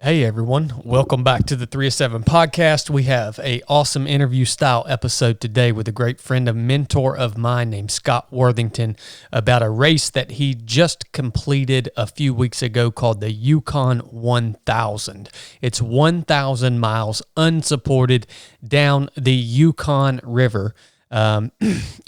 Hey everyone, welcome back to the 307 podcast. We have a awesome interview style episode today with a great friend and mentor of mine named Scott Worthington about a race that he just completed a few weeks ago called the Yukon 1000. It's 1,000 miles unsupported down the Yukon River. And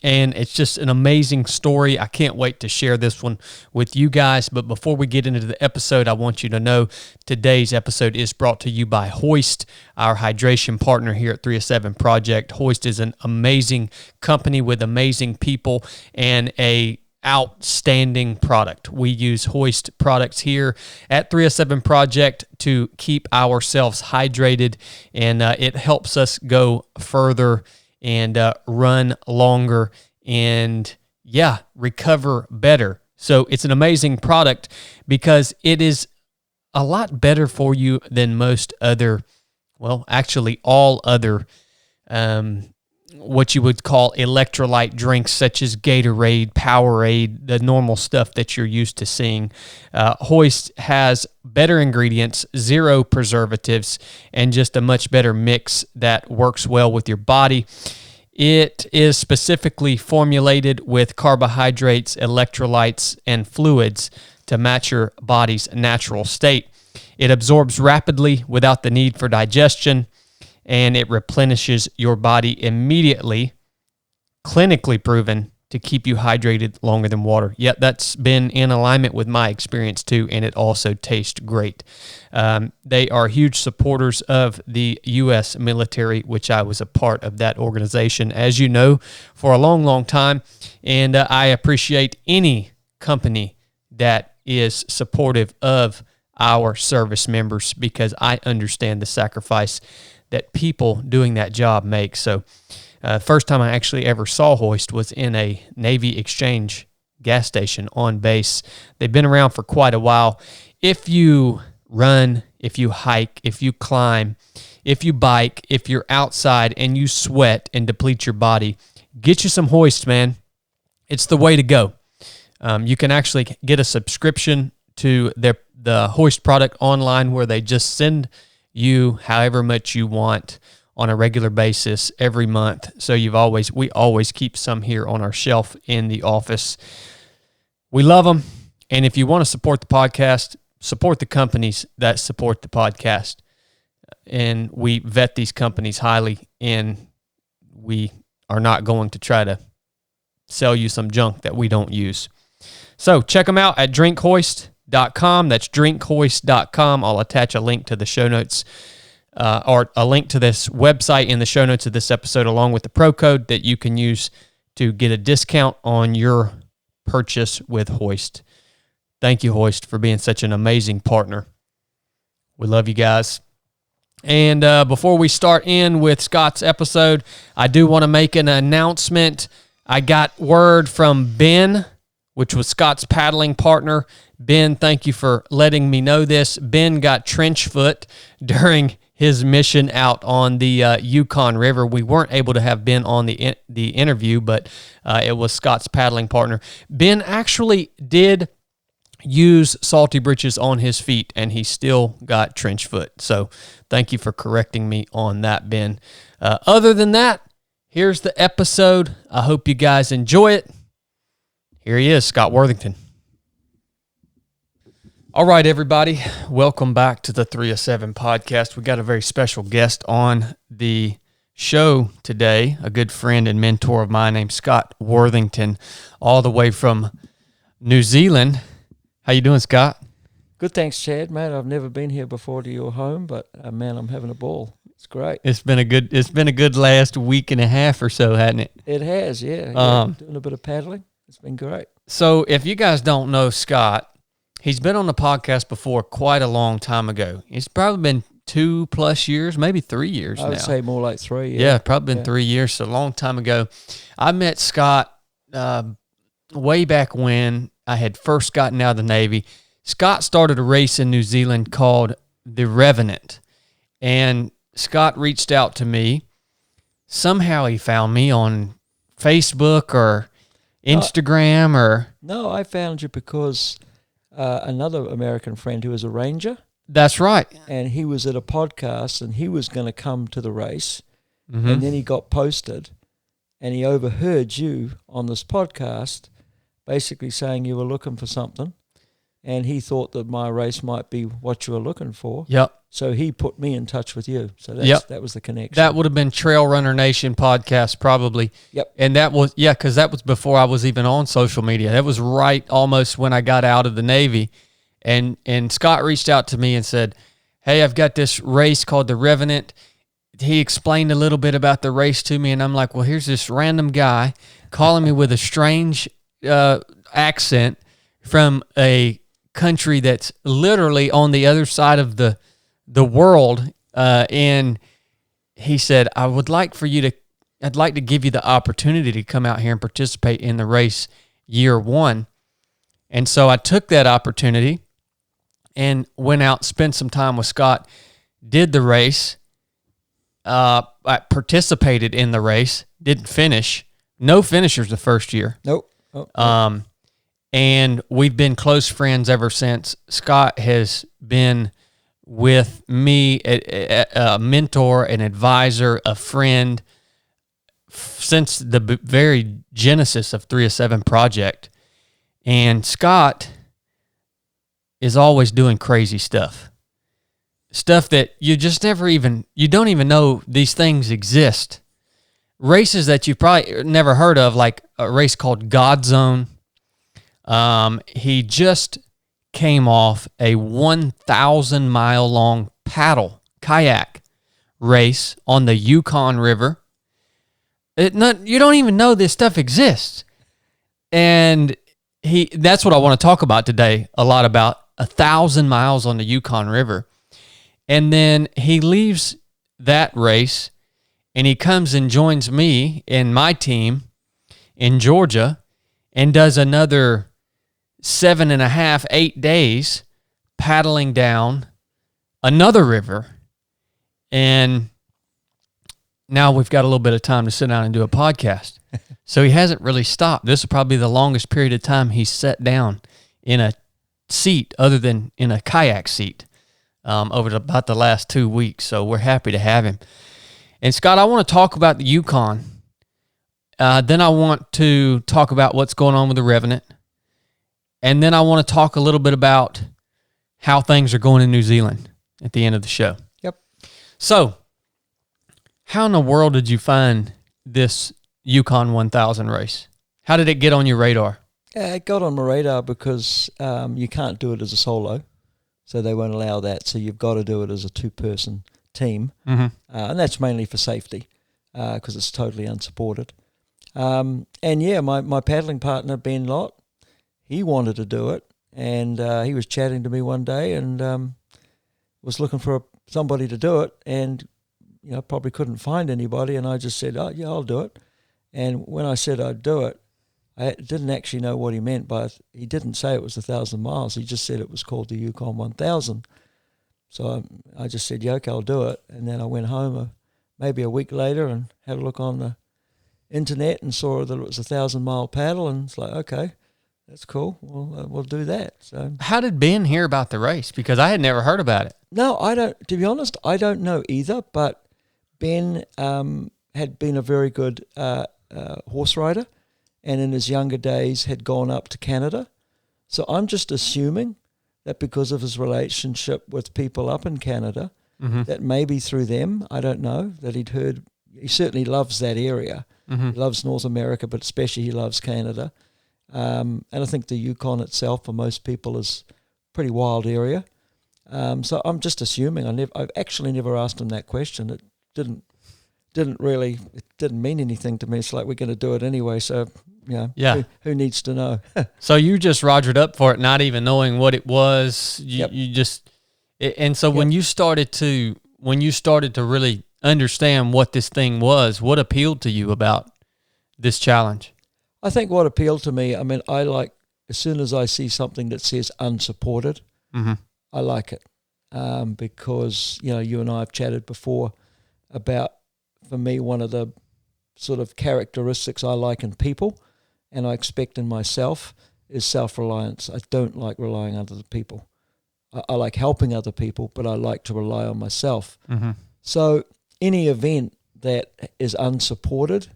it's just an amazing story. I can't wait to share this one with you guys. But before we get into the episode, I want you to know today's episode is brought to you by HOIST, our hydration partner here at 307 Project. HOIST is an amazing company with amazing people and a outstanding product. We use HOIST products here at 307 Project to keep ourselves hydrated, and it helps us go further and run longer and, recover better. So it's an amazing product because it is a lot better for you than most other, all other what you would call electrolyte drinks such as Gatorade, Powerade, the normal stuff that you're used to seeing. HOIST has better ingredients, zero preservatives, and just a much better mix that works well with your body. It is specifically formulated with carbohydrates, electrolytes, and fluids to match your body's natural state. It absorbs rapidly without the need for digestion, and it replenishes your body immediately, clinically proven to keep you hydrated longer than water. Yet that's been in alignment with my experience too, and it also tastes great. They are huge supporters of the U.S. military, which I was a part of that organization, as you know, for a long, long time. And I appreciate any company that is supportive of our service members because I understand the sacrifice that people doing that job make. So first time I actually ever saw HOIST was in a Navy exchange gas station on base. They've been around for quite a while. If you run, if you hike, if you climb, if you bike, if you're outside and you sweat and deplete your body, get you some HOIST, man. It's the way to go. You can actually get a subscription to the HOIST product online where they just send you however much you want on a regular basis every month. So we always keep some here on our shelf in the office. We love them. And if you want to support the podcast, support the companies that support the podcast. And we vet these companies highly, and we are not going to try to sell you some junk that we don't use. So check them out at drinkhoist.com. That's drinkhoist.com. I'll attach a link to the show notes or a link to this website in the show notes of this episode, along with the pro code that you can use to get a discount on your purchase with HOIST. Thank you, HOIST, for being such an amazing partner. We love you guys. And before we start in with Scott's episode, I do want to make an announcement. I got word from Ben, which was Scott's paddling partner. Ben, thank you for letting me know this. Ben got trench foot during his mission out on the Yukon River. We weren't able to have Ben on the interview, but it was Scott's paddling partner. Ben actually did use salty britches on his feet, and he still got trench foot. So thank you for correcting me on that, Ben. Other than that, here's the episode. I hope you guys enjoy it. Here he is, Scott Worthington. All right, everybody. Welcome back to the 307 podcast. We got a very special guest on the show today, a good friend and mentor of mine named Scott Worthington, all the way from New Zealand. How you doing, Scott? Good, thanks, Chad, mate. I've never been here before to your home, but man, I'm having a ball. It's great. It's been a good last week and a half or so, hasn't it? It has, yeah. Doing a bit of paddling. It's been great. So if you guys don't know Scott, he's been on the podcast before quite a long time ago. It's probably been 2+ years, maybe 3 years now. I would say more like 3. Yeah, probably been 3 years, so a long time ago. I met Scott way back when I had first gotten out of the Navy. Scott started a race in New Zealand called the Revenant, and Scott reached out to me. Somehow he found me on Facebook or Instagram or... No, I found you because another American friend who was a ranger That's right. And he was at a podcast, and he was going to come to the race, Mm-hmm. and then he got posted, and he overheard you on this podcast basically saying you were looking for something, and he thought that my race might be what you were looking for. Yep. So he put me in touch with you. So that was the connection. That would have been Trail Runner Nation podcast probably. Yep. And that was, because that was before I was even on social media. That was right almost when I got out of the Navy. And Scott reached out to me and said, hey, I've got this race called the Revenant. He explained a little bit about the race to me, and I'm like, well, here's this random guy calling me with a strange accent from a country that's literally on the other side of the world, and he said, I'd like to give you the opportunity to come out here and participate in the race year one. And so I took that opportunity and went out, spent some time with Scott, did the race, I participated in the race, didn't finish. No finishers the first year. Nope. Oh. And we've been close friends ever since. Scott has been with me, a mentor, an advisor, a friend, since the very genesis of 3 of 7 project. And Scott is always doing crazy stuff that you just you don't even know these things exist. Races that you've probably never heard of, like a race called God Zone. He just came off a 1,000-mile long kayak race on the Yukon River. You don't even know this stuff exists. And that's what I want to talk about today, a lot about 1,000 miles on the Yukon River. And then he leaves that race and he comes and joins me and my team in Georgia and does another 7.5, 8 days paddling down another river. And now we've got a little bit of time to sit down and do a podcast. So he hasn't really stopped. This is probably the longest period of time he's sat down in a seat other than in a kayak seat over about the last 2 weeks. So we're happy to have him. And Scott, I want to talk about the Yukon. Then I want to talk about what's going on with the Revenant. And then I want to talk a little bit about how things are going in New Zealand at the end of the show. Yep. So, how in the world did you find this Yukon 1000 race? How did it get on your radar? It got on my radar because you can't do it as a solo, so they won't allow that. So you've got to do it as a 2-person team, and that's mainly for safety because it's totally unsupported. And yeah, my paddling partner, Ben Lott, he wanted to do it, and he was chatting to me one day and was looking for somebody to do it, and probably couldn't find anybody, and I just said, oh, yeah, I'll do it. And when I said I'd do it, I didn't actually know what he meant, but he didn't say it was 1,000 miles. He just said it was called the Yukon 1000. So I just said, yeah, okay, I'll do it. And then I went home maybe a week later and had a look on the internet and saw that it was 1,000-mile paddle, and it's like, okay, that's cool. We'll do that. So how did Ben hear about the race? Because I had never heard about it. No, I don't. To be honest, I don't know either. But Ben had been a very good horse rider, and in his younger days had gone up to Canada. So I'm just assuming that because of his relationship with people up in Canada, that maybe through them, I don't know, that he'd heard. He certainly loves that area. He loves North America, but especially he loves Canada. And I think the Yukon itself for most people is a pretty wild area. So I'm just assuming. I've actually never asked him that question. It didn't mean anything to me. It's like we're going to do it anyway. So who needs to know? So you just rogered up for it, not even knowing what it was. You just, and so when you started to really understand what this thing was, what appealed to you about this challenge? I think what appealed to me, I mean, I like, as soon as I see something that says unsupported, I like it. Because, you and I have chatted before about, for me, one of the sort of characteristics I like in people and I expect in myself is self-reliance. I don't like relying on other people. I like helping other people, but I like to rely on myself. Mm-hmm. So any event that is unsupported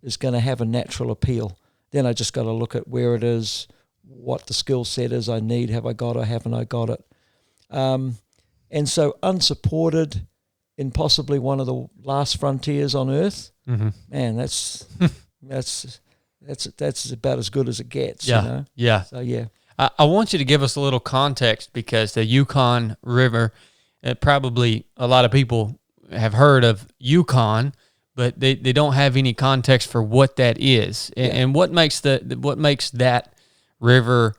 is going to have a natural appeal. Then I just got to look at where it is, what the skill set is I need, have I got it, haven't I got it? And so unsupported in possibly one of the last frontiers on Earth, Mm-hmm. man, that's about as good as it gets. Yeah, You know? yeah. So yeah. I want you to give us a little context because the Yukon River, probably a lot of people have heard of Yukon, but they don't have any context for what that is. And what makes that river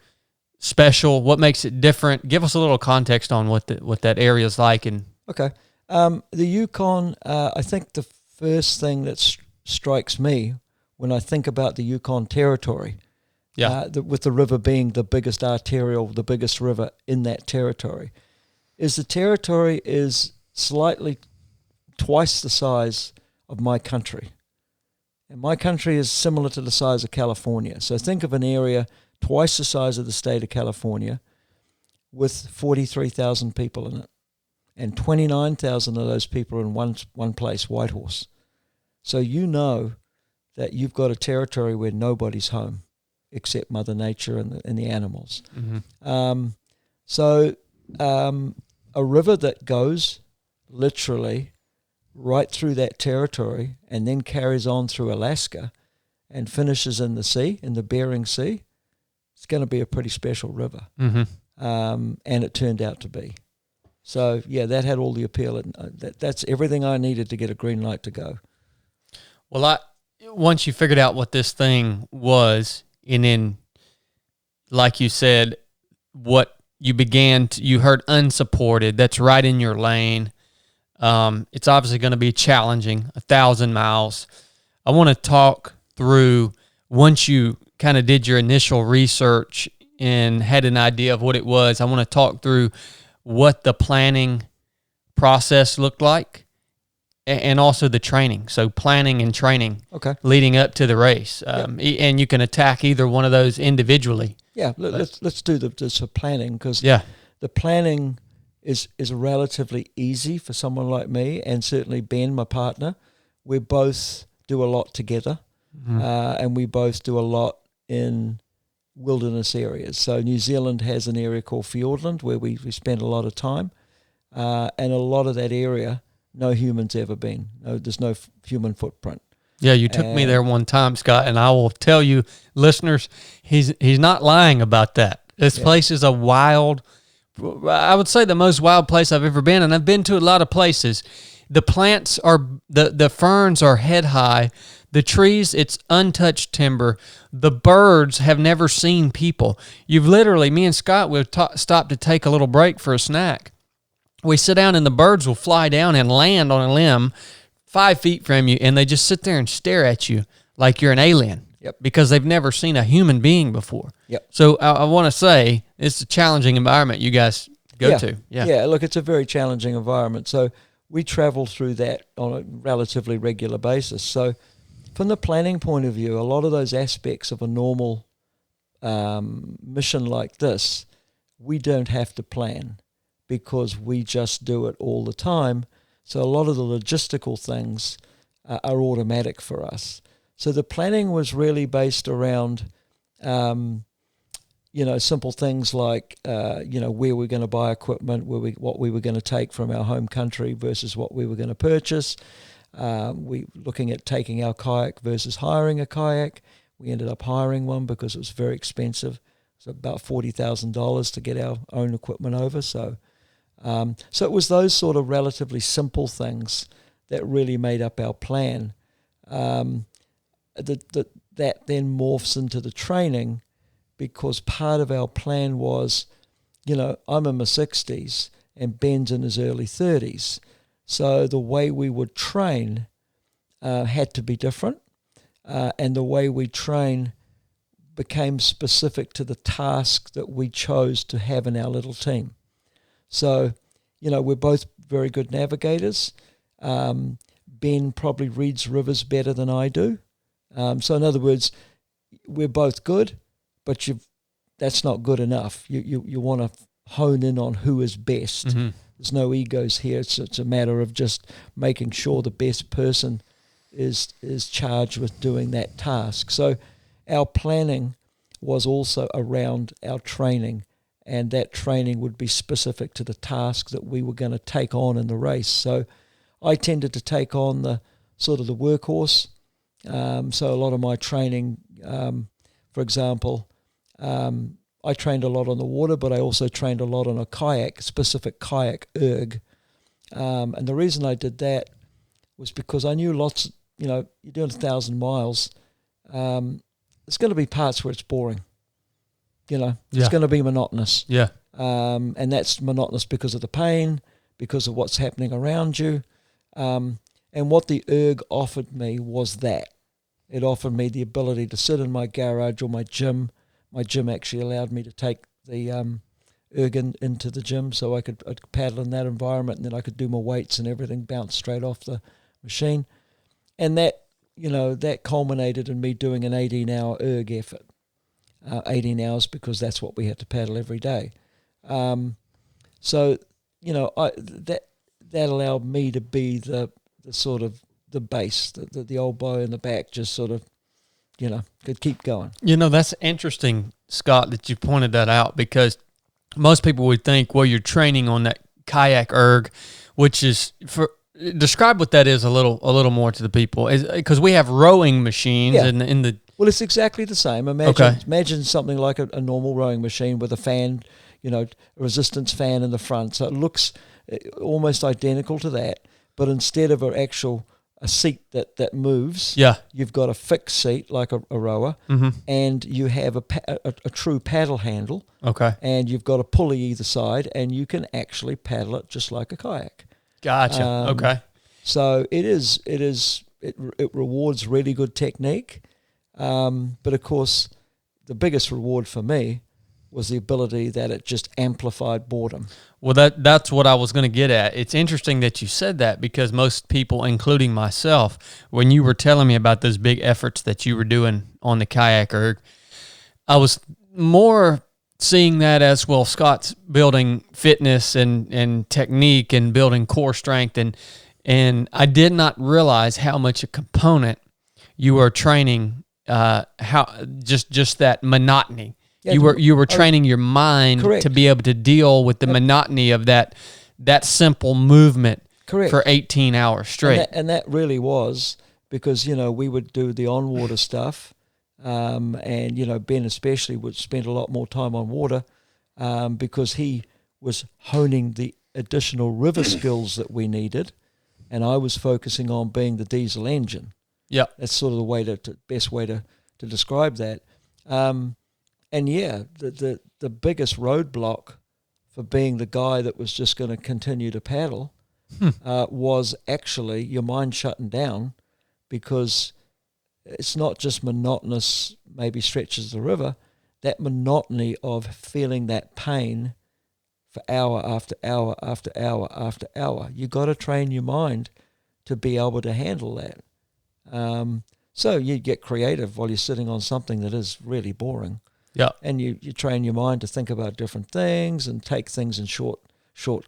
special? What makes it different? Give us a little context on what that area is like. And Okay. The Yukon, I think the first thing that strikes me when I think about the Yukon territory, with the river being the biggest arterial, the biggest river in that territory, is the territory is slightly twice the size of my country. And my country is similar to the size of California. So think of an area twice the size of the state of California with 43,000 people in it. And 29,000 of those people are in one place, Whitehorse. So you know that you've got a territory where nobody's home except Mother Nature and the animals. mm-hmm. A river that goes literally right through that territory and then carries on through Alaska and finishes in the sea, in the Bering Sea, it's going to be a pretty special river. Mm-hmm. And it turned out to be. So, yeah, that had all the appeal. And that's everything I needed to get a green light to go. Well, once you figured out what this thing was, and then, like you said, what you heard unsupported, that's right in your lane. It's obviously going to be challenging, 1,000 miles. I want to talk through, once you kind of did your initial research and had an idea of what it was, I want to talk through what the planning process looked like and also the training. So planning and training leading up to the race. And you can attack either one of those individually. Yeah, let's do the planning, because the planning is relatively easy for someone like me, and certainly Ben, my partner. We both do a lot together, and we both do a lot in wilderness areas. So New Zealand has an area called Fiordland where we spend a lot of time, and a lot of that area, no human's ever been. There's no human footprint. Yeah, you took me there one time, Scott, and I will tell you, listeners, he's not lying about that. This place is a wild, I would say the most wild place I've ever been, and I've been to a lot of places. The plants are, the ferns are head high. The trees, it's untouched timber. The birds have never seen people. You've literally, me and Scott, we've stopped to take a little break for a snack. We sit down and the birds will fly down and land on a limb 5 feet from you, and they just sit there and stare at you like you're an alien. Yep. Because they've never seen a human being before. Yep. So I want to say it's a challenging environment you guys go to. Yeah, look, it's a very challenging environment. So we travel through that on a relatively regular basis. So from the planning point of view, a lot of those aspects of a normal mission like this, we don't have to plan because we just do it all the time. So a lot of the logistical things are automatic for us. So the planning was really based around, simple things like, where we're going to buy equipment, what we were going to take from our home country versus what we were going to purchase. We looking at taking our kayak versus hiring a kayak. We ended up hiring one because it was very expensive. It was about $40,000 to get our own equipment over. So it was those sort of relatively simple things that really made up our plan. That then morphs into the training, because part of our plan was, I'm in my 60s and Ben's in his early 30s. So the way we would train had to be different, and the way we train became specific to the task that we chose to have in our little team. So, we're both very good navigators. Ben probably reads rivers better than I do. So in other words, we're both good, but that's not good enough. You want to hone in on who is best. There's no egos here. It's a matter of just making sure the best person is charged with doing that task. So our planning was also around our training, and that training would be specific to the task that we were going to take on in the race. So I tended to take on the sort of the workhorse. So a lot of my training, for example, I trained a lot on the water, but I also trained a lot on a specific kayak erg. And the reason I did that was because I knew you're doing 1,000 miles. There's going to be parts where it's boring. It's going to be monotonous. Yeah. And that's monotonous because of the pain, because of what's happening around you. And what the erg offered me was that. It offered me the ability to sit in my garage or my gym. My gym actually allowed me to take the erg into the gym, so I could paddle in that environment, and then I could do my weights and everything bounce straight off the machine. And that culminated in me doing an 18-hour erg effort. 18 hours because that's what we had to paddle every day. So that allowed me to be the sort of the base, the old boy in the back, just sort of, could keep going. That's interesting, Scott, that you pointed that out, because most people would think, well, you're training on that kayak erg, which is describe what that is a little more to the people, because we have rowing machines in the. Well, it's exactly the same. Imagine something like a normal rowing machine with a fan, a resistance fan in the front. So it looks almost identical to that, but instead of a seat that moves, you've got a fixed seat like a rower, and you have a true paddle handle. Okay. And you've got a pulley either side, and you can actually paddle it just like a kayak. Gotcha. Okay. So it rewards really good technique. But of course, the biggest reward for me was the ability that it just amplified boredom. Well, that's what I was going to get at. It's interesting that you said that, because most people, including myself, when you were telling me about those big efforts that you were doing on the kayak erg, I was more seeing that as, well, Scott's building fitness and technique and building core strength, and I did not realize how much a component you are training. Just that monotony. Yeah, you were training your mind to be able to deal with the monotony of that simple movement for 18 hours straight. And that really was because we would do the on water stuff, and Ben especially would spend a lot more time on water, because he was honing the additional river skills that we needed, and I was focusing on being the diesel engine. Yeah, that's sort of the best way to describe that. The biggest roadblock for being the guy that was just going to continue to paddle was actually your mind shutting down, because it's not just monotonous, maybe stretches of the river. That monotony of feeling that pain for hour after hour after hour after hour. You got to train your mind to be able to handle that. So you get creative while you're sitting on something that is really boring. Yeah. And you train your mind to think about different things and take things in short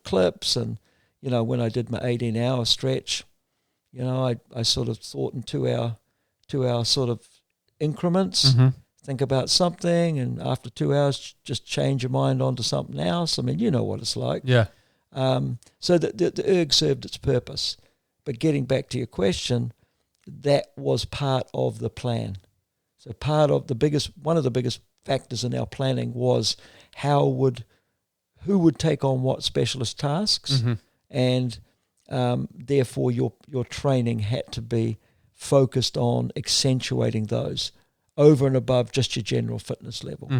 clips. And, when I did my 18-hour stretch, I sort of thought in 2 hour sort of increments, think about something, and after 2 hours, just change your mind onto something else. I mean, you know what it's like. Yeah. So the erg served its purpose. But getting back to your question, that was part of the plan. So one of the biggest factors in our planning was who would take on what specialist tasks, and therefore your training had to be focused on accentuating those over and above just your general fitness level.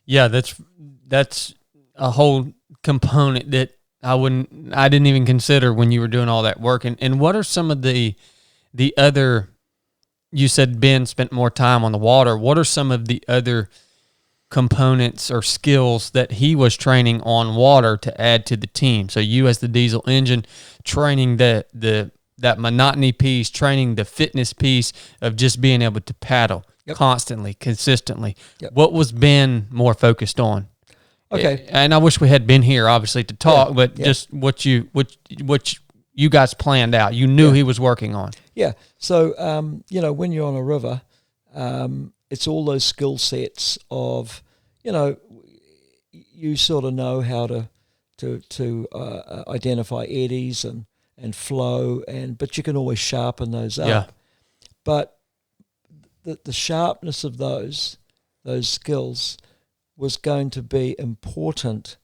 Yeah, that's a whole component that I didn't even consider when you were doing all that work. And what are some of the other, you said Ben spent more time on the water. What are some of the other components or skills that he was training on water to add to the team? So you as the diesel engine, training that monotony piece, training the fitness piece of just being able to paddle constantly, consistently. Yep. What was Ben more focused on Okay. And I wish we had been here, obviously, to talk, but yeah. just what you guys planned out, you knew he was working on. Yeah. So, when you're on a river, it's all those skill sets of, you sort of know how to identify eddies and flow, but you can always sharpen those up. Yeah. But the sharpness of those skills was going to be important,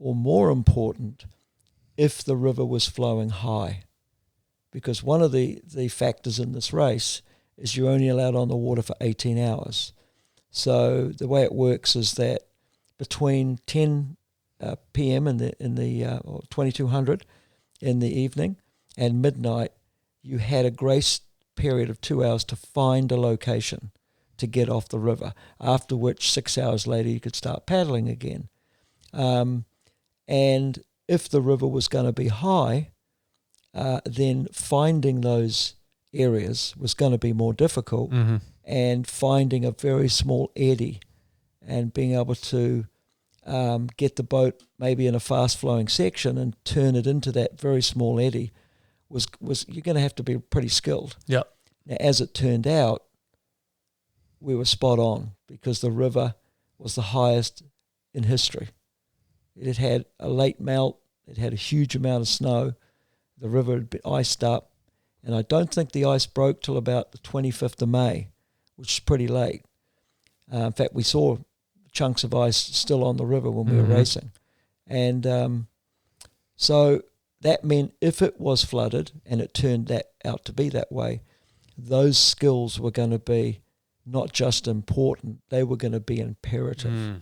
or more important, if the river was flowing high. Because one of the factors in this race is you're only allowed on the water for 18 hours. So the way it works is that between 10 p.m. or 2200 in the evening and midnight, you had a grace period of 2 hours to find a location to get off the river, after which 6 hours later you could start paddling again. And if the river was going to be high, then finding those areas was going to be more difficult, and finding a very small eddy and being able to get the boat maybe in a fast-flowing section and turn it into that very small eddy was you're going to have to be pretty skilled. Yep. Now, as it turned out, we were spot on, because the river was the highest in history. It had a late melt. It had a huge amount of snow. The river had been iced up, and I don't think the ice broke till about the 25th of May, which is pretty late. In fact, we saw chunks of ice still on the river when we were racing. And so that meant if it was flooded, and it turned out to be that way, those skills were going to be not just important, they were going to be imperative.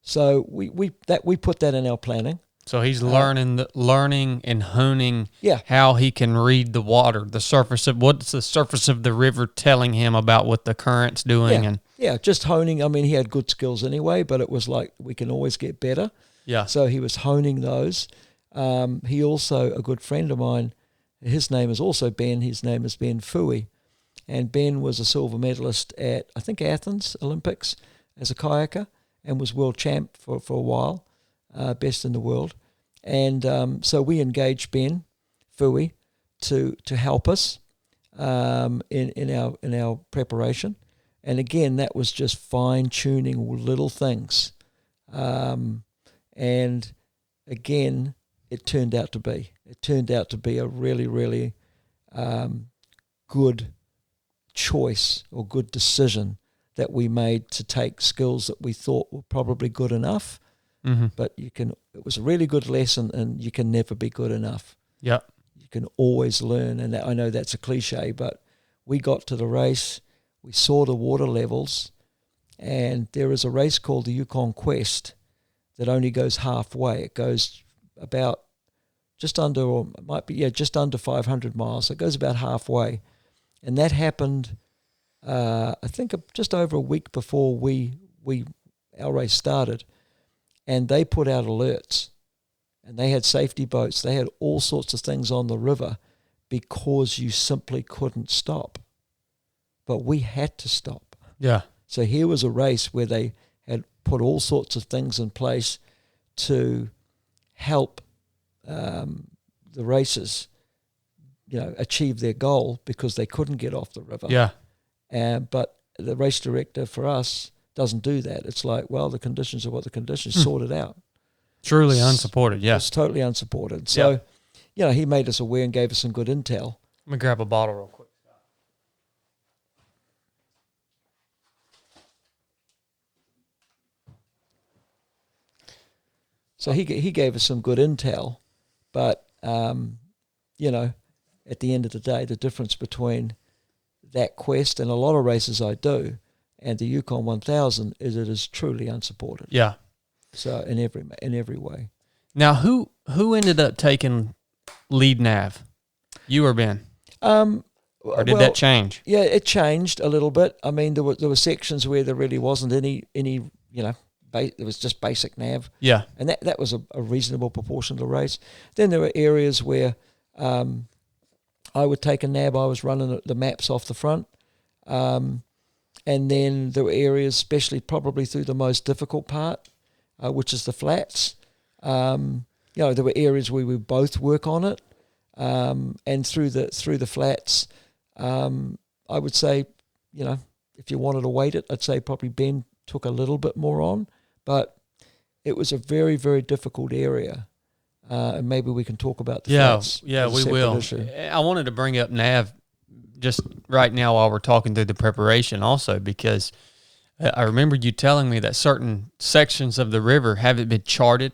So we put that in our planning. So he's learning and honing how he can read the water, what's the surface of the river telling him about what the current's doing. Just honing. I mean, he had good skills anyway, but it was like we can always get better. Yeah. So he was honing those. He also, a good friend of mine, his name is also Ben. His name is Ben Fui. And Ben was a silver medalist at, I think, Athens Olympics as a kayaker, and was world champ for a while, best in the world. And so we engaged Ben Fui to help us in our preparation. And again, that was just fine-tuning little things. And again, it turned out to be a really, really good choice or good decision that we made to take skills that we thought were probably good enough. But it was a really good lesson, and you can never be good enough. Yep. You can always learn, and I know that's a cliche, but we got to the race, we saw the water levels, and there is a race called the Yukon HOIST that only goes halfway. It goes about just under 500 miles. It goes about halfway. And that happened, I think, just over a week before our race started. And they put out alerts, and they had safety boats. They had all sorts of things on the river because you simply couldn't stop. But we had to stop. Yeah. So here was a race where they had put all sorts of things in place to help the racers, achieve their goal, because they couldn't get off the river. Yeah. But the race director for us doesn't do that. It's like, well, the conditions are what the conditions, sort it out. Truly unsupported, yeah. It's totally unsupported. So, he made us aware and gave us some good intel. Let me grab a bottle real quick. So he gave us some good intel, but, at the end of the day, the difference between that quest and a lot of races I do and the Yukon 1000 is it is truly unsupported. Yeah. So in every way. Now, who ended up taking lead nav? You or Ben? Or did that change? Yeah, it changed a little bit. I mean, there were sections where there really wasn't any it was just basic nav. Yeah. And that was a reasonable proportion of the race. Then there were areas where I would take a nav. I was running the maps off the front. And then there were areas, especially probably through the most difficult part, which is the flats. There were areas where we both work on it, and through the flats, I would say, if you wanted to weight it, I'd say probably Ben took a little bit more on, but it was a very, very difficult area. And maybe we can talk about the flats. Yeah, we will. Issue. I wanted to bring up Nav just right now while we're talking through the preparation also, because I remember you telling me that certain sections of the river haven't been charted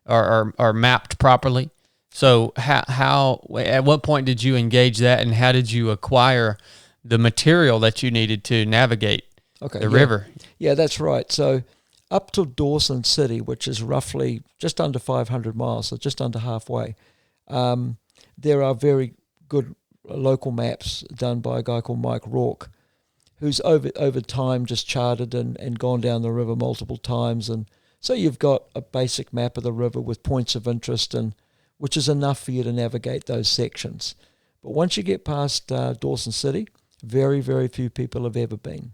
or mapped properly. So how at what point did you engage that, and how did you acquire the material that you needed to navigate the river? Yeah, that's right. So up to Dawson City, which is roughly just under 500 miles, so just under halfway, there are very good local maps done by a guy called Mike Rourke, who's over time just charted and gone down the river multiple times. And so you've got a basic map of the river with points of interest, and which is enough for you to navigate those sections. But once you get past Dawson City, very, very few people have ever been.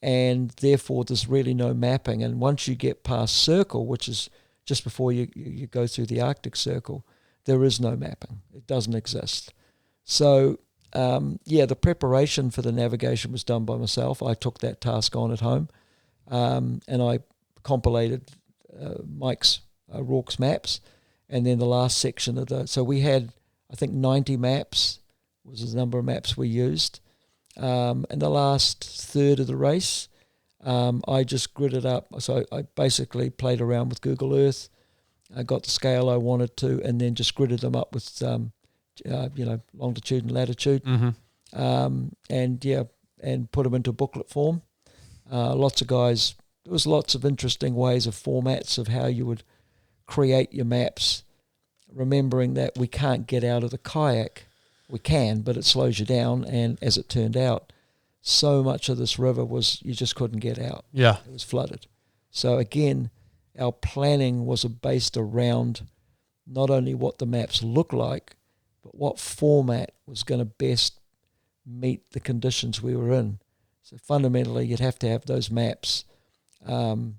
And therefore there's really no mapping. And once you get past Circle, which is just before you go through the Arctic Circle, there is no mapping. It doesn't exist. So, the preparation for the navigation was done by myself. I took that task on at home, and I compilated Mike's Rourke's maps, and then the last section so we had, I think, 90 maps was the number of maps we used. And the last third of the race, I just gridded up. So I basically played around with Google Earth. I got the scale I wanted to, and then just gridded them up with, longitude and latitude, and put them into booklet form. Lots of guys. There was lots of interesting ways of formats of how you would create your maps, remembering that we can't get out of the kayak. We can, but it slows you down, and as it turned out, so much of this river you just couldn't get out. Yeah. It was flooded. So again, our planning was based around not only what the maps look like, but what format was going to best meet the conditions we were in. So fundamentally, you'd have to have those maps on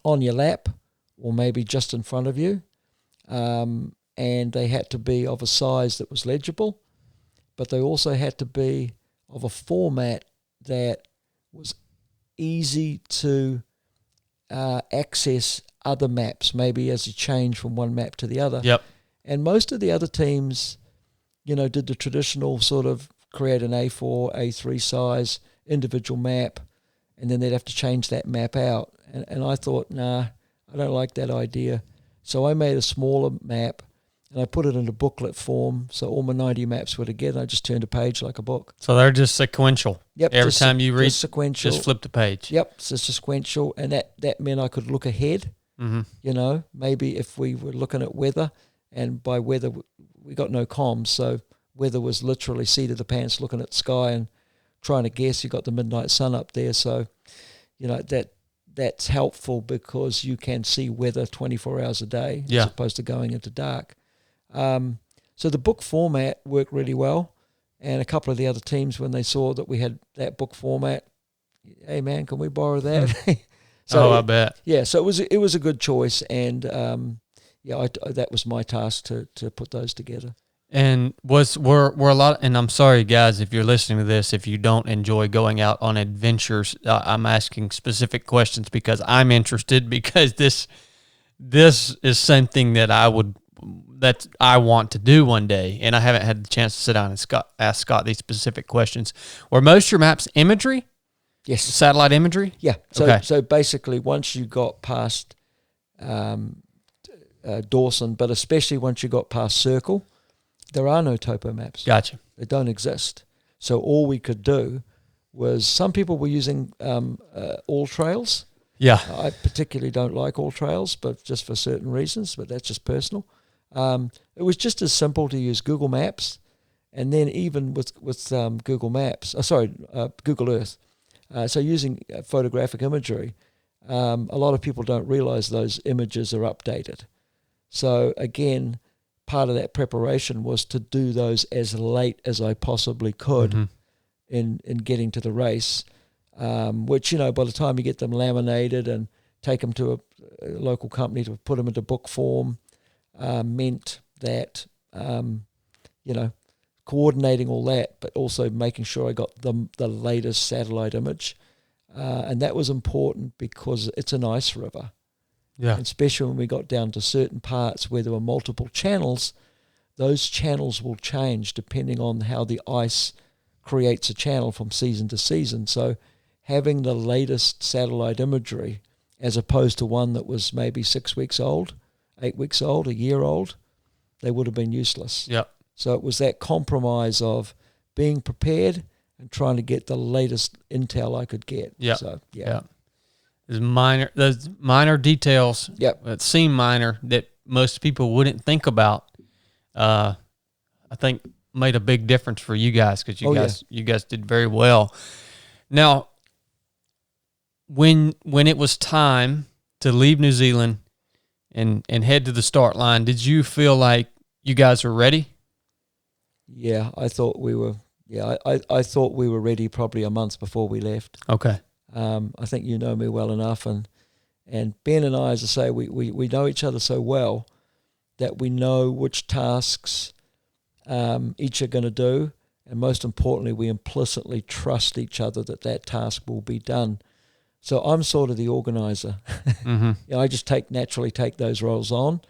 your lap, or maybe just in front of you, and they had to be of a size that was legible, but they also had to be of a format that was easy to access other maps, maybe as you change from one map to the other. Yep. And most of the other teams, did the traditional sort of create an A4, A3 size individual map, and then they'd have to change that map out. And I thought, nah, I don't like that idea. So I made a smaller map, and I put it into booklet form, so all my 90 maps were together. I just turned a page like a book. So they're just sequential. Yep. Every time you read, sequential. Just flip the page. Yep, so it's sequential, and that meant I could look ahead. Mm-hmm. Maybe if we were looking at weather, and by weather we got no comms, so weather was literally seat of the pants, looking at the sky and trying to guess. You got the midnight sun up there, so that's helpful because you can see weather 24 hours a day as opposed to going into dark. So the book format worked really well, and a couple of the other teams, when they saw that we had that book format, hey man, can we borrow that? So I bet. Yeah, so it was a good choice, and that was my task to put those together. And were a lot, and I'm sorry guys if you're listening to this, if you don't enjoy going out on adventures, I'm asking specific questions because I'm interested, because this is something that I want to do one day, and I haven't had the chance to sit down and ask Scott these specific questions. Were most of your maps imagery? Yes. Satellite imagery? Yeah. So basically, once you got past Dawson, but especially once you got past Circle, there are no topo maps. Gotcha. They don't exist. So all we could do was, some people were using all trails. Yeah. I particularly don't like all trails, but just for certain reasons, but that's just personal. It was just as simple to use Google Maps, and then even with Google Earth. So using photographic imagery, a lot of people don't realize those images are updated. So again, part of that preparation was to do those as late as I possibly could in getting to the race, which, by the time you get them laminated and take them to a local company to put them into book form meant that, coordinating all that, but also making sure I got the latest satellite image. And that was important because it's an ice river. Yeah. And especially when we got down to certain parts where there were multiple channels, those channels will change depending on how the ice creates a channel from season to season. So having the latest satellite imagery as opposed to one that was maybe 6 weeks old, 8 weeks old, a year old, they would have been useless. Yep. So it was that compromise of being prepared and trying to get the latest intel I could get. Yep. So, yeah. Yep. There's minor details that seem minor that most people wouldn't think about. I think made a big difference for you guys because you guys did very well. Now, when it was time to leave New Zealand and head to the start line, did you feel like you guys were ready? Yeah, I thought we were. Yeah, I thought we were ready probably a month before we left. Okay. I think you know me well enough, and Ben and I, as I say, we know each other so well that we know which tasks each are going to do, and most importantly, we implicitly trust each other that task will be done. So I'm sort of the organizer. Mm-hmm. I just naturally take those roles on,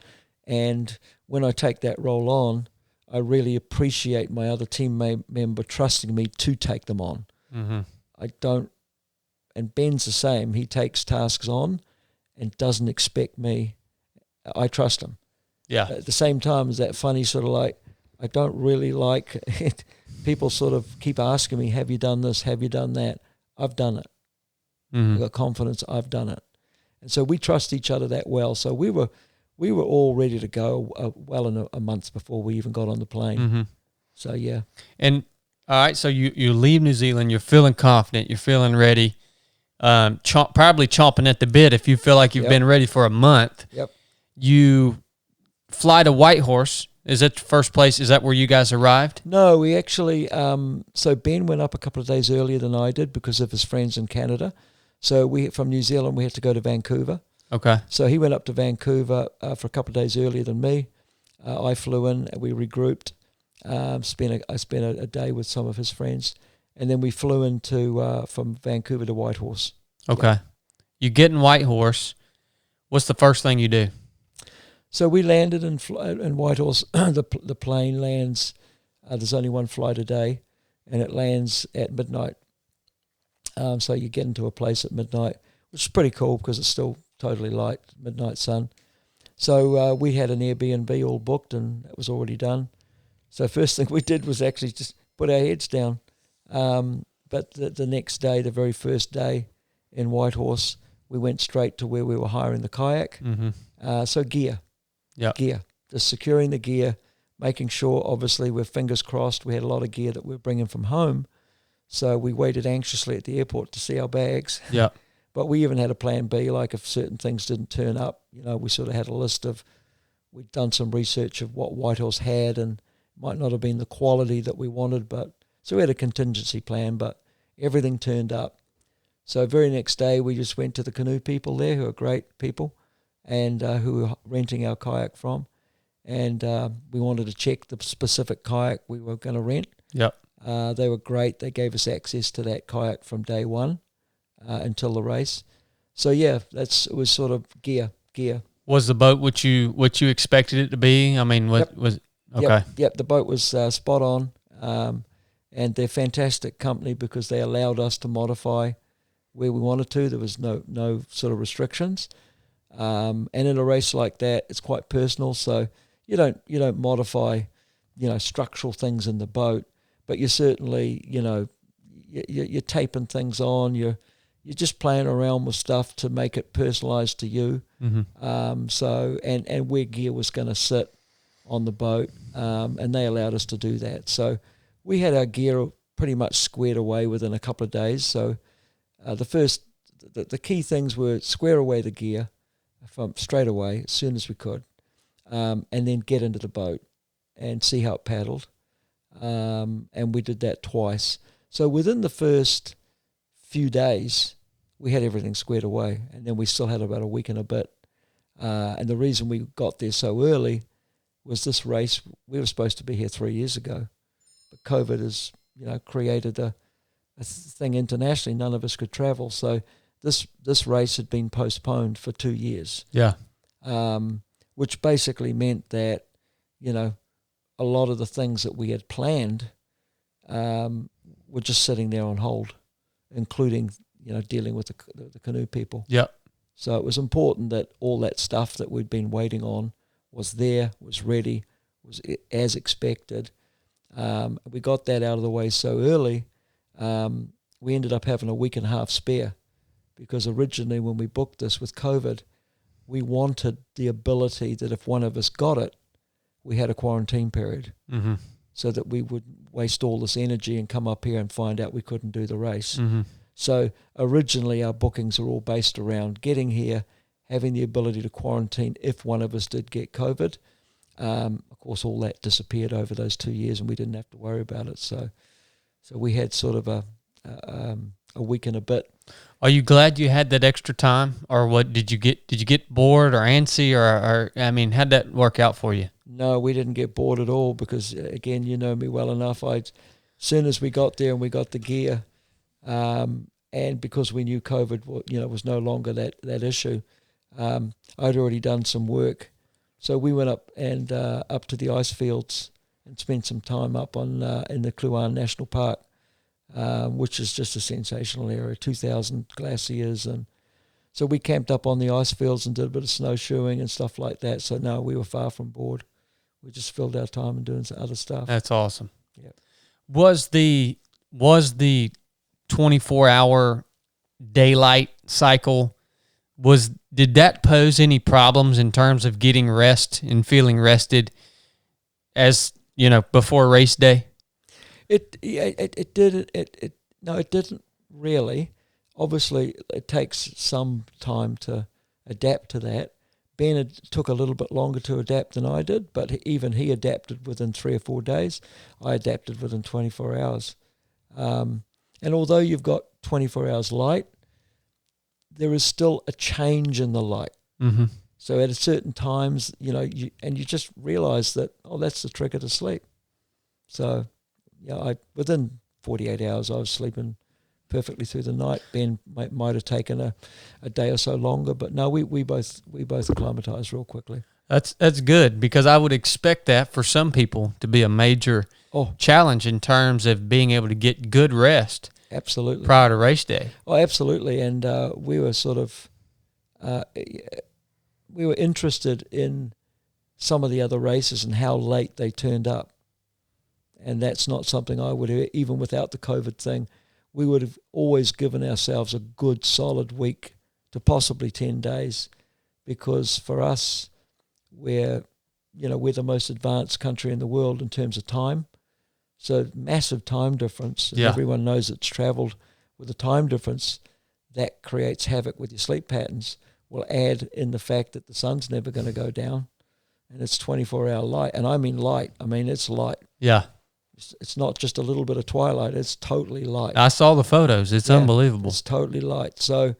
and when I take that role on, I really appreciate my other team member trusting me to take them on. Mm-hmm. I don't, and Ben's the same. He takes tasks on and doesn't expect me. I trust him. Yeah. At the same time, is that funny sort of like, I don't really like it. People sort of keep asking me, have you done this? Have you done that? I've done it. Mm-hmm. I've got confidence. I've done it. And so we trust each other that well. So we were all ready to go well in a month before we even got on the plane. Mm-hmm. So, yeah. And, all right, so you leave New Zealand. You're feeling confident. You're feeling ready. Probably chomping at the bit if you feel like you've been ready for a month. Yep. You fly to Whitehorse. Is that the first place? Is that where you guys arrived? No, we actually, so Ben went up a couple of days earlier than I did because of his friends in Canada. So from New Zealand, we had to go to Vancouver. Okay. So he went up to Vancouver for a couple of days earlier than me. I flew in, we regrouped. I spent a day with some of his friends, and then we flew into from Vancouver to Whitehorse. Okay. Yeah. You get in Whitehorse. What's the first thing you do? So we landed in Whitehorse. The plane lands. There's only one flight a day, and it lands at midnight. So you get into a place at midnight, which is pretty cool because it's still totally light, midnight sun. So we had an Airbnb all booked, and it was already done. So first thing we did was actually just put our heads down. But the next day, the very first day in Whitehorse, we went straight to where we were hiring the kayak. Mm-hmm. So gear. Yeah. Gear. Just securing the gear, making sure, obviously, we're fingers crossed. We had a lot of gear that we're bringing from home. So we waited anxiously at the airport to see our bags. Yeah. But we even had a plan B, like if certain things didn't turn up, we sort of had a list of, we'd done some research of what Whitehorse had, and might not have been the quality that we wanted, but so we had a contingency plan, but everything turned up. So very next day, we just went to the canoe people there, who are great people, and who we were renting our kayak from, and we wanted to check the specific kayak we were going to rent. Yep. They were great. They gave us access to that kayak from day one until the race. So yeah, it was sort of gear. Was the boat what you expected it to be? I mean, was okay. Yep. The boat was spot on, and they're fantastic company because they allowed us to modify where we wanted to. There was no sort of restrictions, and in a race like that, it's quite personal. So you don't modify, structural things in the boat, but you certainly, you're taping things on. You're just playing around with stuff to make it personalized to you. Mm-hmm. So where gear was going to sit on the boat, and they allowed us to do that. So we had our gear pretty much squared away within a couple of days. So the key things were square away the gear from straight away as soon as we could, and then get into the boat and see how it paddled. And we did that twice. So within the first few days, we had everything squared away, and then we still had about a week and a bit. And the reason we got there so early was this race. We were supposed to be here 3 years ago, but COVID has, created a thing internationally. None of us could travel, so this race had been postponed for 2 years. Yeah. Which basically meant that, a lot of the things that we had planned were just sitting there on hold, including, dealing with the canoe people. Yeah. So it was important that all that stuff that we'd been waiting on was there, was ready, was as expected. We got that out of the way so early, we ended up having a week and a half spare, because originally when we booked this with COVID, we wanted the ability that if one of us got it, we had a quarantine period, mm-hmm. so that we would waste all this energy and come up here and find out we couldn't do the race. Mm-hmm. So originally our bookings are all based around getting here, having the ability to quarantine if one of us did get COVID. Of course, all that disappeared over those 2 years, and we didn't have to worry about it. So we had sort of a week and a bit. Are you glad you had that extra time, or what? Did you get bored or antsy, or I mean, how'd that work out for you? No, we didn't get bored at all, because again, you know me well enough. As soon as we got there and we got the gear, and because we knew COVID, was no longer that issue, I'd already done some work, so we went up to the ice fields and spent some time up on in the Kluane National Park, which is just a sensational area, 2,000 glaciers, and so we camped up on the ice fields and did a bit of snowshoeing and stuff like that. So no, we were far from bored. We just filled our time and doing some other stuff. That's awesome. Yeah. Was the 24-hour daylight cycle, did that pose any problems in terms of getting rest and feeling rested, as before race day? It didn't really. Obviously, it takes some time to adapt to that. Ben took a little bit longer to adapt than I did, but even he adapted within 3 or 4 days. I adapted within 24 hours. And although you've got 24 hours light, there is still a change in the light. Mm-hmm. So at certain times, you just realize that, that's the trigger to sleep. So, within 48 hours, I was sleeping perfectly through the night. Ben might have taken a day or so longer, but no, we both acclimatized real quickly. That's good, because I would expect that for some people to be a major challenge in terms of being able to get good rest. Absolutely. Prior to race day. Oh, absolutely. And we were sort of we were interested in some of the other races and how late they turned up. And that's not something I would, even without the COVID thing, we would have always given ourselves a good solid week to possibly 10 days, because for us, we're the most advanced country in the world in terms of time. So massive time difference. Yeah. Everyone knows it's traveled with a time difference. That creates havoc with your sleep patterns. We'll add in the fact that the sun's never going to go down, and it's 24-hour light. And I mean light. I mean, it's light. Yeah. It's not just a little bit of twilight. It's totally light. I saw the photos. It's unbelievable. It's totally light. So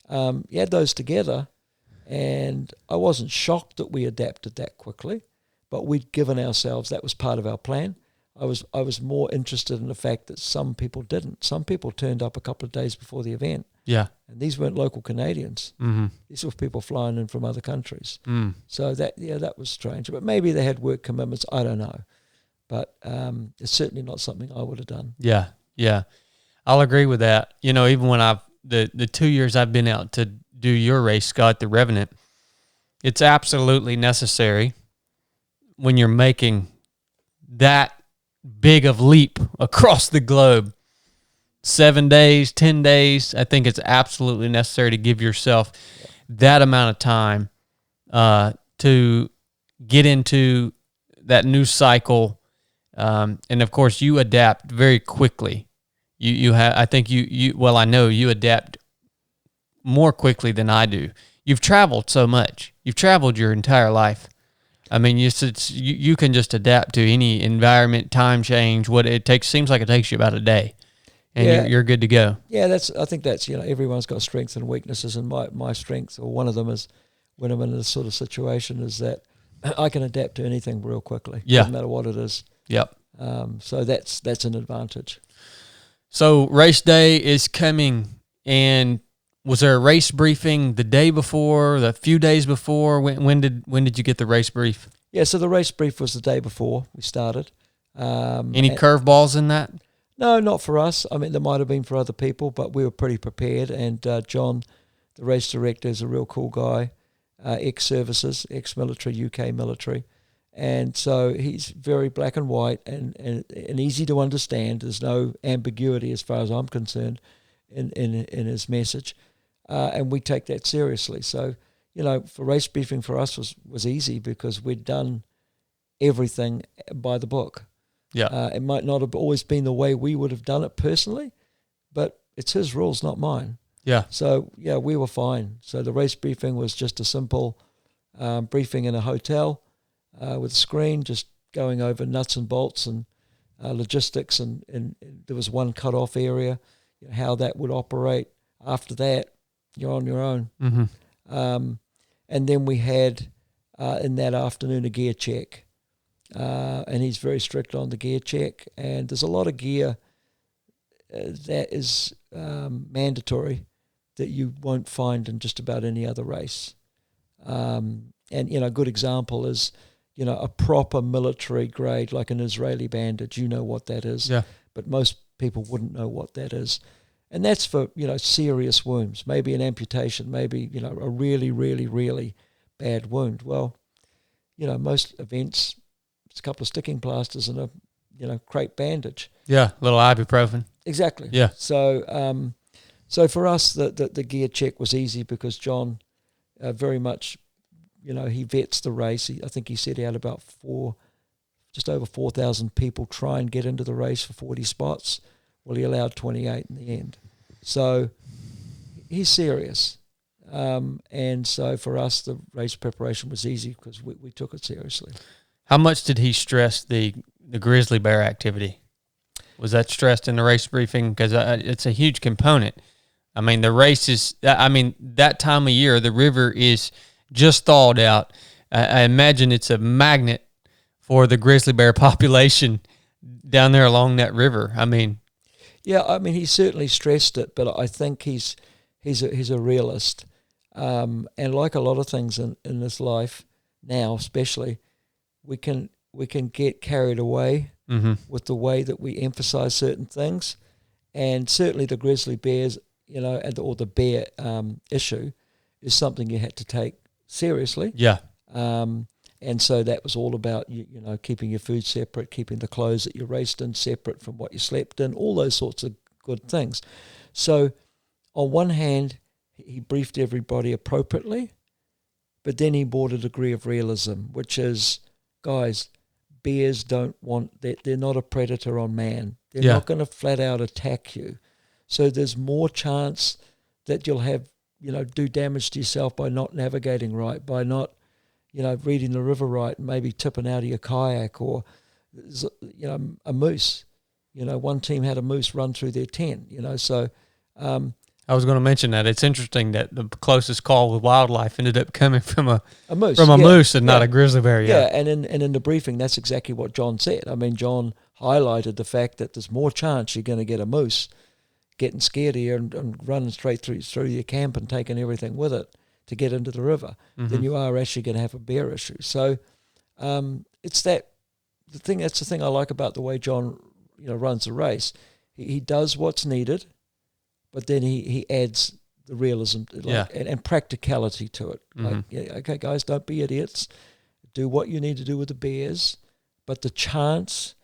you add those together, and I wasn't shocked that we adapted that quickly, but we'd given ourselves, that was part of our plan. I was more interested in the fact that some people didn't. Some people turned up a couple of days before the event. Yeah. And these weren't local Canadians. Mm-hmm. These were people flying in from other countries. Mm. So that was strange. But maybe they had work commitments. I don't know. But it's certainly not something I would have done. Yeah, yeah. I'll agree with that. Even when the 2 years I've been out to do your race, Scott, the Revenant, it's absolutely necessary when you're making that big of leap across the globe. 7 days, 10 days, I think it's absolutely necessary to give yourself that amount of time to get into that new cycle. And of course, you adapt very quickly. You have, I think I know you adapt more quickly than I do. You've traveled so much. You've traveled your entire life. I mean, you can just adapt to any environment, time change. What it takes seems like it takes you about a day. and you're good to go. Yeah, I think that's, everyone's got strengths and weaknesses, and my strength, or one of them, is when I'm in this sort of situation, is that I can adapt to anything real quickly. Yeah. Doesn't matter what it is. Yep. So that's an advantage. So race day is coming, and was there a race briefing the day before, the few days before? When did you get the race brief? Yeah, so the race brief was the day before we started. Any curveballs in that? No, not for us. I mean, there might have been for other people, but we were pretty prepared. And John, the race director, is a real cool guy, ex-services, ex-military, UK military. And so he's very black and white and easy to understand. There's no ambiguity as far as I'm concerned in his message. And we take that seriously. So, for race briefing for us was easy because we'd done everything by the book. Yeah. It might not have always been the way we would have done it personally, but it's his rules, not mine. Yeah. So, yeah, we were fine. So the race briefing was just a simple briefing in a hotel with a screen, just going over nuts and bolts and logistics. And there was one cut-off area, how that would operate. After that, you're on your own. Mm-hmm. And then we had, in that afternoon, a gear check. And he's very strict on the gear check. And there's a lot of gear that is mandatory that you won't find in just about any other race. And, a good example is, a proper military grade, like an Israeli bandage. You know what that is. Yeah. But most people wouldn't know what that is. And that's for, serious wounds, maybe an amputation, maybe, a really, really, really bad wound. Well, most events, it's a couple of sticking plasters and a, crepe bandage. Yeah, little ibuprofen. Exactly. Yeah. So, so for us, the gear check was easy because John very much, he vets the race. I think he said he had about just over 4,000 people try and get into the race for 40 spots. Well, he allowed 28 in the end. So he's serious. And so for us, the race preparation was easy because we took it seriously. How much did he stress the grizzly bear activity? Was that stressed in the race briefing? Because it's a huge component. I mean, the race is, that time of year, the river is just thawed out. I imagine it's a magnet for the grizzly bear population down there along that river. Yeah, he certainly stressed it, but I think he's a realist. And like a lot of things in this life now, especially, we can get carried away with the way that we emphasize certain things. And certainly the grizzly bears, or the bear issue is something you had to take seriously. Yeah. And so that was all about, keeping your food separate, keeping the clothes that you raced in separate from what you slept in, all those sorts of good things. So on one hand, he briefed everybody appropriately, but then he brought a degree of realism, which is, guys, bears don't want that. They're not a predator on man. They're not going to flat out attack you. So there's more chance that you'll have, do damage to yourself by not navigating right, by not, reading the river right, and maybe tipping out of your kayak, or, a moose. One team had a moose run through their tent, so. I was going to mention that. It's interesting that the closest call with wildlife ended up coming from a moose, moose and not a grizzly bear. Yeah, and in the briefing, that's exactly what John said. John highlighted the fact that there's more chance you're going to get a moose getting scared of you and running straight through your camp and taking everything with it to get into the river than you are actually going to have a bear issue. So it's that's the thing I like about the way John runs the race. He does what's needed, but then he adds the realism and practicality to it. Okay, guys, don't be idiots. Do what you need to do with the bears, but the chance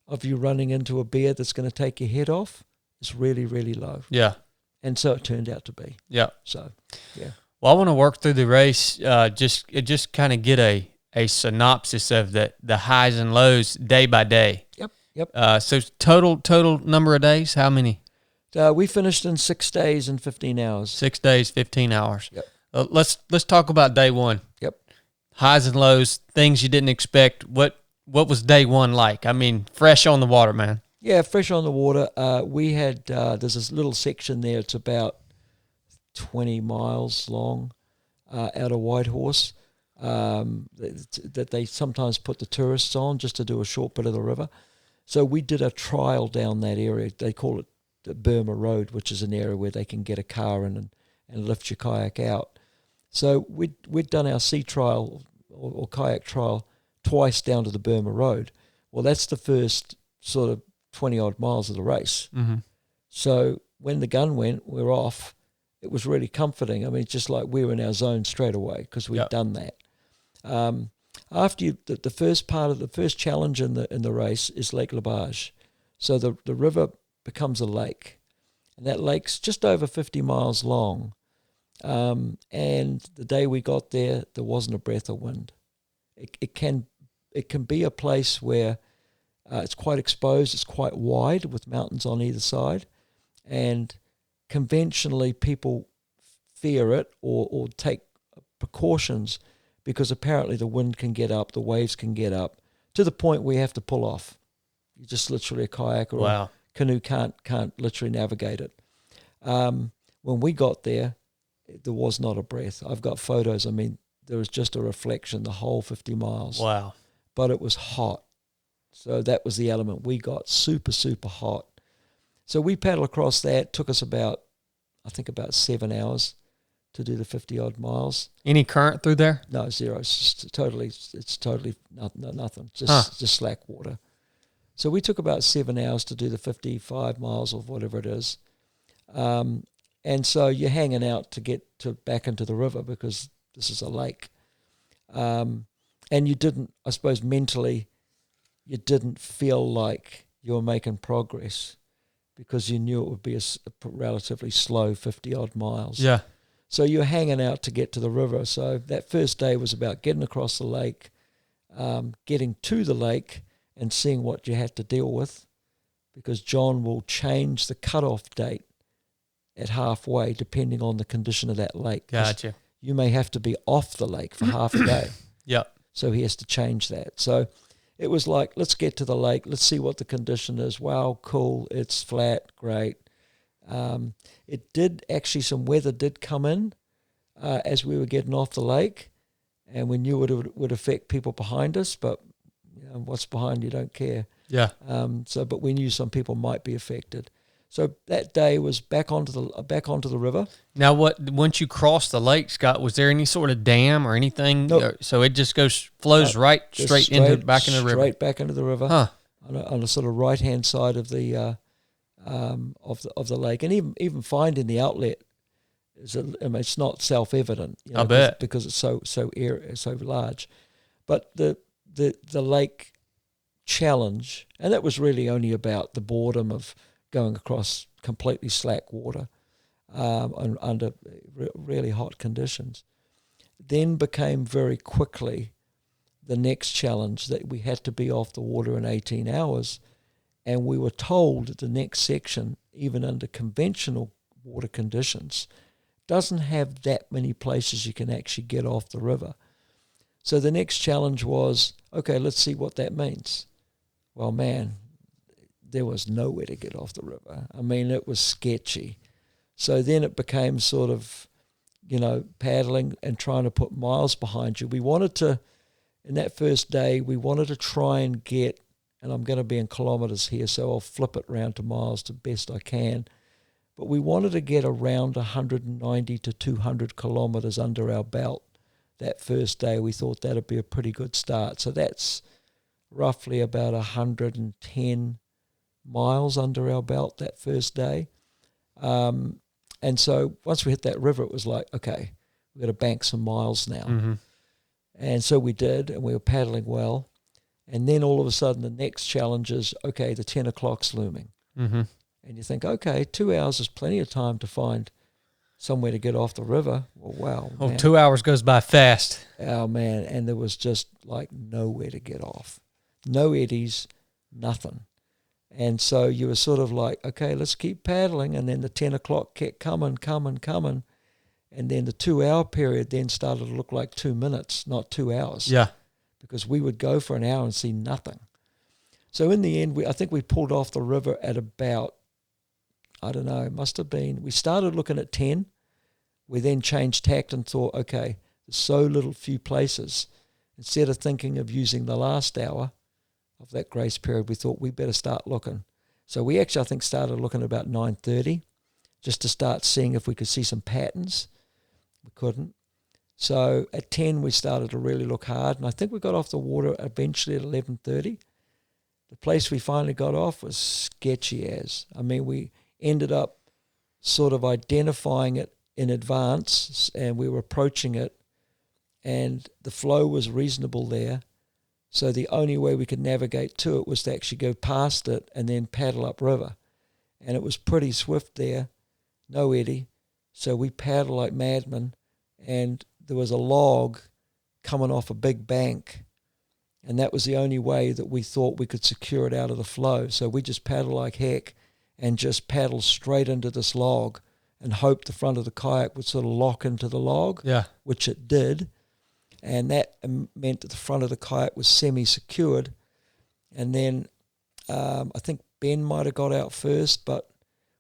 of you running into a bear that's going to take your head off is really, really low. Yeah. And so it turned out to be. Yeah. So, yeah. Well, I want to work through the race, just kind of get a synopsis of the highs and lows day by day. Yep. So total number of days, how many? We finished in 6 days and 15 hours. 6 days, 15 hours. Yep. Let's talk about day one. Yep. Highs and lows, things you didn't expect. What was day one like? Fresh on the water, man. Yeah, fresh on the water. We had there's this little section there. It's about 20 miles long out of Whitehorse that they sometimes put the tourists on just to do a short bit of the river. So we did a trial down that area. They call it the Burma Road, which is an area where they can get a car in and lift your kayak out. So we'd done our sea trial or kayak trial twice down to the Burma Road. Well, that's the first sort of 20-odd miles of the race. Mm-hmm. So when the gun went, we're off. It was really comforting. I mean, just like we were in our zone straight away because we'd done that. After the first part of the first challenge in the race is Lake Labage. So the river becomes a lake, and that lake's just over 50 miles long. And the day we got there wasn't a breath of wind. It can be a place where it's quite exposed, it's quite wide with mountains on either side, and conventionally people fear it or take precautions because apparently the wind can get up, the waves can get up, to the point where you have to pull off. You just literally a kayak or a canoe can't literally navigate it. When we got there was not a breath. I've got photos. I mean, there was just a reflection the whole 50 miles. Wow. But it was hot. So that was the element we got, super, super hot. So we paddled across that. Took us about 7 hours to do the 50-odd miles. Any current through there? No, zero. It's totally nothing. Just slack water. So we took about 7 hours to do the 55 miles or whatever it is. And so you're hanging out to get back into the river because this is a lake. And you didn't, I suppose mentally, you didn't feel like you were making progress because you knew it would be a relatively slow 50-odd miles. Yeah. So you're hanging out to get to the river. So that first day was about getting across the lake, getting to the lake and seeing what you had to deal with, because John will change the cutoff date at halfway depending on the condition of that lake. Gotcha. You may have to be off the lake for half a day. Yep. So he has to change that. So it was like, let's get to the lake. Let's see what the condition is. Wow, cool. It's flat. Great. It did actually, some weather did come in as we were getting off the lake, and we knew it would affect people behind us, but what's behind you don't care. Yeah. But we knew some people might be affected. So that day was back onto the river. Now, once you crossed the lake, Scott, was there any sort of dam or anything? Nope. So it just flows back into the river. Straight back into the river. Huh. On a sort of right hand side of the lake, and even finding the outlet it's not self evident. I bet, because it's so large, but the lake challenge, and that was really only about the boredom of going across completely slack water under really hot conditions, then became very quickly the next challenge that we had to be off the water in 18 hours. And we were told that the next section, even under conventional water conditions, doesn't have that many places you can actually get off the river. So the next challenge was, okay, let's see what that means. Well, man, there was nowhere to get off the river. I mean, it was sketchy. So then it became sort of, paddling and trying to put miles behind you. We wanted to, in that first day, we wanted to try and get, and I'm going to be in kilometres here, so I'll flip it around to miles to best I can, but we wanted to get around 190 to 200 kilometres under our belt that first day. We thought that would be a pretty good start. So that's roughly about 110 miles under our belt that first day. And so once we hit that river, it was like, okay, we've got to bank some miles now. Mm-hmm. And so we did, and we were paddling well. And then all of a sudden the next challenge is, okay, the 10 o'clock's looming. Mm-hmm. And you think, okay, 2 hours is plenty of time to find somewhere to get off the river. Well, wow. Oh, man. 2 hours goes by fast. Oh, man. And there was just like nowhere to get off. No eddies, nothing. And so you were sort of like, okay, let's keep paddling. And then the 10 o'clock kept coming. And then the 2 hour period then started to look like 2 minutes, not 2 hours. Yeah. Because we would go for an hour and see nothing. So in the end, I think we pulled off the river at about, I don't know, it must have been, we started looking at 10. We then changed tact and thought, okay, there's so little few places. Instead of thinking of using the last hour of that grace period, we thought we better start looking. So we actually, I think, started looking at about 9:30 just to start seeing if we could see some patterns. We couldn't. So at 10, we started to really look hard, and I think we got off the water eventually at 11:30. The place we finally got off was sketchy as. I mean, we ended up sort of identifying it in advance, and we were approaching it, and the flow was reasonable there. So the only way we could navigate to it was to actually go past it and then paddle upriver. And it was pretty swift there, no eddy. So we paddled like madmen, and there was a log coming off a big bank, and that was the only way that we thought we could secure it out of the flow. So we just paddled like heck and just paddled straight into this log and hoped the front of the kayak would sort of lock into the log, which it did. And that meant that the front of the kayak was semi-secured. And then I think Ben might have got out first, but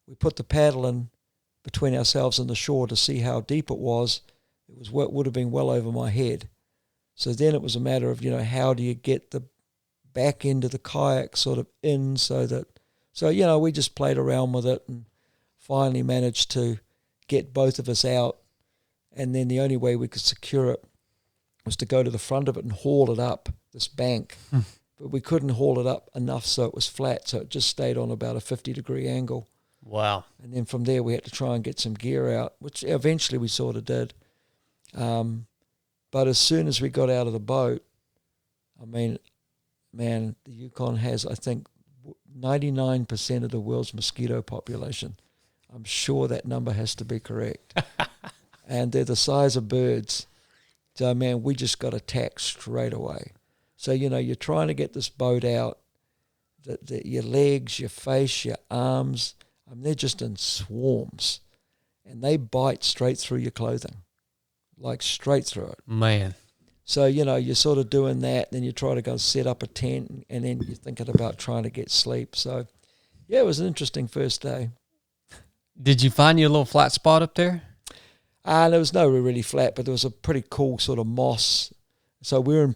we put the paddle in between ourselves and the shore to see how deep it was. It was what would have been well over my head. So then it was a matter of, how do you get the back end of the kayak sort of in so we just played around with it and finally managed to get both of us out. And then the only way we could secure it was to go to the front of it and haul it up this bank. But we couldn't haul it up enough so it was flat, so it just stayed on about a 50-degree angle. Wow. And then from there we had to try and get some gear out, which eventually we sort of did. But as soon as we got out of the boat, I mean, man, the Yukon has, I think, 99% of the world's mosquito population. I'm sure that number has to be correct. And they're the size of birds. So, man, we just got attacked straight away. So, you're trying to get this boat out, your legs, your face, your arms, they're just in swarms. And they bite straight through your clothing, like straight through it. Man. So, you're sort of doing that, then you try to go set up a tent, and then you're thinking about trying to get sleep. So, yeah, it was an interesting first day. Did you find your little flat spot up there? There was no really flat, but there was a pretty cool sort of moss. So we were in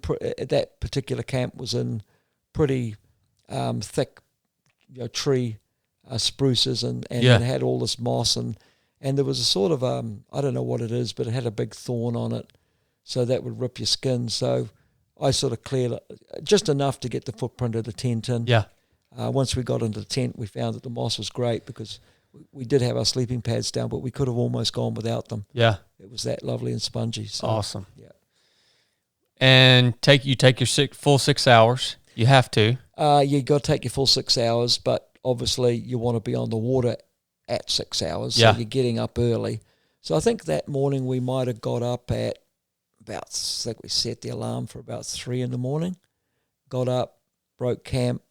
that particular camp was in pretty thick, tree spruces, and it had all this moss, and there was a sort of I don't know what it is, but it had a big thorn on it, so that would rip your skin. So I sort of cleared it just enough to get the footprint of the tent in. Yeah. Once we got into the tent, we found that the moss was great because we did have our sleeping pads down, but we could have almost gone without them. Yeah. It was that lovely and spongy. So, awesome. Yeah. And you take your full 6 hours. You have to. You got to take your full 6 hours, but obviously you want to be on the water at 6 hours. So you're getting up early. So I think that morning we might have got up at about, I think we set the alarm for about 3 a.m. Got up, broke camp.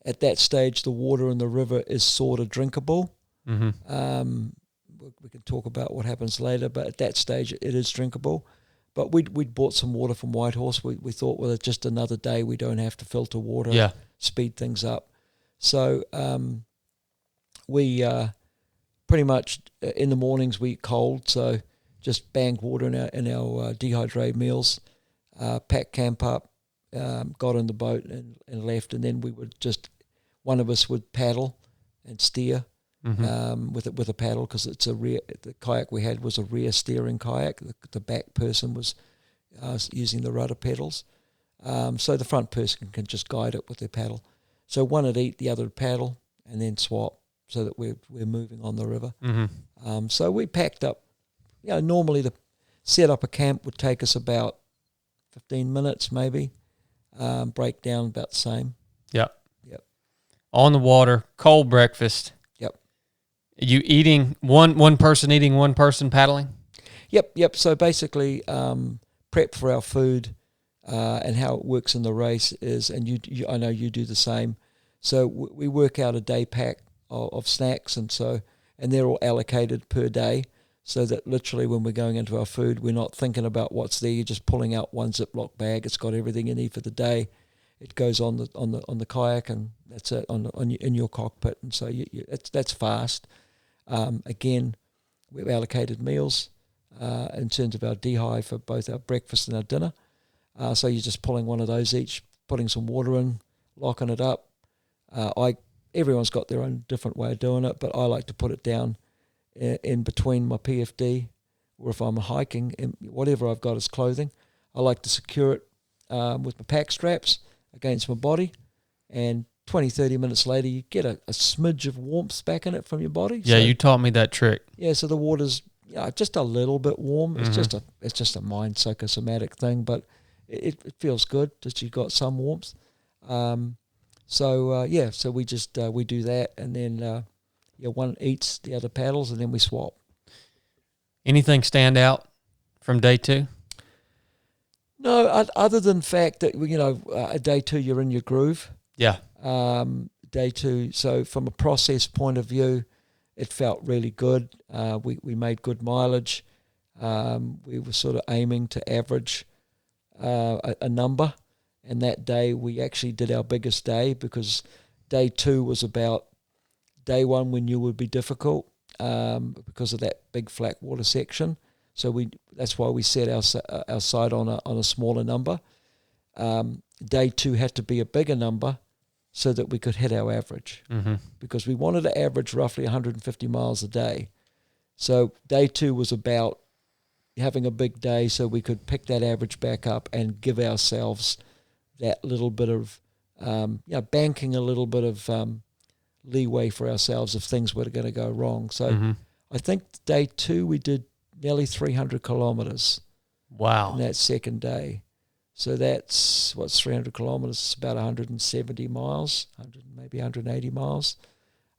At that stage, the water in the river is sort of drinkable. Mm-hmm. We can talk about what happens later, but at that stage, it is drinkable. But we'd bought some water from Whitehorse. We thought, well, it's just another day. We don't have to filter water, speed things up. So we pretty much in the mornings we eat cold, so just banged water in our dehydrated meals, packed camp up, got in the boat and left, and then we would one of us would paddle and steer with a paddle, because it's the kayak we had was a rear steering kayak. The back person was using the rudder pedals, so the front person can just guide it with their paddle. So one would eat, the other would paddle, and then swap, so that we're moving on the river. Mm-hmm. So we packed up. Normally the set up a camp would take us about 15 minutes maybe. Break down about the same. Yep. On the water, cold breakfast. Yep. You eating one person eating, one person paddling? Yep. So basically, prep for our food, and how it works in the race is, and you I know you do the same. So we work out a day pack of snacks, and they're all allocated per day, so that literally when we're going into our food, we're not thinking about what's there. You're just pulling out one Ziploc bag. It's got everything you need for the day. it goes on the kayak, and that's it in your cockpit, and so that's fast. Again, we've allocated meals in terms of our dehy for both our breakfast and our dinner. So you're just pulling one of those each, putting some water in, locking it up. Everyone's got their own different way of doing it, but I like to put it down in between my PFD, or if I'm hiking, whatever I've got as clothing, I like to secure it with my pack straps against my body, and 20, 30 minutes later, you get a smidge of warmth back in it from your body. Yeah, so, you taught me that trick. Yeah, so the water's just a little bit warm. It's just a mind psychosomatic thing, but it feels good that you've got some warmth. So we just we do that, and then one eats, the other paddles, and then we swap. Anything stand out from day 2? No, other than the fact that day 2 you're in your groove. Yeah. Day 2. So from a process point of view, it felt really good. We made good mileage. We were sort of aiming to average a number. And that day we actually did our biggest day, because day 2 was about day 1 we knew would be difficult because of that big flat water section. So that's why we set our sight on a smaller number. Day 2 had to be a bigger number so that we could hit our average, because we wanted to average roughly 150 miles a day. So day 2 was about having a big day so we could pick that average back up and give ourselves that little bit of, banking a little bit of leeway for ourselves if things were going to go wrong. So I think day 2 we did nearly 300 kilometers. Wow. In that second day. So that's, 300 kilometers? It's about 170 miles, maybe 180 miles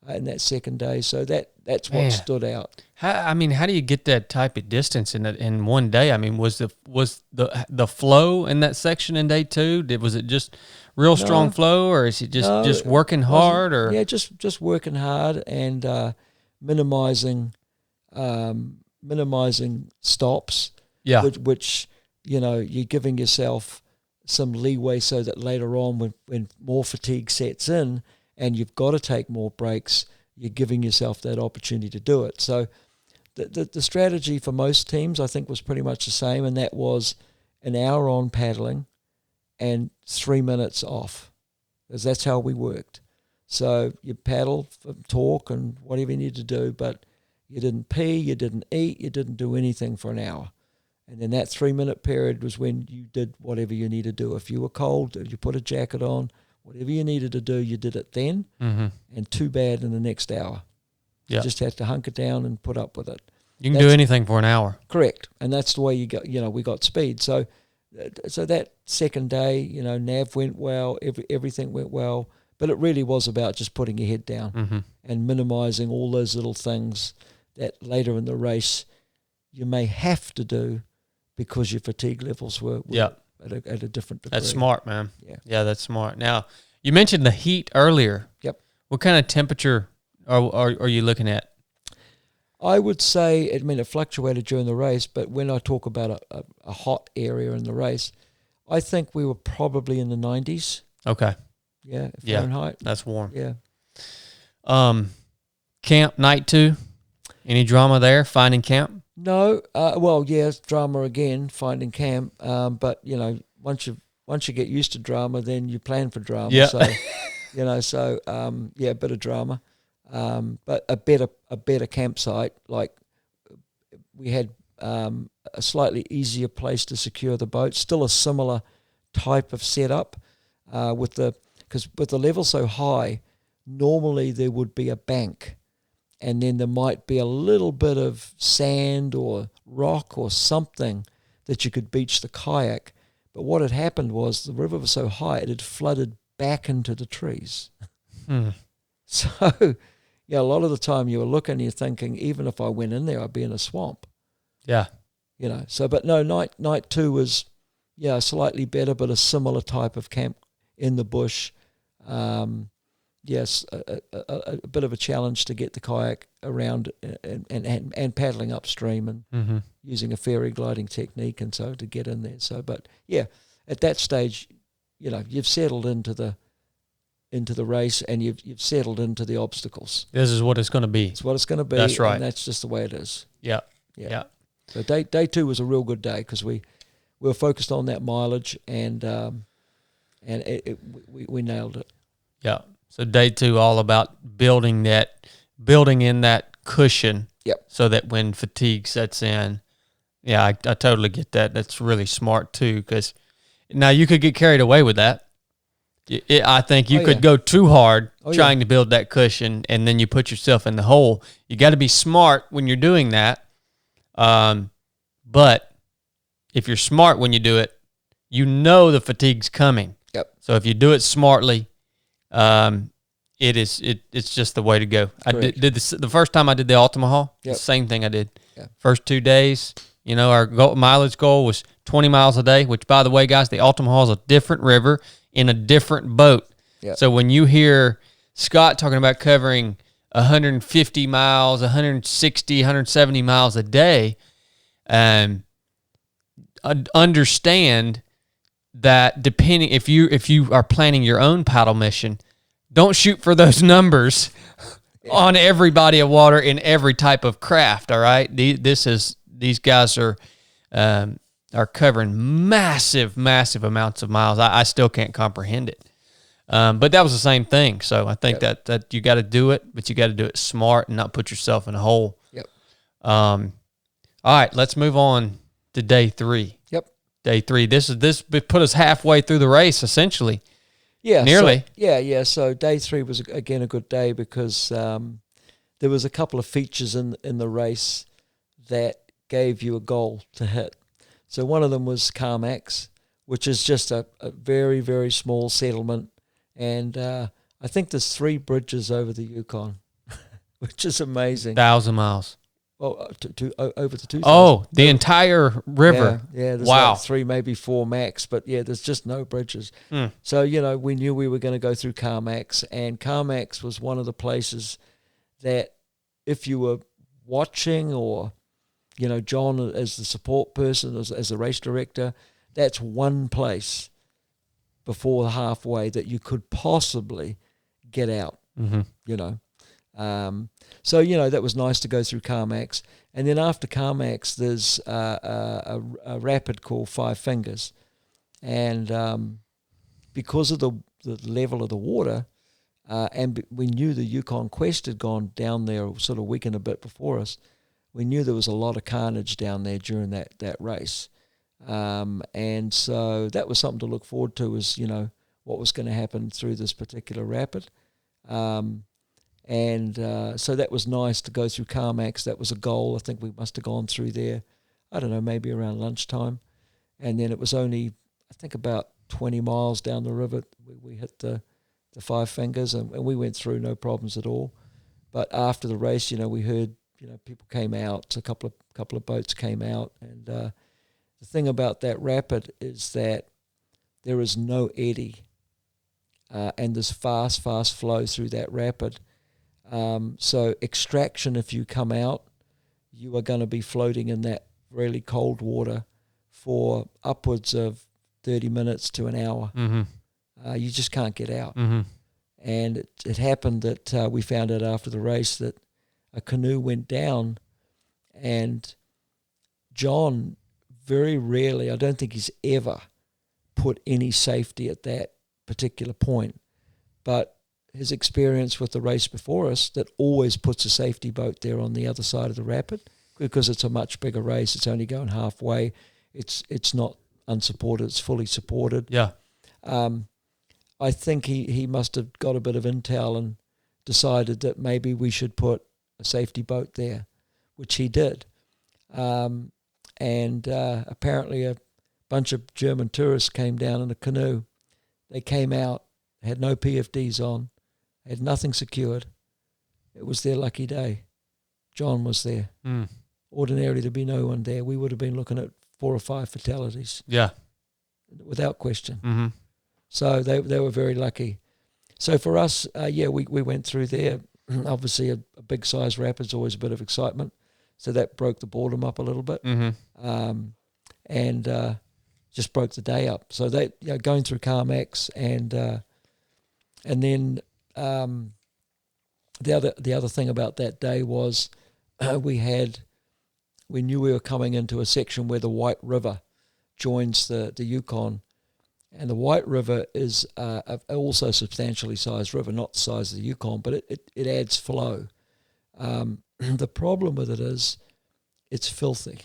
in that second day. So that's what stood out. How do you get that type of distance in one day? I mean, was the flow in that section in day 2? Was it just real strong flow, or is it just working hard? Or yeah, just working hard and minimizing stops. Yeah, which you're giving yourself some leeway so that later on, when more fatigue sets in and you've got to take more breaks, you're giving yourself that opportunity to do it. So the strategy for most teams, I think, was pretty much the same, and that was an hour on paddling and 3 minutes off, because that's how we worked. So you paddle, talk, and whatever you need to do, but you didn't pee, you didn't eat, you didn't do anything for an hour. And then that 3 minute period was when you did whatever you needed to do. If you were cold, you put a jacket on, whatever you needed to do, you did it then. And too bad in the next hour. You just had to hunker down and put up with it. You can do anything for an hour. Correct. And that's the way you got, we got speed. So that second day, nav went well, everything went well, but it really was about just putting your head down and minimizing all those little things that later in the race you may have to do, because your fatigue levels were at a different degree. That's smart, man. Yeah, that's smart. Now, you mentioned the heat earlier. Yep. What kind of temperature are you looking at? I would say, it fluctuated during the race, but when I talk about a hot area in the race, I think we were probably in the 90s. Okay. Yeah, Fahrenheit. That's warm. Yeah. Camp night 2, any drama there, finding camp? No, drama again, finding camp. But once you get used to drama, then you plan for drama. Yeah. So, a bit of drama. But a better campsite. Like, we had a slightly easier place to secure the boat. Still a similar type of setup, because with the level so high, normally there would be a bank, and then there might be a little bit of sand or rock or something that you could beach the kayak. But what had happened was the river was so high, it had flooded back into the trees. So, a lot of the time you were looking, you're thinking, even if I went in there, I'd be in a swamp. Yeah. But no, night 2 was, slightly better, but a similar type of camp in the bush. Yes, a bit of a challenge to get the kayak around and paddling upstream and using a ferry gliding technique, and so to get in there. So, but at that stage, you've settled into the race, and you've settled into the obstacles. This is what it's going to be. It's what it's going to be. That's right. And that's just the way it is. Yeah. So day 2 was a real good day because we were focused on that mileage, and we nailed it. Yeah. So day 2, all about building in that cushion. Yep. So that when fatigue sets in, yeah, I totally get that. That's really smart too, because now you could get carried away with that. I think you could go too hard trying to build that cushion, and then you put yourself in the hole. You got to be smart when you're doing that. But if you're smart when you do it, the fatigue's coming. Yep. So if you do it smartly, it's just the way to go. Correct. I did this the first time I did the Ultima Haul. Yep. The same thing I did. Yep. First 2 days, our mileage goal was 20 miles a day, which, by the way, guys, the Ultima Haul is a different river in a different boat. Yep. So when you hear Scott talking about covering 150 miles, 160, 170 miles a day, understand that depending if you are planning your own paddle mission, don't shoot for those numbers on every body of water in every type of craft. All right, these guys are covering massive amounts of miles. I still can't comprehend it, but that was the same thing. So I think that you got to do it, but you got to do it smart and not put yourself in a hole. Yep. All right, let's move on to day 3. Yep. Day 3. This put us halfway through the race, essentially. Yeah. Nearly. So, So day 3 was, again, a good day because there was a couple of features in the race that gave you a goal to hit. So one of them was Carmax, which is just a very, very small settlement. And I think there's 3 bridges over the Yukon, which is amazing. 1,000 miles. Well, over to 2,000. Oh, the entire river. Yeah, there's wow. like 3, maybe 4 max, but there's just no bridges. So, we knew we were going to go through Carmax, and Carmax was one of the places that if you were watching or, John as the support person, as the race director, that's one place before halfway that you could possibly get out, So, that was nice to go through Carmax. And then after Carmax, there's a rapid called Five Fingers. And because of the level of the water, and we knew the Yukon Quest had gone down there sort of a week and a bit before us, we knew there was a lot of carnage down there during that race. And so that was something to look forward to, was, what was going to happen through this particular rapid. So that was nice to go through Carmax. That was a goal. I think we must have gone through there, I don't know, maybe around lunchtime. And then it was only, I think, about 20 miles down the river. We hit the Five Fingers, and we went through no problems at all. But after the race, we heard, people came out, a couple of boats came out. And the thing about that rapid is that there is no eddy, and there's fast flow through that rapid. So extraction, if you come out, you are going to be floating in that really cold water for upwards of 30 minutes to an hour. Mm-hmm. You just can't get out. Mm-hmm. And it happened that we found out after the race that a canoe went down, and John very rarely, I don't think he's ever put any safety at that particular point, but his experience with the race before us, that always puts a safety boat there on the other side of the rapid, because it's a much bigger race. It's only going halfway. It's not unsupported. It's fully supported. Yeah. I think he must have got a bit of intel and decided that maybe we should put a safety boat there, which he did. Apparently a bunch of German tourists came down in a canoe. They came out, had no PFDs on, had nothing secured. It was their lucky day. John was there. Mm. Ordinarily, there'd be no one there. We would have been looking at 4 or 5 fatalities. Yeah. Without question. Mm-hmm. So they were very lucky. So for us, we went through there. Obviously, a big size rapid's always a bit of excitement. So that broke the boredom up a little bit. Mm-hmm. just broke the day up. So they, going through Carmax, and then the other thing about that day was we knew we were coming into a section where the White River joins the Yukon, and the White River is also a substantially sized river, not the size of the Yukon, but it adds flow. The problem with it is it's filthy,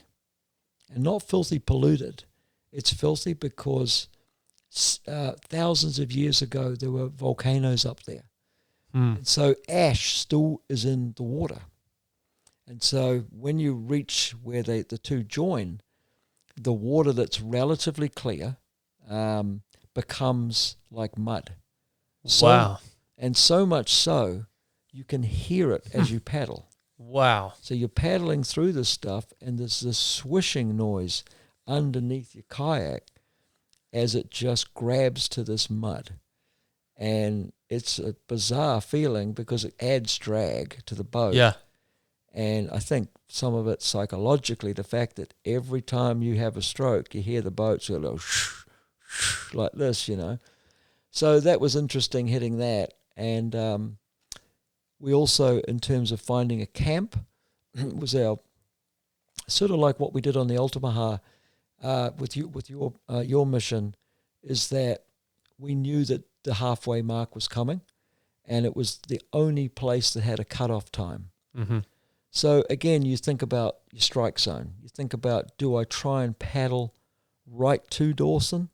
and not filthy polluted. It's filthy because thousands of years ago there were volcanoes up there. And so ash still is in the water. And so when you reach where the two join, the water that's relatively clear becomes like mud. Wow. And so much so, you can hear it as you paddle. Wow. So you're paddling through this stuff, and there's this swishing noise underneath your kayak as it just grabs to this mud. And it's a bizarre feeling because it adds drag to the boat. Yeah. And I think some of it psychologically, the fact that every time you have a stroke, you hear the boats go like, shh, shh, like this, So that was interesting hitting that. And we also, in terms of finding a camp, was our sort of like what we did on the Altamaha with your mission, is that we knew that the halfway mark was coming, and it was the only place that had a cutoff time. Mm-hmm. So again, you think about your strike zone. You think about, do I try and paddle right to Dawson?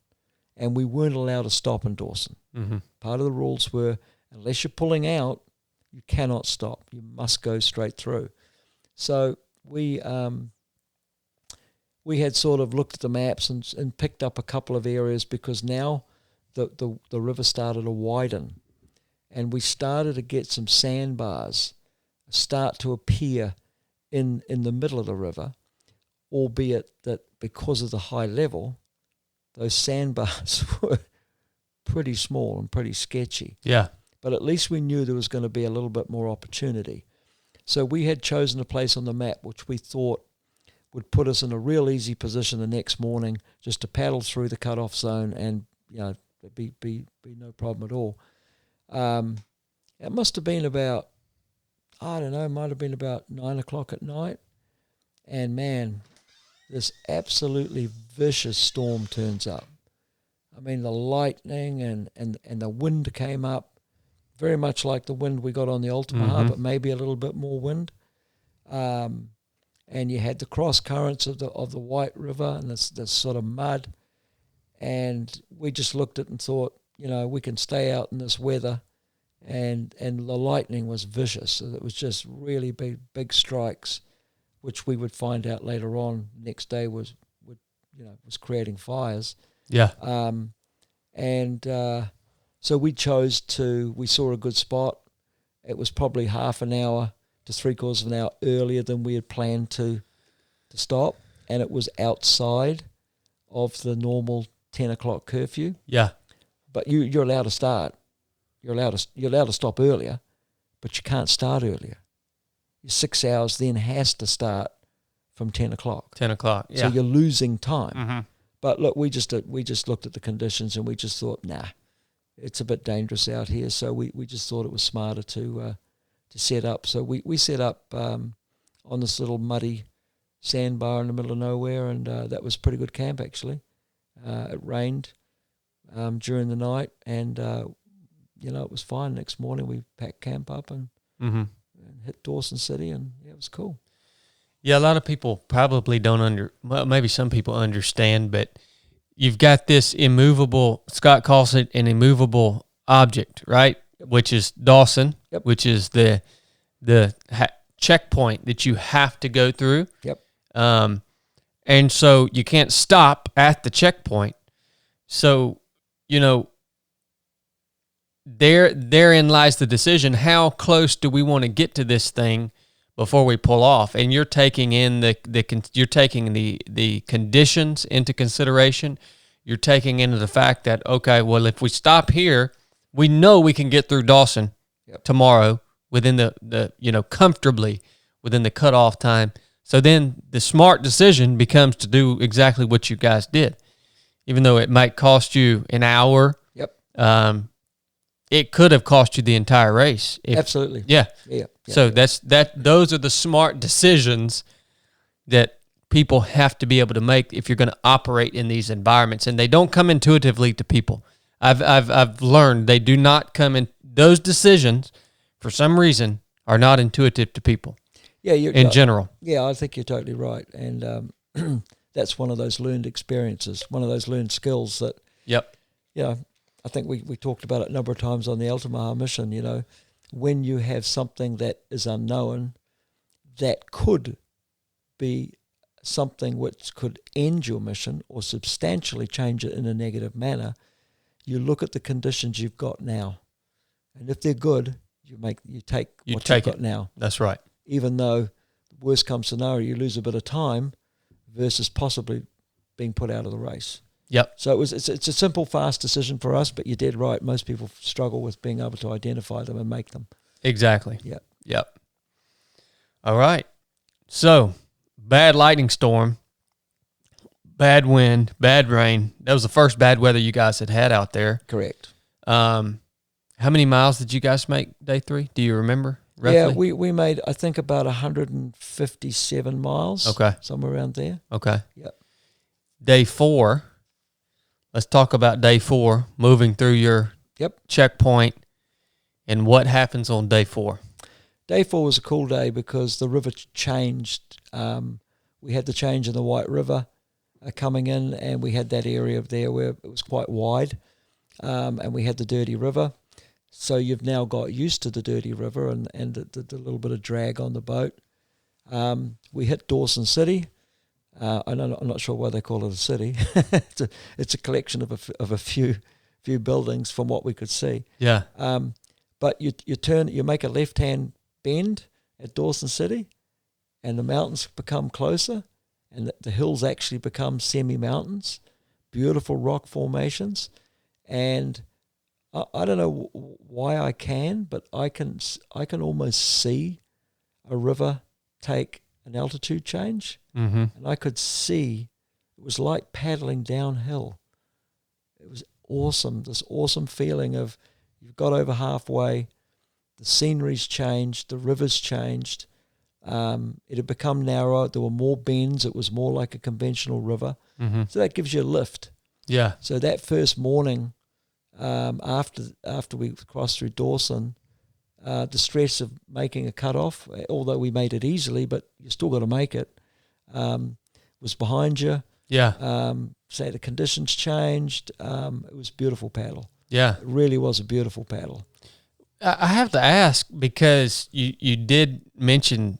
And we weren't allowed to stop in Dawson. Mm-hmm. Part of the rules were, unless you're pulling out, you cannot stop. You must go straight through. So we had sort of looked at the maps and picked up a couple of areas, because now the river started to widen, and we started to get some sandbars start to appear in the middle of the river, albeit that because of the high level, those sandbars were pretty small and pretty sketchy. Yeah. But at least we knew there was going to be a little bit more opportunity. So we had chosen a place on the map which we thought would put us in a real easy position the next morning, just to paddle through the cutoff zone, and be no problem at all. It must have been about, I don't know, might have been about 9 o'clock at night. And man, this absolutely vicious storm turns up. I mean, the lightning and the wind came up, very much like the wind we got on the Altamaha, but maybe a little bit more wind. And you had the cross currents of the White River and this sort of mud. And we just looked at it and thought, we can stay out in this weather. And the lightning was vicious. So it was just really big strikes, which we would find out later on next day was creating fires. Yeah. So we saw a good spot. It was probably half an hour to 3/4 of an hour earlier than we had planned to stop. And it was outside of the normal 10 o'clock curfew. Yeah. But you're allowed to start. You're allowed to stop earlier, but you can't start earlier. Your 6 hours then has to start from 10 o'clock. 10 o'clock, yeah. So you're losing time. Mm-hmm. But look, we just looked at the conditions, and we just thought, nah, it's a bit dangerous out here. So we just thought it was smarter to set up. So we set up on this little muddy sandbar in the middle of nowhere, and that was a pretty good camp, actually. It rained during the night, and it was fine. Next morning we packed camp up and hit Dawson City, and it was cool. Yeah, a lot of people probably don't maybe some people understand, but you've got this immovable, Scott calls it an immovable object, right? Yep. Which is Dawson, yep. Which is the checkpoint that you have to go through. Yep. And so you can't stop at the checkpoint. So, therein lies the decision. How close do we want to get to this thing before we pull off? And you're taking in the conditions into consideration. You're taking into the fact that, okay, well, if we stop here, we know we can get through Dawson tomorrow within the comfortably within the cutoff time. So then the smart decision becomes to do exactly what you guys did. even though it might cost you an hour. Yep. It could have cost you the entire race. Absolutely. Yeah. Yeah. So those are the smart decisions that people have to be able to make if you're going to operate in these environments, and they don't come intuitively to people. I've learned they do not come in. Those decisions, for some reason, are not intuitive to people. Yeah, in general. Yeah, I think you're totally right, and that's one of those learned experiences, one of those learned skills that. Yep. You know, I think we talked about it a number of times on the Altamaha mission. You know, when you have something that is unknown, that could be something which could end your mission or substantially change it in a negative manner, you look at the conditions you've got now, and if they're good, you take what you've got now. That's right. Even though worst come scenario, you lose a bit of time versus possibly being put out of the race. Yep. So it's a simple, fast decision for us, but you're dead right. Most people struggle with being able to identify them and make them. Exactly. Yep. All right. So, bad lightning storm, bad wind, bad rain. That was the first bad weather you guys had out there. Correct. How many miles did you guys make day 3? Do you remember? Roughly? Yeah, we made, I think, about 157 miles. Okay. Somewhere around there. Okay. Yep. Day 4. Let's talk about day 4, moving through your checkpoint, and what happens on day 4. Day 4 was a cool day because the river changed. We had the change in the White River coming in, and we had that area of there where it was quite wide, and we had the Dirty River. So you've now got used to the Dirty River and the little bit of drag on the boat. We hit Dawson City. I'm not sure why they call it a city. it's a collection of a few buildings from what we could see. Yeah. But you make a left-hand bend at Dawson City, and the mountains become closer, and the hills actually become semi-mountains, beautiful rock formations, and I don't know why I can, but I can almost see a river take an altitude change, and I could see it was like paddling downhill. It was awesome, this awesome feeling of you've got over halfway, the scenery's changed, the river's changed, it had become narrow, there were more bends, it was more like a conventional river, so that gives you a lift. Yeah. So that first morning, after we crossed through Dawson, the stress of making a cutoff, although we made it easily, but you still got to make it, was behind you. Yeah. Say the conditions changed. It was a beautiful paddle. Yeah. It really was a beautiful paddle. I have to ask, because you did mention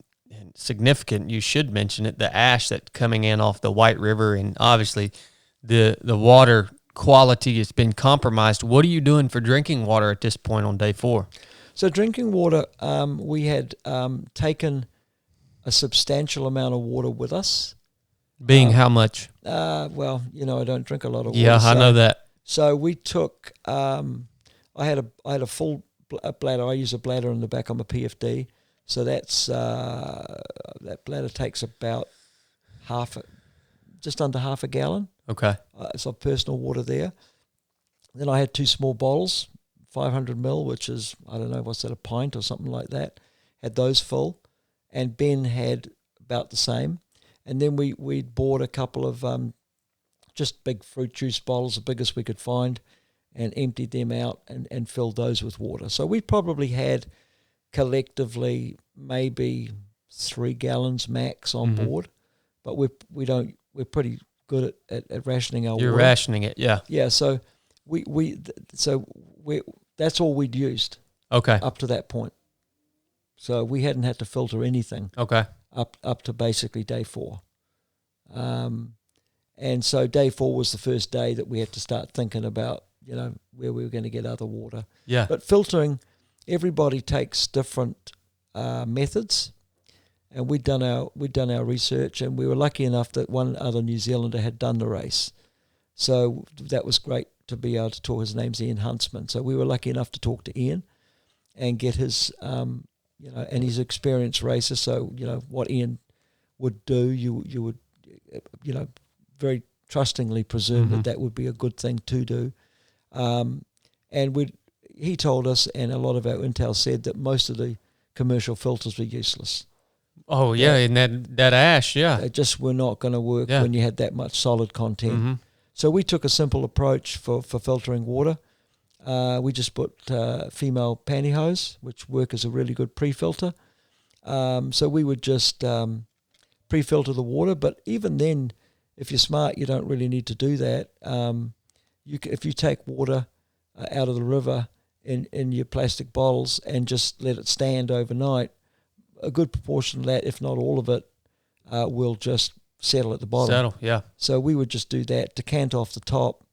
significant, you should mention it, the ash that's coming in off the White River, and obviously the water quality has been compromised. What are you doing for drinking water at this point on day 4? So drinking water, we had taken a substantial amount of water with us. Being how much? Well, I don't drink a lot of water. Yeah, I know that. So we took, I had a full bladder. I use a bladder in the back of my PFD. So that's, that bladder takes about just under half a gallon. Okay. So personal water there. Then I had 2 small bottles, 500 ml, which is, I don't know, what's that, a pint or something like that. Had those full. And Ben had about the same. And then we bought a couple of just big fruit juice bottles, the biggest we could find, and emptied them out and filled those with water. So we probably had collectively maybe 3 gallons max on board, but we're pretty good at rationing our water. You're rationing it, yeah. Yeah, so we that's all we'd used. Okay. Up to that point. So we hadn't had to filter anything. Okay. Up to basically day 4. And so day 4 was the first day that we had to start thinking about, where we were going to get other water. Yeah. But filtering, everybody takes different methods, and we'd done our research, and we were lucky enough that one other New Zealander had done the race. So that was great to be able to talk. His name's Ian Huntsman. So we were lucky enough to talk to Ian and get his, and he's an experienced racer. So, what Ian would do, you would, very trustingly presumed that would be a good thing to do. And he told us, and a lot of our intel said, that most of the commercial filters were useless. Oh, yeah, and that ash, yeah. They just were not going to work when you had that much solid content. So we took a simple approach for filtering water. We just put female pantyhose, which work as a really good pre-filter. So we would just pre-filter the water, but even then, if you're smart, you don't really need to do that. If you take water out of the river in your plastic bottles and just let it stand overnight, a good proportion of that, if not all of it, will just settle at the bottom. Settle, yeah. So we would just do that, decant off the top,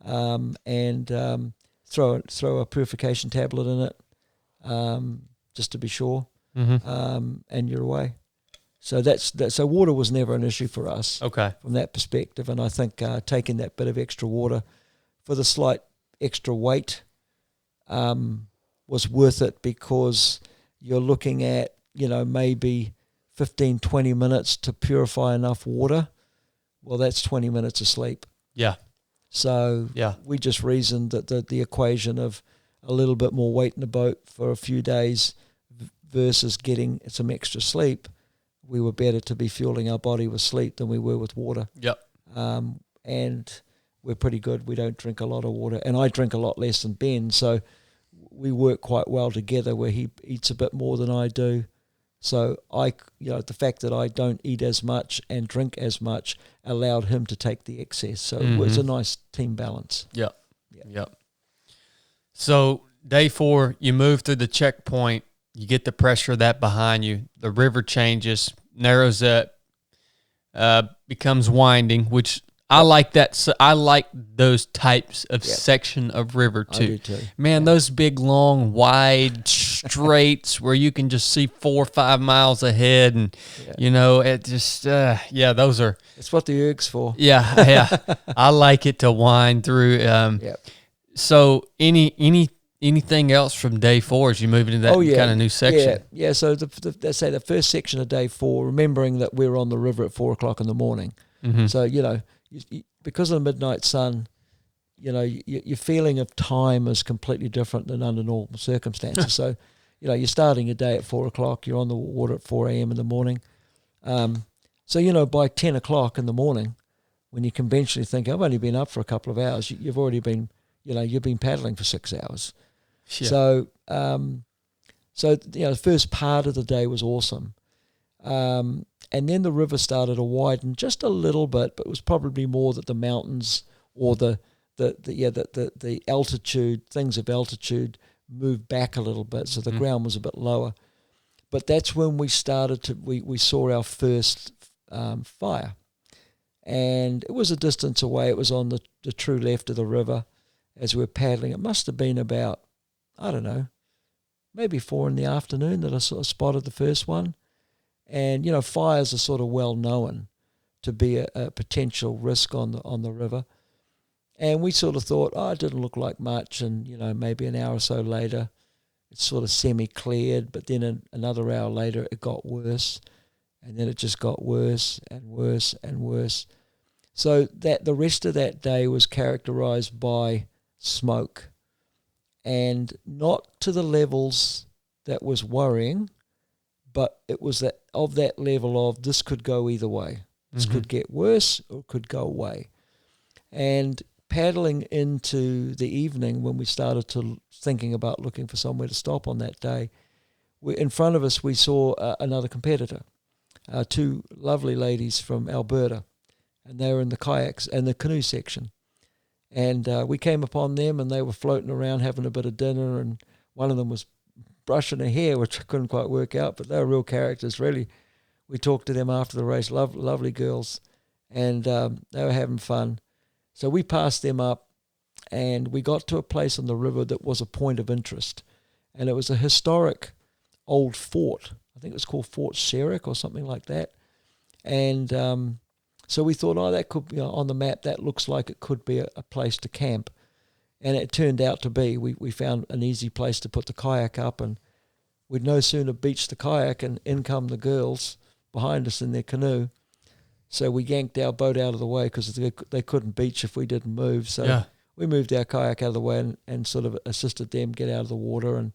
and throw a purification tablet in it, just to be sure, and you're away. So so water was never an issue for us. Okay. From that perspective, and I think taking that bit of extra water for the slight extra weight was worth it, because you're looking at, maybe 15, 20 minutes to purify enough water. Well, that's 20 minutes of sleep. Yeah. So we just reasoned that the equation of a little bit more weight in the boat for a few days versus getting some extra sleep, we were better to be fueling our body with sleep than we were with water. Yep. And we're pretty good. We don't drink a lot of water, and I drink a lot less than Ben, so we work quite well together, where he eats a bit more than I do. So the fact that I don't eat as much and drink as much allowed him to take the excess. So it was a nice team balance. Yep. So day 4, you move through the checkpoint, you get the pressure of that behind you, the river changes, narrows up, becomes winding, which I like that. So I like those types of section of river too. I do too. Man, those big, long, wide straights where you can just see 4 or 5 miles ahead, and it just those are. It's what the erg's for. Yeah. I like it to wind through. So anything else from day 4 as you move into that kind of new section? Yeah. So let's say the first section of day 4, remembering that we're on the river at 4 o'clock in the morning. So because of the midnight sun, your feeling of time is completely different than under normal circumstances. So, you're starting your day at 4 o'clock, you're on the water at 4 a.m. in the morning. So, by 10 o'clock in the morning, when you conventionally think, I've only been up for a couple of hours, you've already been, you've been paddling for 6 hours. Yeah. So, the first part of the day was awesome. And then the river started to widen just a little bit, but it was probably more that the mountains or the altitude, things of altitude, moved back a little bit, so the ground was a bit lower. But that's when we started we saw our first fire, and it was a distance away. It was on the true left of the river as we were paddling. It must have been about, I don't know, maybe 4 in the afternoon that I sort of spotted the first one. And fires are sort of well known to be a potential risk on the river, and we sort of thought, it didn't look like much, and maybe an hour or so later, it sort of semi-cleared. But then another hour later, it got worse, and then it just got worse and worse and worse. So that the rest of that day was characterized by smoke, and not to the levels that was worrying. But it was that level of this could go either way. This could get worse or it could go away. And paddling into the evening, when we started to thinking about looking for somewhere to stop on that day, in front of us we saw another competitor, 2 lovely ladies from Alberta, and they were in the kayaks and the canoe section. And we came upon them, and they were floating around having a bit of dinner, and one of them was brushing her hair, which I couldn't quite work out, but they were real characters, really. We talked to them after the race, lovely girls, and they were having fun. So we passed them up, and we got to a place on the river that was a point of interest, and it was a historic old fort. I think it was called Fort Sherrick or something like that. And so we thought, that could be on the map, that looks like it could be a place to camp. And it turned out to be. We found an easy place to put the kayak up, and we'd no sooner beached the kayak and in come the girls behind us in their canoe. So we yanked our boat out of the way because they couldn't beach if we didn't move. So Yeah. we moved our kayak out of the way and sort of assisted them get out of the water.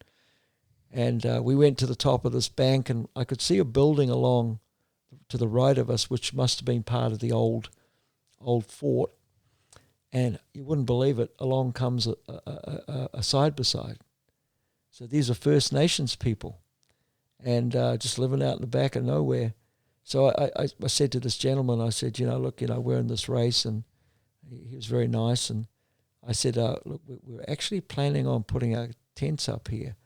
And we went to the top of this bank, and I could see a building along to the right of us, which must have been part of the old fort. And you wouldn't believe it, along comes a side-by-side. So these are First Nations people, and just living out in the back of nowhere. So I said to this gentleman, I said, look, we're in this race, and he was very nice. And I said, look, we're actually planning on putting our tents up here.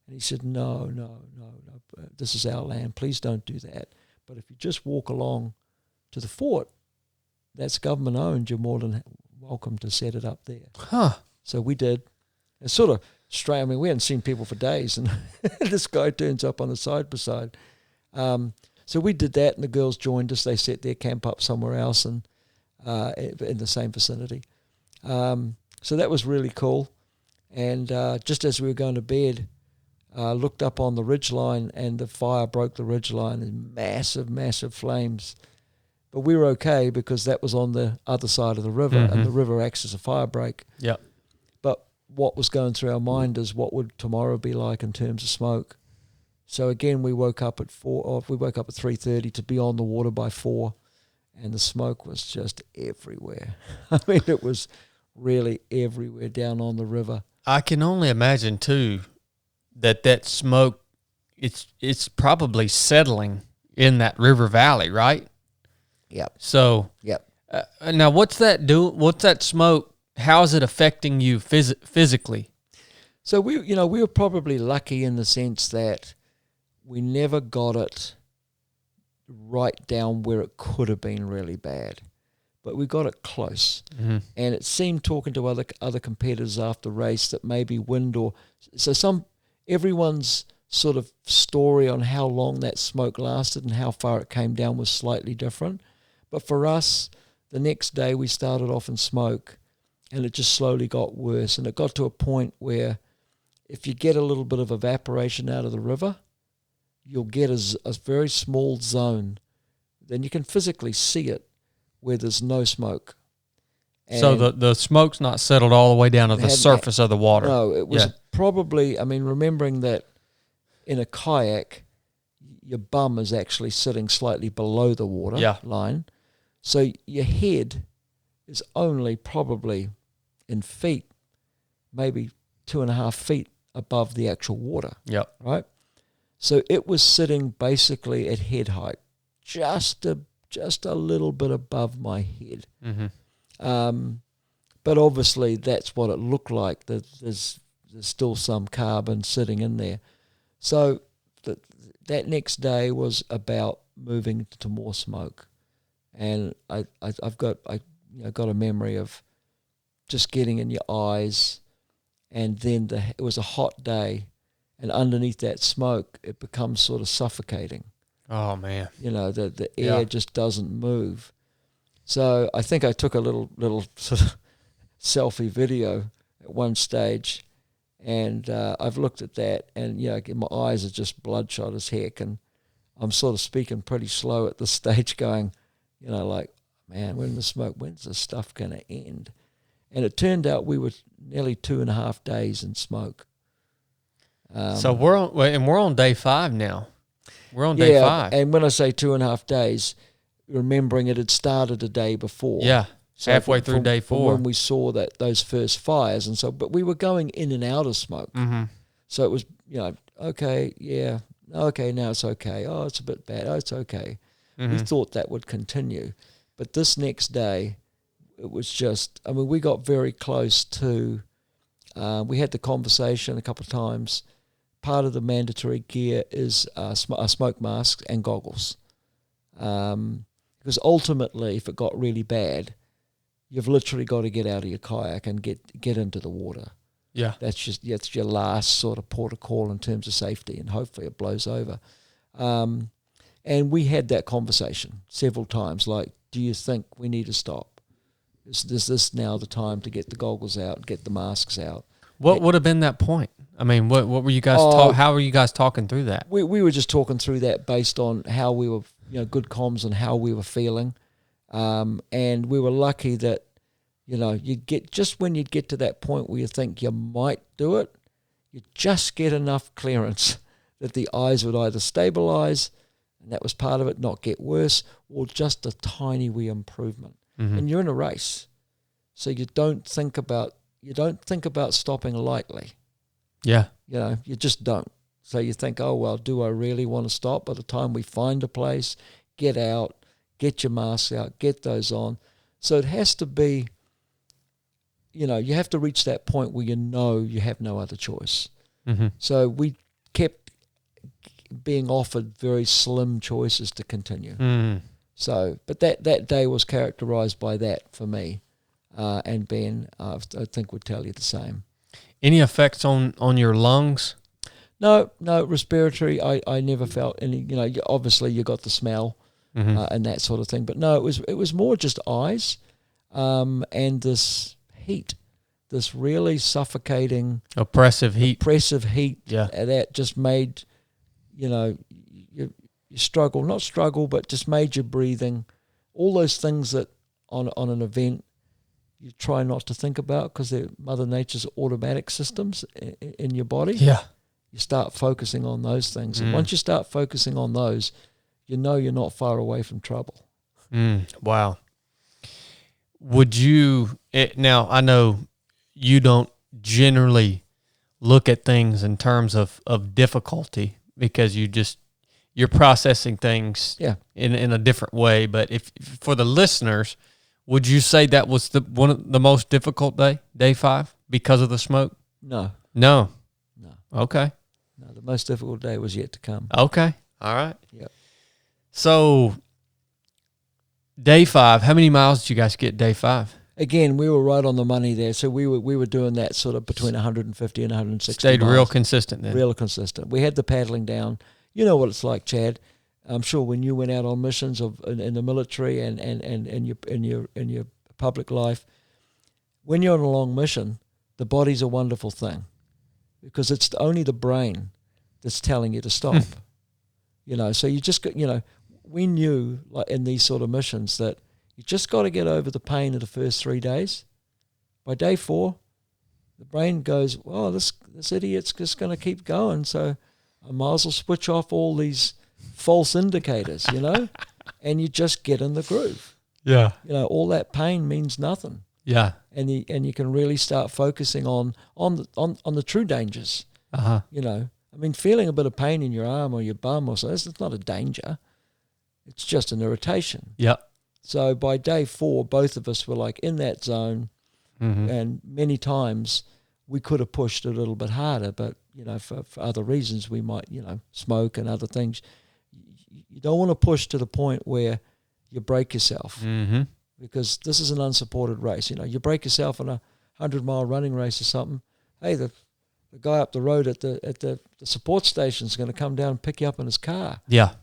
And he said, no, this is our land. Please don't do that. But if you just walk along to the fort, that's government owned. You're more than welcome to set it up there. Huh. So we did. It's sort of strange. I mean, we hadn't seen people for days, and this guy turns up on the side-by-side. So we did that, and the girls joined us. They set their camp up somewhere else and in the same vicinity. So that was really cool. And just as we were going to bed, looked up on the ridgeline, and the fire broke the ridgeline in massive, massive flames. But we were okay because that was on the other side of the river, and the river acts as a fire break. Yep. But what was going through our mind is, what would tomorrow be like in terms of smoke? So again, we woke up at 3:30 to be on the water by 4, and the smoke was just everywhere. I mean, it was really everywhere down on the river. I can only imagine too that smoke, it's probably settling in that river valley, right? Yep. So Yep. Now what's that do? What's that smoke? How is it affecting you physically? So we were probably lucky in the sense that we never got it right down where it could have been really bad, but we got it close. Mm-hmm. And it seemed, talking to other competitors after race, that maybe wind everyone's sort of story on how long that smoke lasted and how far it came down was slightly different. But for us, the next day we started off in smoke, and it just slowly got worse. And it got to a point where if you get a little bit of evaporation out of the river, you'll get a very small zone. Then you can physically see it where there's no smoke. And so the smoke's not settled all the way down to the surface of the water. No, it was probably, remembering that in a kayak, your bum is actually sitting slightly below the water line. So your head is only probably in feet, maybe 2.5 feet above the actual water. Yep. Right? So it was sitting basically at head height, just a little bit above my head. Mm-hmm. But obviously that's what it looked like. There's still some carbon sitting in there. So that next day was about moving to more smoke, and I've got a memory of just getting in your eyes, and then it was a hot day, and underneath that smoke it becomes sort of suffocating. Oh man! The air just doesn't move. So I think I took a little sort of selfie video at one stage, and I've looked at that, and my eyes are just bloodshot as heck, and I'm sort of speaking pretty slow at this stage, going, like, man, when's this stuff going to end? And it turned out we were nearly 2.5 days in smoke. So we're on day 5 now. We're on day 5. And when I say 2.5 days, remembering it had started a day before. Yeah, so halfway through day 4. When we saw those first fires. And so, but we were going in and out of smoke. Mm-hmm. So it was, okay, yeah, okay, now it's okay. Oh, it's a bit bad. Oh, it's okay. Mm-hmm. We thought that would continue. But this next day, it was just, we got very close to, we had the conversation a couple of times. Part of the mandatory gear is smoke masks and goggles. Because ultimately, if it got really bad, you've literally got to get out of your kayak and get into the water. Yeah. That's your last sort of port of call in terms of safety, and hopefully it blows over. And we had that conversation several times, like, do you think we need to stop? Is this now the time to get the goggles out, get the masks out? What would have been that point? What were you guys how were you guys talking through that? We were just talking through that based on how we were, good comms and how we were feeling. And we were lucky that, you'd get, just when you'd get to that point where you think you might do it, you just get enough clearance that the eyes would either stabilize, and that was part of it, not get worse, or just a tiny wee improvement. Mm-hmm. And you're in a race, so you don't think about stopping lightly. Yeah. You just don't. So you think, oh, well, do I really want to stop? By the time we find a place, get out, get your masks out, get those on. So it has to be, you have to reach that point where you have no other choice. Mm-hmm. So we kept being offered very slim choices to continue. Mm. So, but that day was characterized by that for me. And Ben, I think would tell you the same. Any effects on your lungs? No, respiratory. I never felt any. Obviously you got the smell and that sort of thing, but no, it was more just eyes, and this heat, this really suffocating, oppressive heat. Yeah, that just made, you not struggle, but just made your breathing, all those things that on an event you try not to think about because they're Mother Nature's automatic systems in your body. Yeah. You start focusing on those things. And once you start focusing on those, you're not far away from trouble. Wow. Would you, now I know you don't generally look at things in terms of difficulty because you're processing things in a different way. But if for the listeners, would you say that was one of the most difficult day 5 because of the smoke? No. Okay. No, the most difficult day was yet to come. Okay. All right. Yep. So day 5, how many miles did you guys get day 5? Again, we were right on the money there. So we were doing that sort of between 150 and 160 Stayed miles. real consistent then. Real consistent. We had the paddling down. You know what it's like, Chad. I'm sure when you went out on missions in the military and in your public life, when you're on a long mission, the body's a wonderful thing because it's only the brain that's telling you to stop. So you just got, we knew like in these sort of missions that you just got to get over the pain of the first 3 days. By day 4, the brain goes, well, this idiot's just going to keep going, so I might as well switch off all these false indicators, and you just get in the groove. Yeah. All that pain means nothing. Yeah. And you can really start focusing on the true dangers. Uh-huh. Feeling a bit of pain in your arm or your bum or something, it's not a danger. It's just an irritation. Yep. So by day 4, both of us were like in that zone, and many times we could have pushed a little bit harder, but for other reasons we might, smoke and other things. You don't want to push to the point where you break yourself, because this is an unsupported race. You break yourself in a 100-mile running race or something. Hey, the guy up the road at the support station is going to come down and pick you up in his car. Yeah.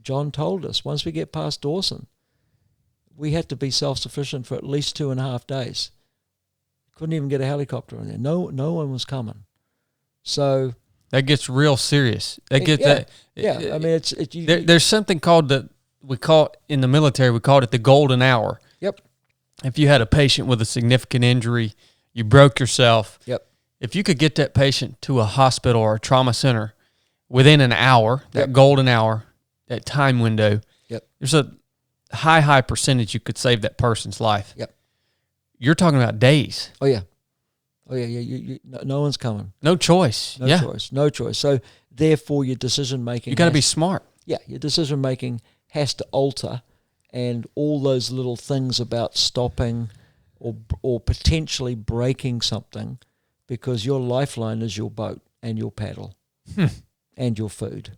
John told us once we get past Dawson, we had to be self-sufficient for at least 2.5 days. Couldn't even get a helicopter in there. No one was coming. So that gets real serious. There's something called we call it in the military, we called it the golden hour. Yep. If you had a patient with a significant injury, you broke yourself. Yep. If you could get that patient to a hospital or a trauma center within an hour, that golden hour, that time window, there's a high percentage you could save that person's life. Yep. You're talking about days. Oh yeah. No one's coming. No choice. No choice. So therefore, your decision making. You got to be smart. Yeah, your decision making has to alter, and all those little things about stopping or potentially breaking something, because your lifeline is your boat and your paddle and your food.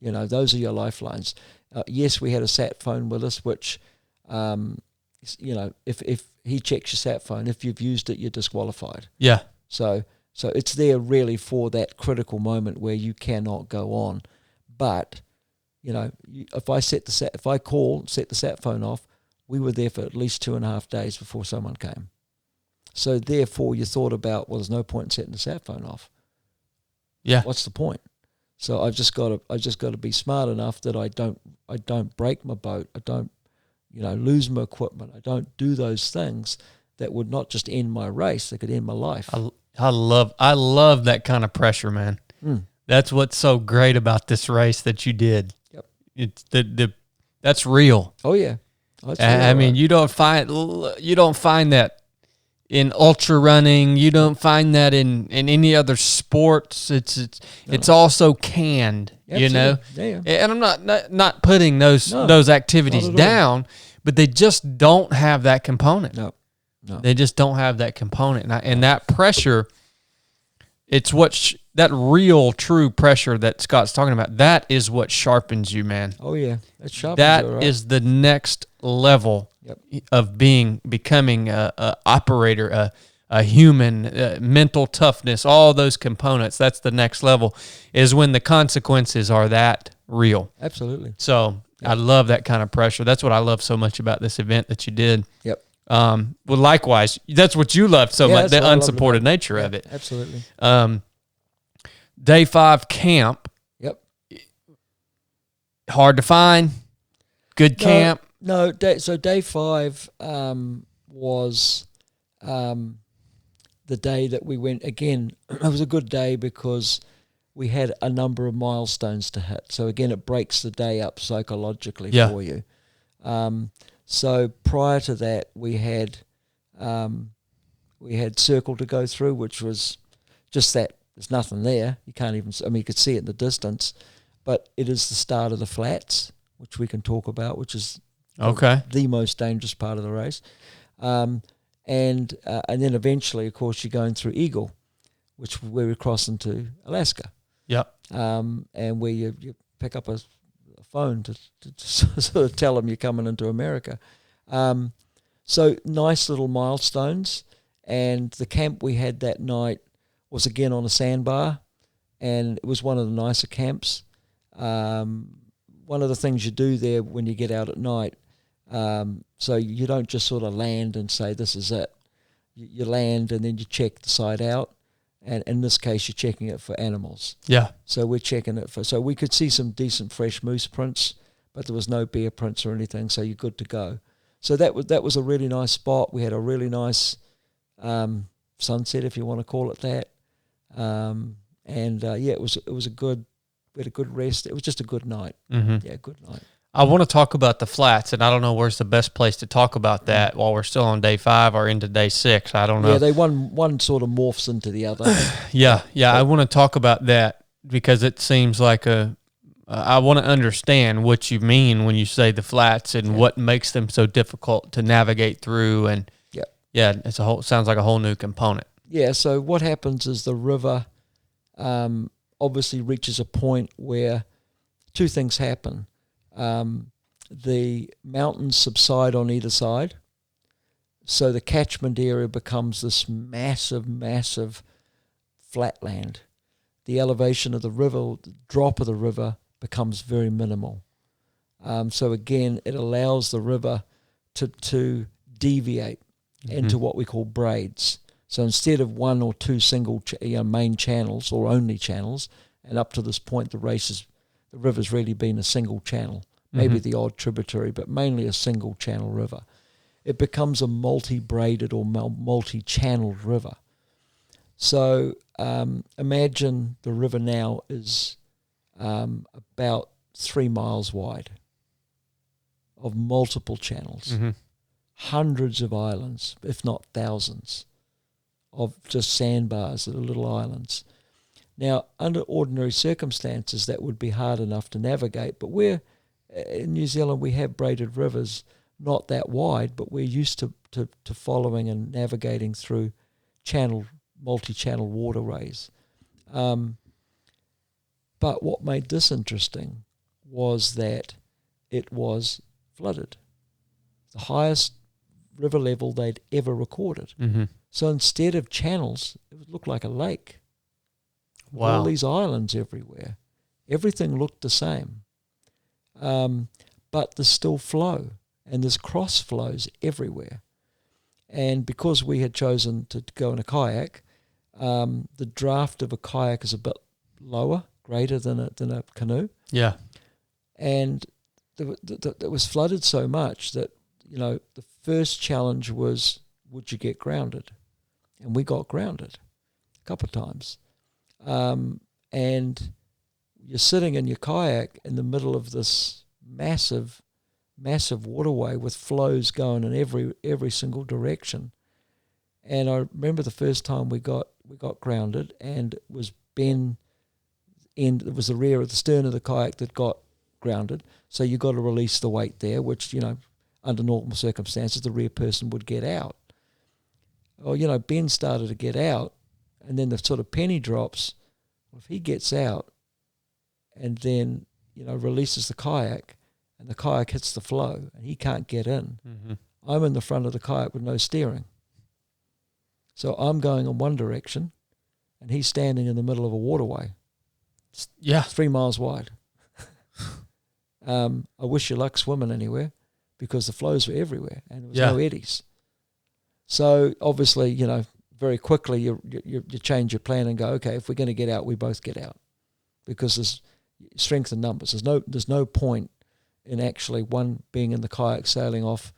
Those are your lifelines. Yes, we had a sat phone with us, which, if he checks your sat phone, if you've used it, you're disqualified. Yeah. So it's there really for that critical moment where you cannot go on. But, if I set the sat phone off, we were there for at least 2.5 days before someone came. So therefore, you thought about, well, there's no point in setting the sat phone off. Yeah. What's the point? So I just got to be smart enough that I don't break my boat. I don't, lose my equipment. I don't do those things that would not just end my race, they could end my life. I love that kind of pressure, man. That's what's so great about this race that you did. Yep. It's that's real. Oh yeah. I mean, you don't find that in ultra running. You don't find that in any other sports. It's also canned. Absolutely. Yeah. And I'm not putting those activities down, but they just don't have that component. No. They just don't have that component, and that pressure. It's what that real, true pressure that Scott's talking about. That is what sharpens you, man. Oh yeah, that sharpens that you, right? is the next level of becoming a operator, a human, mental toughness, all those components. That's the next level, is when the consequences are that real. Absolutely. So I love that kind of pressure. That's what I love so much about this event that you did. Yep. Well, likewise, that's what you loved so much, the unsupported nature of it. Absolutely. Day 5 camp. Yep. Hard to find. Good camp. No. So day 5 was the day that we went again. It was a good day because we had a number of milestones to hit. So again, it breaks the day up psychologically for you. So prior to that, we had Circle to go through, which was just that. There's nothing there. You can't even. I mean, you could see it in the distance, but it is the start of the flats, which we can talk about, which is the most dangerous part of the race. And then eventually, of course, you're going through Eagle, which where we cross into Alaska. Yep. And where you pick up a phone to sort of tell them you're coming into America. So nice little milestones. And the camp we had that night was again on a sandbar, and it was one of the nicer camps. One of the things you do there when you get out at night, so you don't just sort of land and say, this is it. You land and then you check the site out. And in this case, you're checking it for animals. Yeah. So we're checking it for. So we could see some decent fresh moose prints, but there was no bear prints or anything. So you're good to go. So that was a really nice spot. We had a really nice sunset, if you want to call it that. It was a good. We had a good rest. It was just a good night. Mm-hmm. Yeah, good night. I want to talk about the flats, and I don't know where's the best place to talk about that while we're still on day 5 or into day 6. I don't know. Yeah, they one sort of morphs into the other. Yeah. I want to talk about that because it seems like I want to understand what you mean when you say the flats and what makes them so difficult to navigate through. And sounds like a whole new component. Yeah. So what happens is the river obviously reaches a point where two things happen. The mountains subside on either side, so the catchment area becomes this massive flatland. The elevation of the river, the drop of the river, becomes very minimal. So again, it allows the river to deviate into what we call braids. So instead of one or two single main channels or only channels, and up to this point the river's really been a single channel, maybe the odd tributary, but mainly a single channel river. It becomes a multi-braided or multi-channeled river. So imagine the river now is about 3 miles wide of multiple channels, hundreds of islands, if not thousands, of just sandbars that are little islands. Now, under ordinary circumstances, that would be hard enough to navigate, but in New Zealand, we have braided rivers, not that wide, but we're used to following and navigating through multi-channel waterways. But what made this interesting was that it was flooded. The highest river level they'd ever recorded. So instead of channels, it looked like a lake. Wow. All these islands everywhere. Everything looked the same. But there's still flow, and there's cross flows everywhere. And because we had chosen to go in a kayak, the draft of a kayak is a bit lower, greater than a canoe. Yeah. And it was flooded so much that, the first challenge was, would you get grounded? And we got grounded a couple of times. And you're sitting in your kayak in the middle of this massive waterway with flows going in every single direction. And I remember the first time we got grounded, and it was it was the rear of the stern of the kayak that got grounded. So you got to release the weight there, which, under normal circumstances, the rear person would get out. Well, Ben started to get out, and then the sort of penny drops. Well, if he gets out and then, releases the kayak, and the kayak hits the flow and he can't get in, I'm in the front of the kayak with no steering. So I'm going in one direction, and he's standing in the middle of a waterway. Yeah. 3 miles wide. I wish you luck swimming anywhere, because the flows were everywhere and there was no eddies. So obviously, very quickly you change your plan and go, okay, if we're going to get out, we both get out, because there's strength in numbers. There's no point in actually one being in the kayak sailing off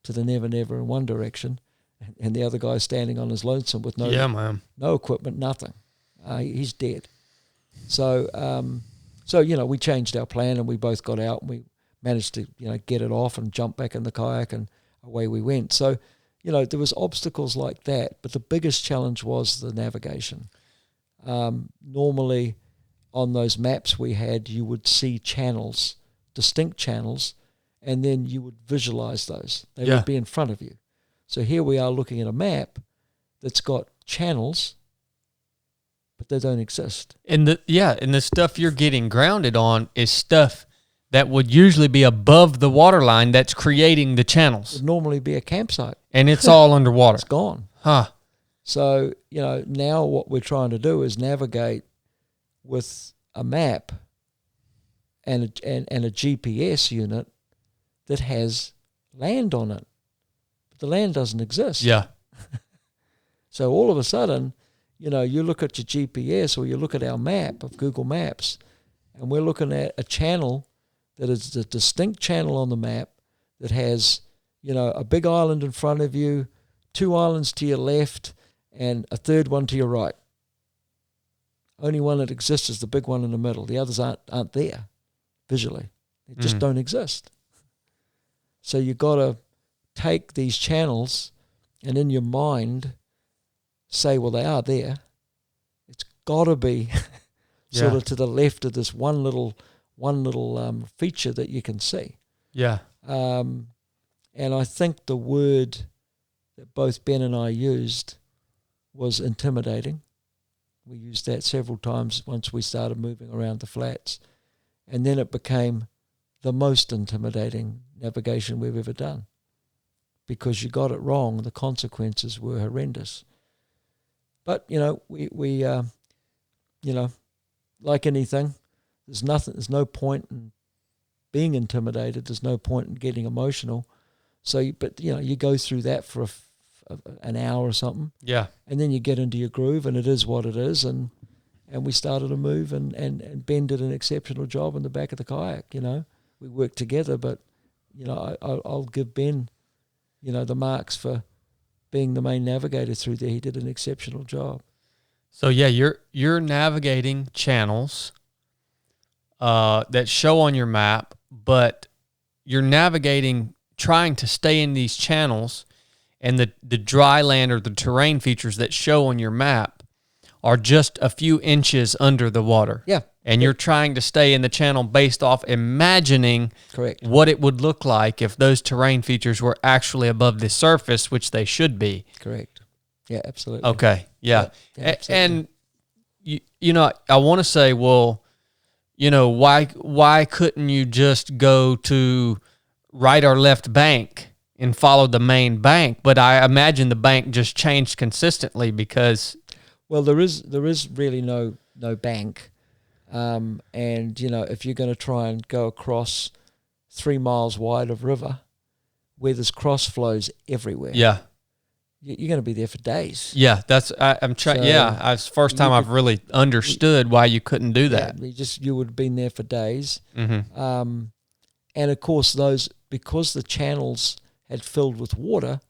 to the never in one direction, and the other guy standing on his lonesome with no equipment, nothing. He's dead. So we changed our plan, and we both got out, and we managed to get it off and jump back in the kayak, and away we went. So there was obstacles like that, but the biggest challenge was the navigation. Normally on those maps we had, you would see channels, distinct channels, and then you would visualize those. They would be in front of you. So here we are looking at a map that's got channels, but they don't exist. And the stuff you're getting grounded on is stuff that would usually be above the water line that's creating the channels. It would normally be a campsite. And it's all underwater. It's gone. Huh. So, now what we're trying to do is navigate with a map and a GPS unit that has land on it. But the land doesn't exist. Yeah. So all of a sudden, you look at your GPS, or you look at our map of Google Maps, and we're looking at a channel that is a distinct channel on the map that has, a big island in front of you, 2 islands to your left, and a third one to your right. Only one that exists is the big one in the middle. The others aren't there visually. They just don't exist. So you've got to take these channels and in your mind say, well, they are there. It's got to be sort of to the left of this one little feature that you can see. Yeah. And I think the word that both Ben and I used was intimidating. We used that several times once we started moving around the flats. And then it became the most intimidating navigation we've ever done, because you got it wrong. The consequences were horrendous. But, we like anything, there's no point in being intimidated. There's no point in getting emotional. So, you go through that for an hour or something. Yeah. And then you get into your groove, and it is what it is. And we started to move, and Ben did an exceptional job in the back of the kayak. We worked together, but, I'll give Ben, the marks for being the main navigator through there. He did an exceptional job. So you're navigating channels that show on your map, but you're navigating, trying to stay in these channels, and the dry land or the terrain features that show on your map are just a few inches under the water. Yeah. And you're trying to stay in the channel based off imagining what it would look like if those terrain features were actually above the surface, which they should be. Correct. Yeah, absolutely. Okay. Yeah. Absolutely. And I want to say, well, why couldn't you just go to right or left bank and follow the main bank? But I imagine the bank just changed consistently because... Well, there is really no bank. And, if you're going to try and go across 3 miles wide of river where there's cross flows everywhere. Yeah. you're going to be there for days. Yeah, I'm trying. So yeah, it's the first time I've really understood why you couldn't do that. You would have been there for days. Mm-hmm. And of course, because the channels had filled with water,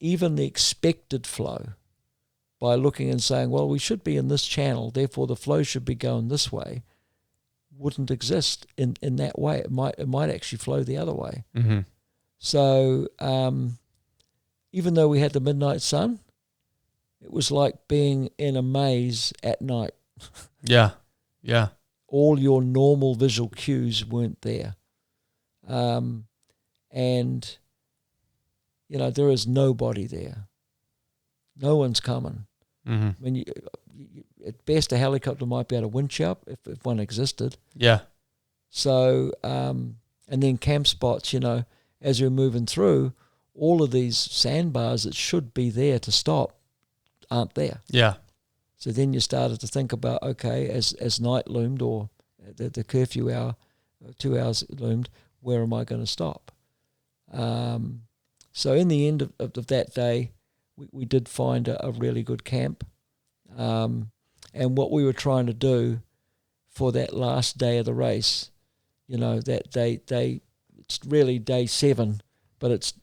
even the expected flow, by looking and saying, well, we should be in this channel, therefore the flow should be going this way, wouldn't exist in that way. It might actually flow the other way. Mm-hmm. So even though we had the midnight sun, it was like being in a maze at night. Yeah, yeah. All your normal visual cues weren't there. And, there is nobody there. No one's coming. Mm-hmm. I mean, at best, a helicopter might be able to winch up if one existed. Yeah. So, and then camp spots, as you're moving through, all of these sandbars that should be there to stop aren't there. Yeah. So then you started to think about, okay, as night loomed or the curfew hour, 2 hours loomed, where am I going to stop? So in the end of that day, we did find a really good camp. And what we were trying to do for that last day of the race, that day, it's really day 7, but it's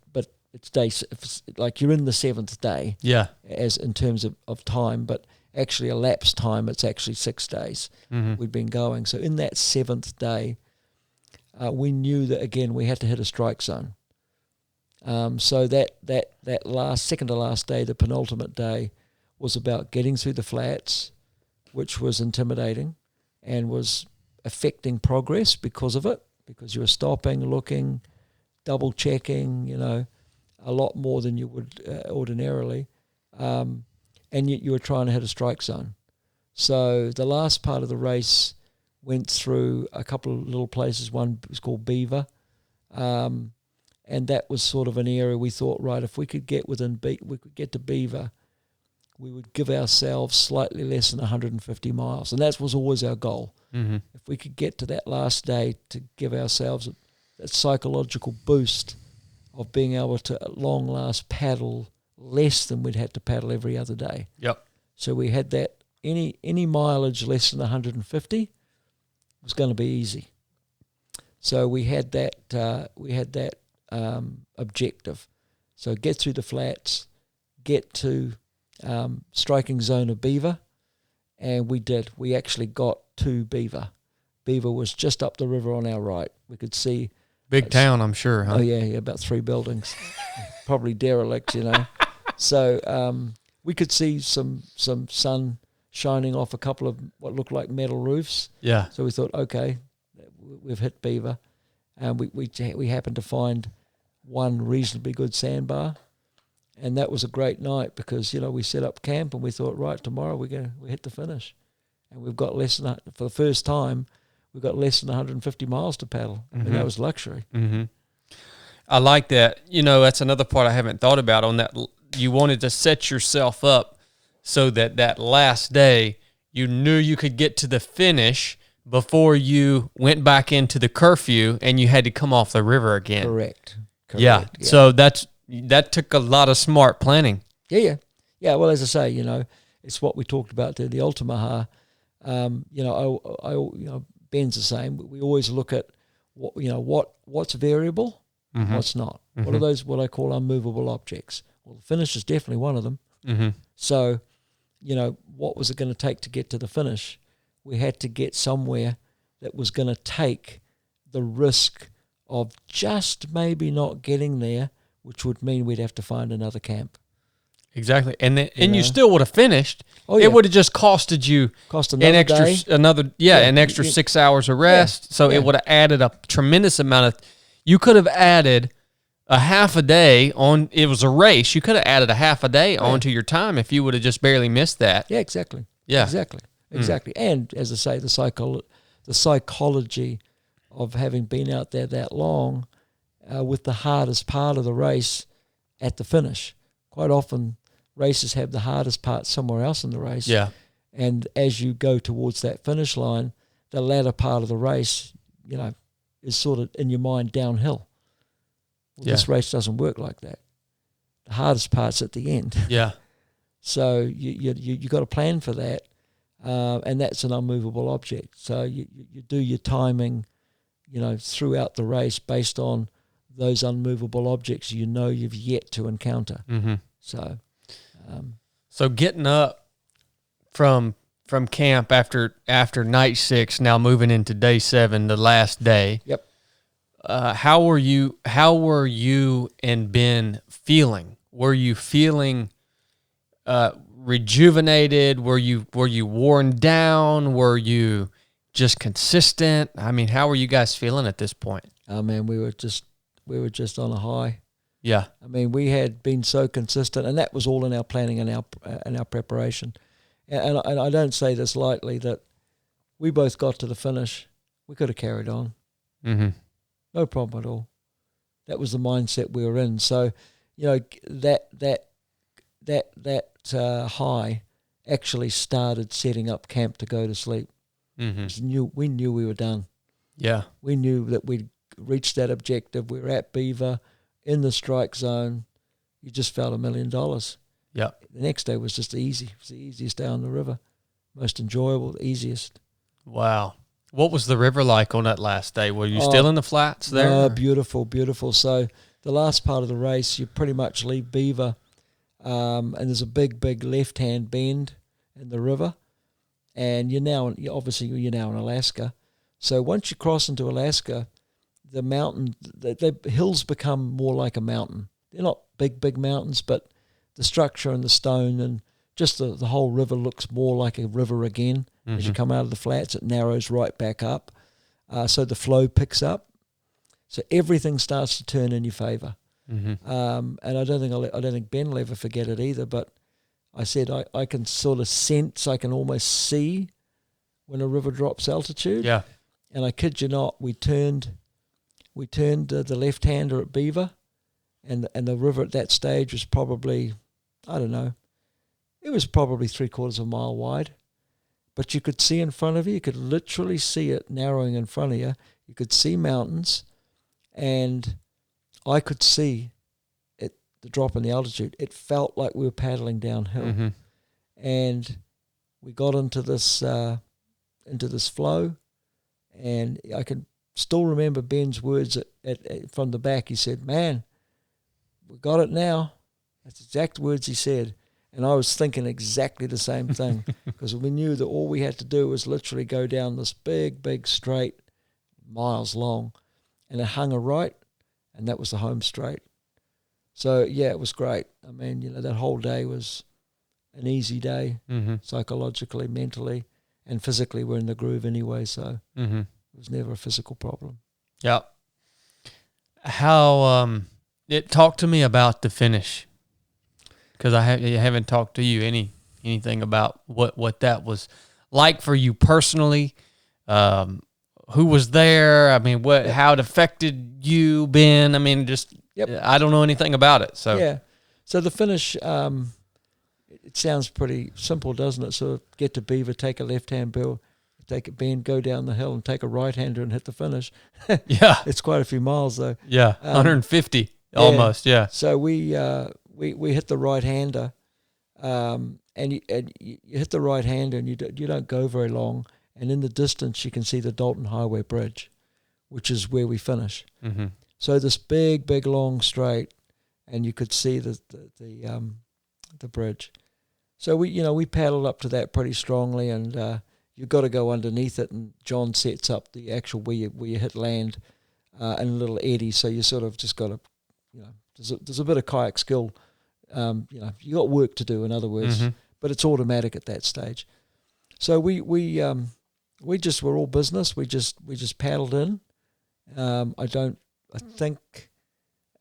like you're in the 7th day. Yeah. As in terms of time, but actually elapsed time, it's actually 6 days we'd been going. So in that 7th day, we knew that again we had to hit a strike zone. So that last second to last day, the penultimate day, was about getting through the flats, which was intimidating and was affecting progress because of it, because you were stopping, looking, double checking, a lot more than you would ordinarily, and yet you were trying to hit a strike zone. So the last part of the race went through a couple of little places. One was called Beaver, and that was sort of an area we thought, right, if we could get we could get to Beaver, we would give ourselves slightly less than 150 miles, and that was always our goal. Mm-hmm. If we could get to that last day to give ourselves that psychological boost of being able to at long last paddle less than we'd had to paddle every other day. Yep. So we had that any mileage less than 150 was going to be easy. So we had that objective. So get through the flats, get to striking zone of Beaver, and we did. We actually got to Beaver. Beaver was just up the river on our right. We could see big town, I'm sure. Huh? Oh yeah, about 3 buildings, probably derelict, So we could see some sun shining off a couple of what looked like metal roofs. Yeah. So we thought, okay, we've hit Beaver, and we happened to find one reasonably good sandbar, and that was a great night because we set up camp and we thought, right, tomorrow we hit the finish, and we've got for the first time. We've got less than 150 miles to paddle. I mean, that was luxury. Mm-hmm. I like that. That's another part I haven't thought about on that. You wanted to set yourself up so that last day you knew you could get to the finish before you went back into the curfew and you had to come off the river again. Correct. Yeah. So that took a lot of smart planning. Yeah. Well, as I say, it's what we talked about there, the Ultimaha. Ben's the same. We always look at what's variable, what's not. Mm-hmm. What are those what I call unmovable objects? Well, the finish is definitely one of them. Mm-hmm. So, what was it going to take to get to the finish? We had to get somewhere that was going to take the risk of just maybe not getting there, which would mean we'd have to find another camp. Exactly, and you still would have finished. Oh, yeah. It would have just costed you another day. An extra 6 hours of rest. So it would have added a tremendous amount of. You could have added a half a day on. It was a race. You could have added a half a day onto your time if you would have just barely missed that. Yeah, exactly. Yeah, exactly. And as I say, the psychology of having been out there that long, with the hardest part of the race at the finish. Quite often, races have the hardest part somewhere else in the race. Yeah. And as you go towards that finish line, the latter part of the race, is sort of in your mind downhill. Well, this race doesn't work like that. The hardest part's at the end. Yeah. So you got to plan for that, and that's an unmovable object. So you do your timing, throughout the race based on those unmovable objects you've yet to encounter. Mm-hmm. So, so getting up from camp after night 6, now moving into day 7, the last day. Yep. How were you and Ben feeling? Were you feeling rejuvenated? Were you worn down? Were you just consistent? I mean, how were you guys feeling at this point? Oh man, we were just on a high. Yeah. I mean, we had been so consistent, and that was all in our planning and our preparation. And I don't say this lightly, that we both got to the finish. We could have carried on. Mm-hmm. No problem at all. That was the mindset we were in. So, that high actually started setting up camp to go to sleep. Mm-hmm. We knew we were done. Yeah. We knew that we'd reached that objective. We were at Beaver, in the strike zone. You just felt $1 million. Yeah. The next day was just easy. It was the easiest day on the river. Most enjoyable, the easiest. Wow. What was the river like on that last day? Were you still in the flats there? Oh, beautiful, beautiful. So the last part of the race, you pretty much leave Beaver, and there's a big left-hand bend in the river, and you're now in Alaska. So once you cross into Alaska, the mountain, the hills become more like a mountain. They're not big mountains, but the structure and the stone and just the whole river looks more like a river again. Mm-hmm. As you come out of the flats, it narrows right back up. So the flow picks up. So everything starts to turn in your favor. Mm-hmm. And I don't think Ben will ever forget it either. But I said I can sort of sense, I can almost see when a river drops altitude. Yeah. And I kid you not, we turned the left-hander at Beaver, and the river at that stage was probably, I don't know, it was probably 3/4 of a mile wide. But you could see in front of you, you could literally see it narrowing in front of you. You could see mountains, and I could see it, the drop in the altitude. It felt like we were paddling downhill. Mm-hmm. And we got into this flow, and I can still remember Ben's words from the back. He said, "Man, we got it now." That's the exact words he said. And I was thinking exactly the same thing, because we knew that all we had to do was literally go down this big straight, miles long, and it hung a right, and that was the home straight. So, yeah, it was great. I mean, that whole day was an easy day, mm-hmm. psychologically, mentally, and physically. We're in the groove anyway, so mm-hmm. it was never a physical problem. Yeah. How, talk to me about the finish. Because I haven't talked to you anything about what that was like for you personally. Who was there? I mean, how it affected you, Ben? I mean, just I don't know anything about it. So yeah, so the finish, it sounds pretty simple, doesn't it? So get to Beaver, take a left-hand bill, take a bend, go down the hill, and take a right-hander and hit the finish. Yeah, it's quite a few miles though. Yeah, 150 almost. Yeah. So we hit the right-hander, and you hit the right-hander, and you don't go very long. And in the distance, you can see the Dalton Highway Bridge, which is where we finish. Mm-hmm. So this big long straight, and you could see the bridge. So we paddled up to that pretty strongly, and you've got to go underneath it. And John sets up the actual where you hit land, and a little eddy. So you sort of just got to, there's a bit of kayak skill. You got work to do, in other words, mm-hmm. but it's automatic at that stage. So we just were all business. We just paddled in. I think,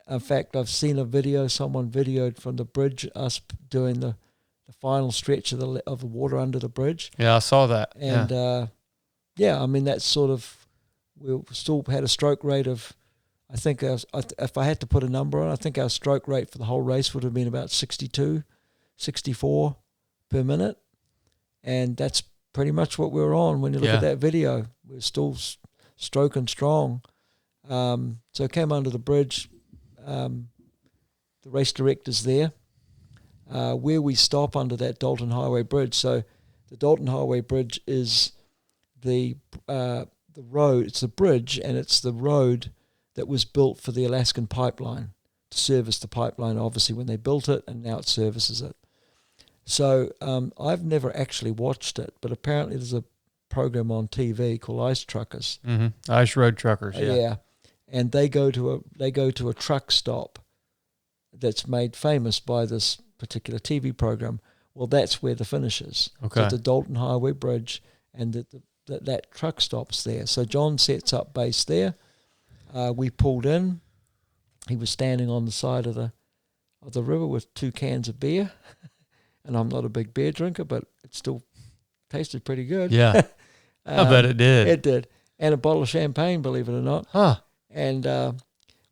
in fact, I've seen a video. Someone videoed from the bridge us doing the final stretch of the water under the bridge. Yeah, I saw that. And I mean that's sort of, we still had a stroke rate of, I think if I had to put a number on, I think our stroke rate for the whole race would have been about 62, 64 per minute. And that's pretty much what we were on when you look at that video. We're still stroking strong. So I came under the bridge. the race director's there. Where we stop under that Dalton Highway Bridge. So the Dalton Highway Bridge is the road. It's the bridge, and it's the road that was built for the Alaskan pipeline to service the pipeline, obviously, when they built it, and now it services it. So I've never actually watched it, but apparently there's a program on TV called Ice Truckers. Mm-hmm. Ice Road Truckers, yeah. And they go to a truck stop that's made famous by this particular TV program. Well, that's where the finish is. Okay. So the Dalton Highway Bridge, and that truck stops there. So John sets up base there. We pulled in. He was standing on the side of the river with 2 cans of beer. And I'm not a big beer drinker, but it still tasted pretty good. Yeah. I bet it did. It did. And a bottle of champagne, believe it or not. Huh. And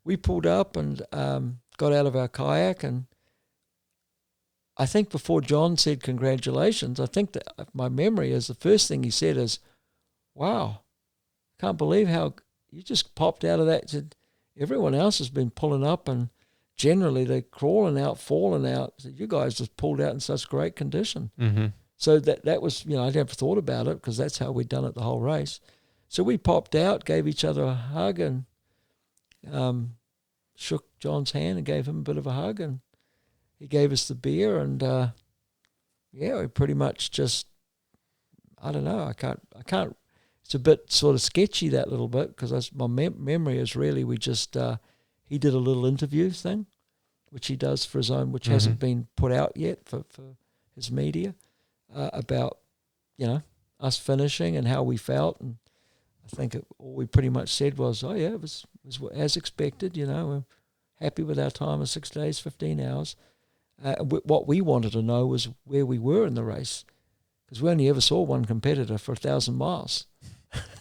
we pulled up and got out of our kayak, and I think before John said congratulations, I think that my memory is the first thing he said is, wow, can't believe how you just popped out of that. Said, everyone else has been pulling up, and generally they're crawling out, falling out. So you guys just pulled out in such great condition. Mm-hmm. So that was, I never thought about it because that's how we'd done it the whole race. So we popped out, gave each other a hug, and shook John's hand and gave him a bit of a hug, and he gave us the beer, and we pretty much just, I don't know, I can't. It's a bit sort of sketchy, that little bit, because my memory is really we just he did a little interview thing, which he does for his own, which hasn't been put out yet for his media, about us finishing and how we felt, and I think all we pretty much said was, oh yeah, it was as expected. We're happy with our time of 6 days, 15 hours. What we wanted to know was where we were in the race, because we only ever saw one competitor for 1,000 miles.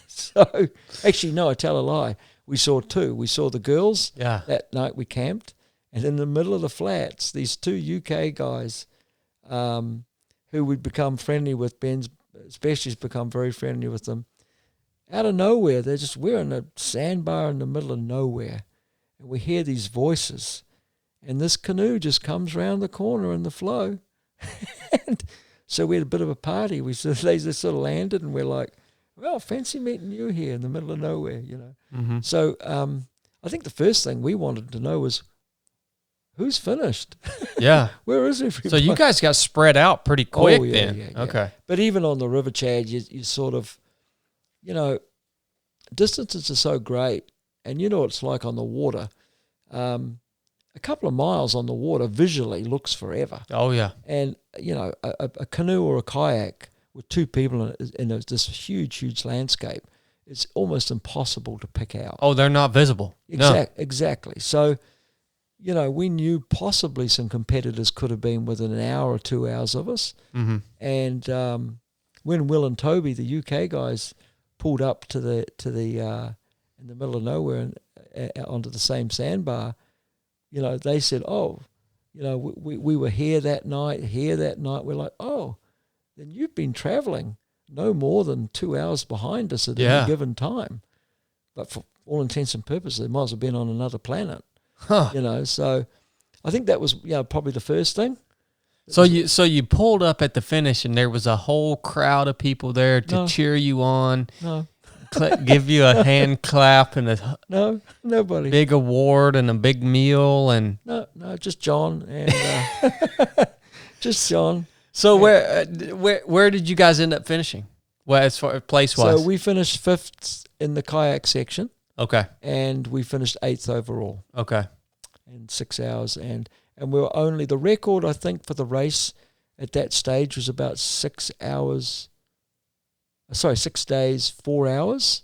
So, actually, no, I tell a lie. We saw 2. We saw the girls that night we camped, and in the middle of the flats, these 2 UK guys who we'd become friendly with, Ben's especially has become very friendly with them. Out of nowhere, we're in a sandbar in the middle of nowhere, and we hear these voices. And this canoe just comes round the corner in the flow. And so we had a bit of a party. They just sort of landed, and we're like, well, fancy meeting you here in the middle of nowhere, Mm-hmm. So I think the first thing we wanted to know was, who's finished? Yeah. Where is everybody? So you guys got spread out pretty quick then. Yeah. Okay. But even on the river, Chad, you sort of, distances are so great. And you know what it's like on the water. A couple of miles on the water visually looks forever. Oh, yeah. And, a canoe or a kayak with 2 people in this huge landscape, it's almost impossible to pick out. Oh, they're not visible. Exactly. So, we knew possibly some competitors could have been within an hour or 2 hours of us. Mm-hmm. And when Will and Toby, the UK guys, pulled up to the in the middle of nowhere and onto the same sandbar, they said, oh, we were here that night. We're like, oh, then you've been traveling no more than 2 hours behind us at any given time. But for all intents and purposes, they might as well have been on another planet. Huh. So I think that was probably the first thing. So you pulled up at the finish, and there was a whole crowd of people there to cheer you on. No. Give you a hand clap and a nobody big award and a big meal and no, just John and just John. So where did you guys end up finishing? Well, as far as place wise, so we finished 5th in the kayak section. Okay, and we finished 8th overall. Okay, in 6 hours, and we were only the record I think for the race at that stage was about 6 hours. 6 days, 4 hours.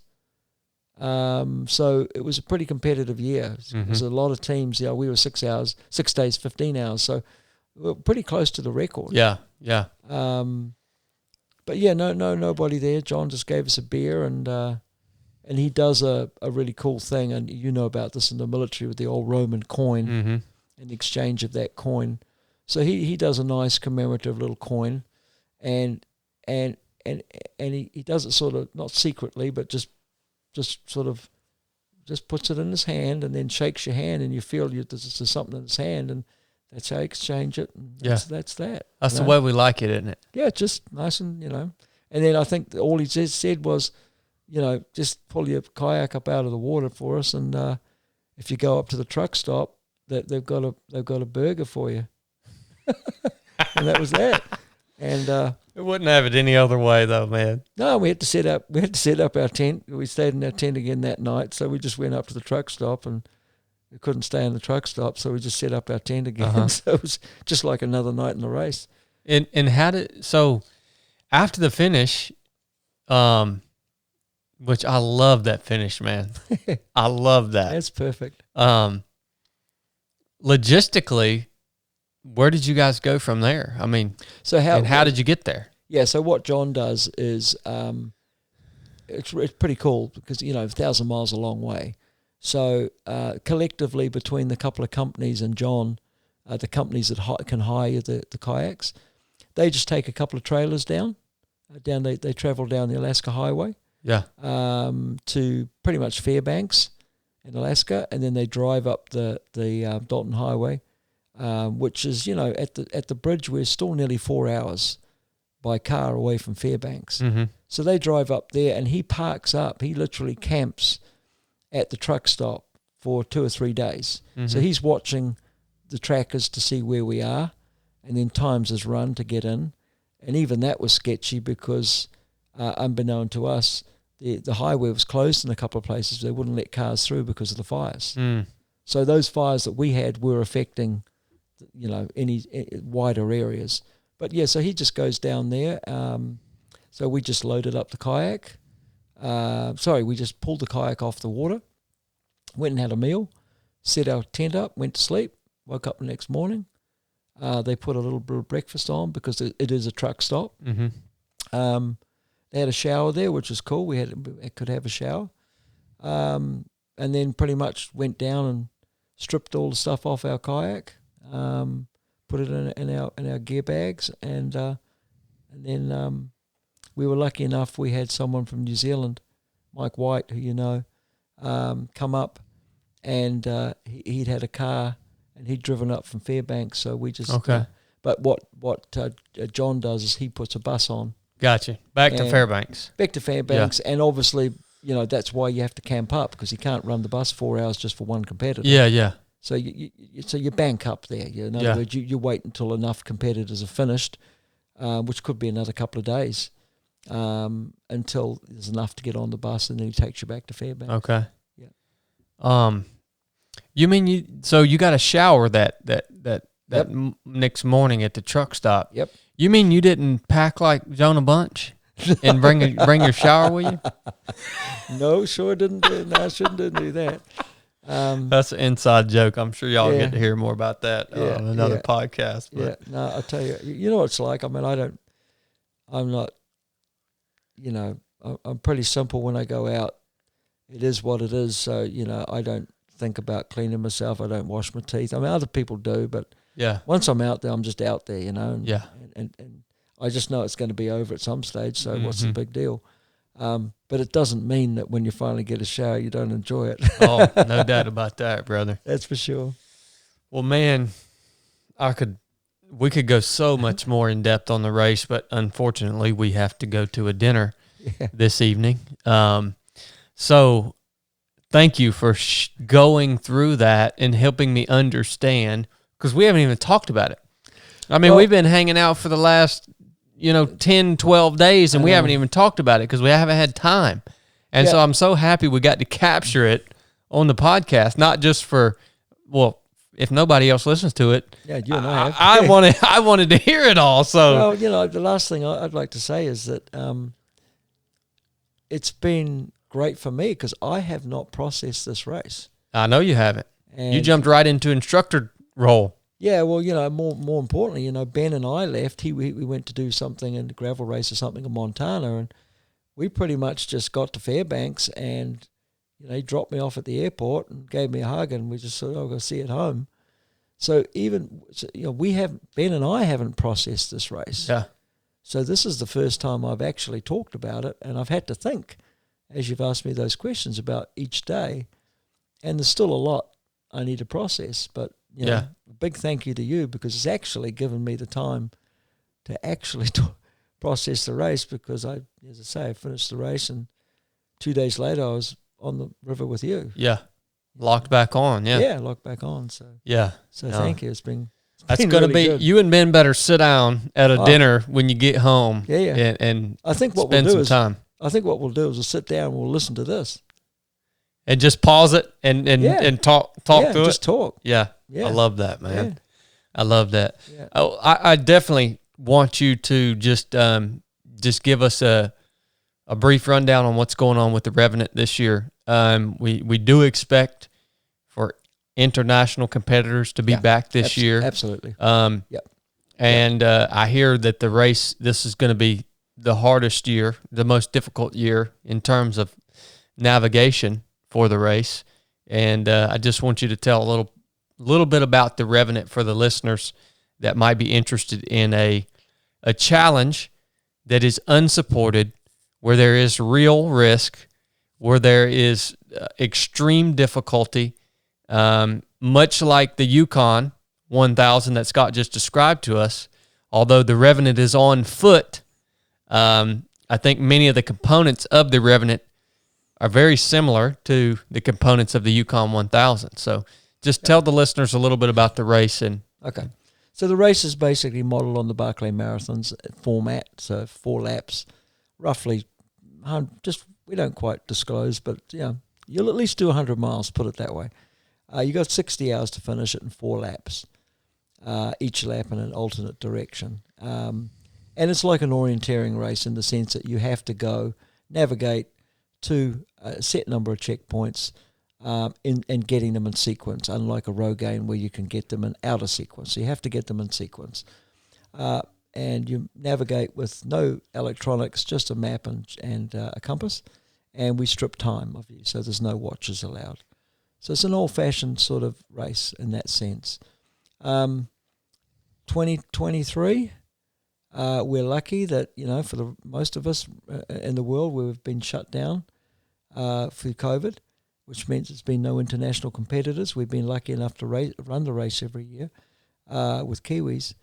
So it was a pretty competitive year. Mm-hmm. There was a lot of teams. We were 6 hours, 6 days, 15 hours. So we were pretty close to the record. Yeah. But yeah, nobody there. John just gave us a beer, and he does a really cool thing, and you know about this in the military with the old Roman coin and the exchange of that coin. So he does a nice commemorative little coin, and he does it sort of not secretly, but just sort of puts it in his hand and then shakes your hand, and you feel there's something in his hand, and that's how you exchange it. And that's that. That's the way we like it, isn't it? Yeah, just nice and, And then I think all he said was, just pull your kayak up out of the water for us, and if you go up to the truck stop, that they've got a burger for you. And that was that. And it wouldn't have it any other way, though, man. No, we had to set up our tent. We stayed in our tent again that night, so we just went up to the truck stop, and we couldn't stay in the truck stop, so we just set up our tent again. So it was just like another night in the race. And so after the finish, which I love that finish, man. I love that. That's perfect. Logistically, where did you guys go from there? I mean, how did you get there? Yeah, so what John does is it's pretty cool because, 1,000 miles is a long way. So collectively between the couple of companies and John, the companies that can hire the kayaks, they just take a couple of trailers down. They travel down the Alaska Highway. Yeah. To pretty much Fairbanks in Alaska, and then they drive up the Dalton Highway, which is, at the bridge we're still nearly 4 hours by car away from Fairbanks. Mm-hmm. So they drive up there, and he parks up. He literally camps at the truck stop for 2 or 3 days. Mm-hmm. So he's watching the trackers to see where we are, and then times his run to get in. And even that was sketchy because, unbeknown to us, the highway was closed in a couple of places. They wouldn't let cars through because of the fires. Mm. So those fires that we had were affecting, any wider areas. But yeah, so he just goes down there. So we just loaded up the kayak. We just pulled the kayak off the water, went and had a meal, set our tent up, went to sleep, woke up the next morning. They put a little bit of breakfast on because it is a truck stop. Mm-hmm. They had a shower there, which was cool. We could have a shower. And then pretty much went down and stripped all the stuff off our kayak, put it in our gear bags, and then we were lucky enough. We had someone from New Zealand, Mike White, who come up, and he'd had a car and he'd driven up from Fairbanks. So we just but what John does is he puts a bus on. Gotcha. Back to Fairbanks. And obviously, that's why you have to camp up because you can't run the bus 4 hours just for one competitor. Yeah. So you bank up there. In other words, you wait until enough competitors are finished, which could be another couple of days, until there's enough to get on the bus, and then he takes you back to Fairbanks. Okay. Yeah. You mean you got a shower that next morning at the truck stop? Yep. You mean you didn't pack like Jonah Bunch and bring your shower with you? No, sure didn't do. No, I didn't do that. That's an inside joke. I'm sure y'all get to hear more about that on another podcast. But. Yeah, no, I'll tell you. You know what it's like. I mean, I'm not. I'm pretty simple when I go out. It is what it is. So I don't think about cleaning myself. I don't wash my teeth. I mean, other people do, but. Yeah. Once I'm out there, I'm just out there, And I just know it's going to be over at some stage. So what's the big deal? But it doesn't mean that when you finally get a shower, you don't enjoy it. Oh, no doubt about that, brother. That's for sure. Well, man, we could go so much more in depth on the race, but unfortunately, we have to go to a dinner this evening. So, thank you for going through that and helping me understand. Because we haven't even talked about it. I mean, we've been hanging out for the last, 10, 12 days, and we haven't even talked about it because we haven't had time. And so I'm so happy we got to capture it on the podcast, not just if nobody else listens to it. Yeah, you and I have. I wanted to hear it all. So, the last thing I'd like to say is that it's been great for me because I have not processed this race. I know you haven't. And you jumped right into instructor role. Yeah, well, more importantly, Ben and I left. We went to do something in the gravel race or something in Montana, and we pretty much just got to Fairbanks, and he dropped me off at the airport and gave me a hug, and we just said, "Oh, go see you at home." So Ben and I haven't processed this race. Yeah. So this is the first time I've actually talked about it, and I've had to think, as you've asked me those questions about each day, and there's still a lot I need to process, but a big thank you to you, because it's actually given me the time to actually process the race, because I finished the race, and 2 days later I was on the river with you. Yeah. Locked back on. Yeah. Yeah, locked back on. So thank you. It's been that's going to be good. You and Ben better sit down at a dinner when you get home. Yeah. And I think what spend we'll do some time. I think what we'll do is we'll sit down and we'll listen to this. And just pause it and talk through it. Just talk. Yeah. I love that, man. Yeah. I love that. Yeah. Oh, I definitely want you to just give us a brief rundown on what's going on with the Revenant this year. We do expect for international competitors to be back this year. Absolutely. And I hear that this is going to be the hardest year, the most difficult year in terms of navigation for the race. And I just want you to tell a little bit about the Revenant for the listeners that might be interested in a challenge that is unsupported, where there is real risk, where there is extreme difficulty, much like the Yukon 1000 that Scott just described to us. Although the Revenant is on foot, I think many of the components of the Revenant are very similar to the components of the Yukon 1000. So just tell the listeners a little bit about the race. Okay. So the race is basically modeled on the Barclay Marathon's format, so 4 laps, roughly, we don't quite disclose, but you'll at least do 100 miles, put it that way. You got 60 hours to finish it in 4 laps, each lap in an alternate direction. And it's like an orienteering race in the sense that you have to navigate to a set number of checkpoints and getting them in sequence, unlike a row game where you can get them in out of sequence. So you have to get them in sequence. And you navigate with no electronics, just a map and a compass, and we strip time of you, so there's no watches allowed. So it's an old-fashioned sort of race in that sense. 2023, we're lucky that, for the most of us in the world, we've been shut down through COVID, which means there's been no international competitors. We've been lucky enough to run the race every year with Kiwis.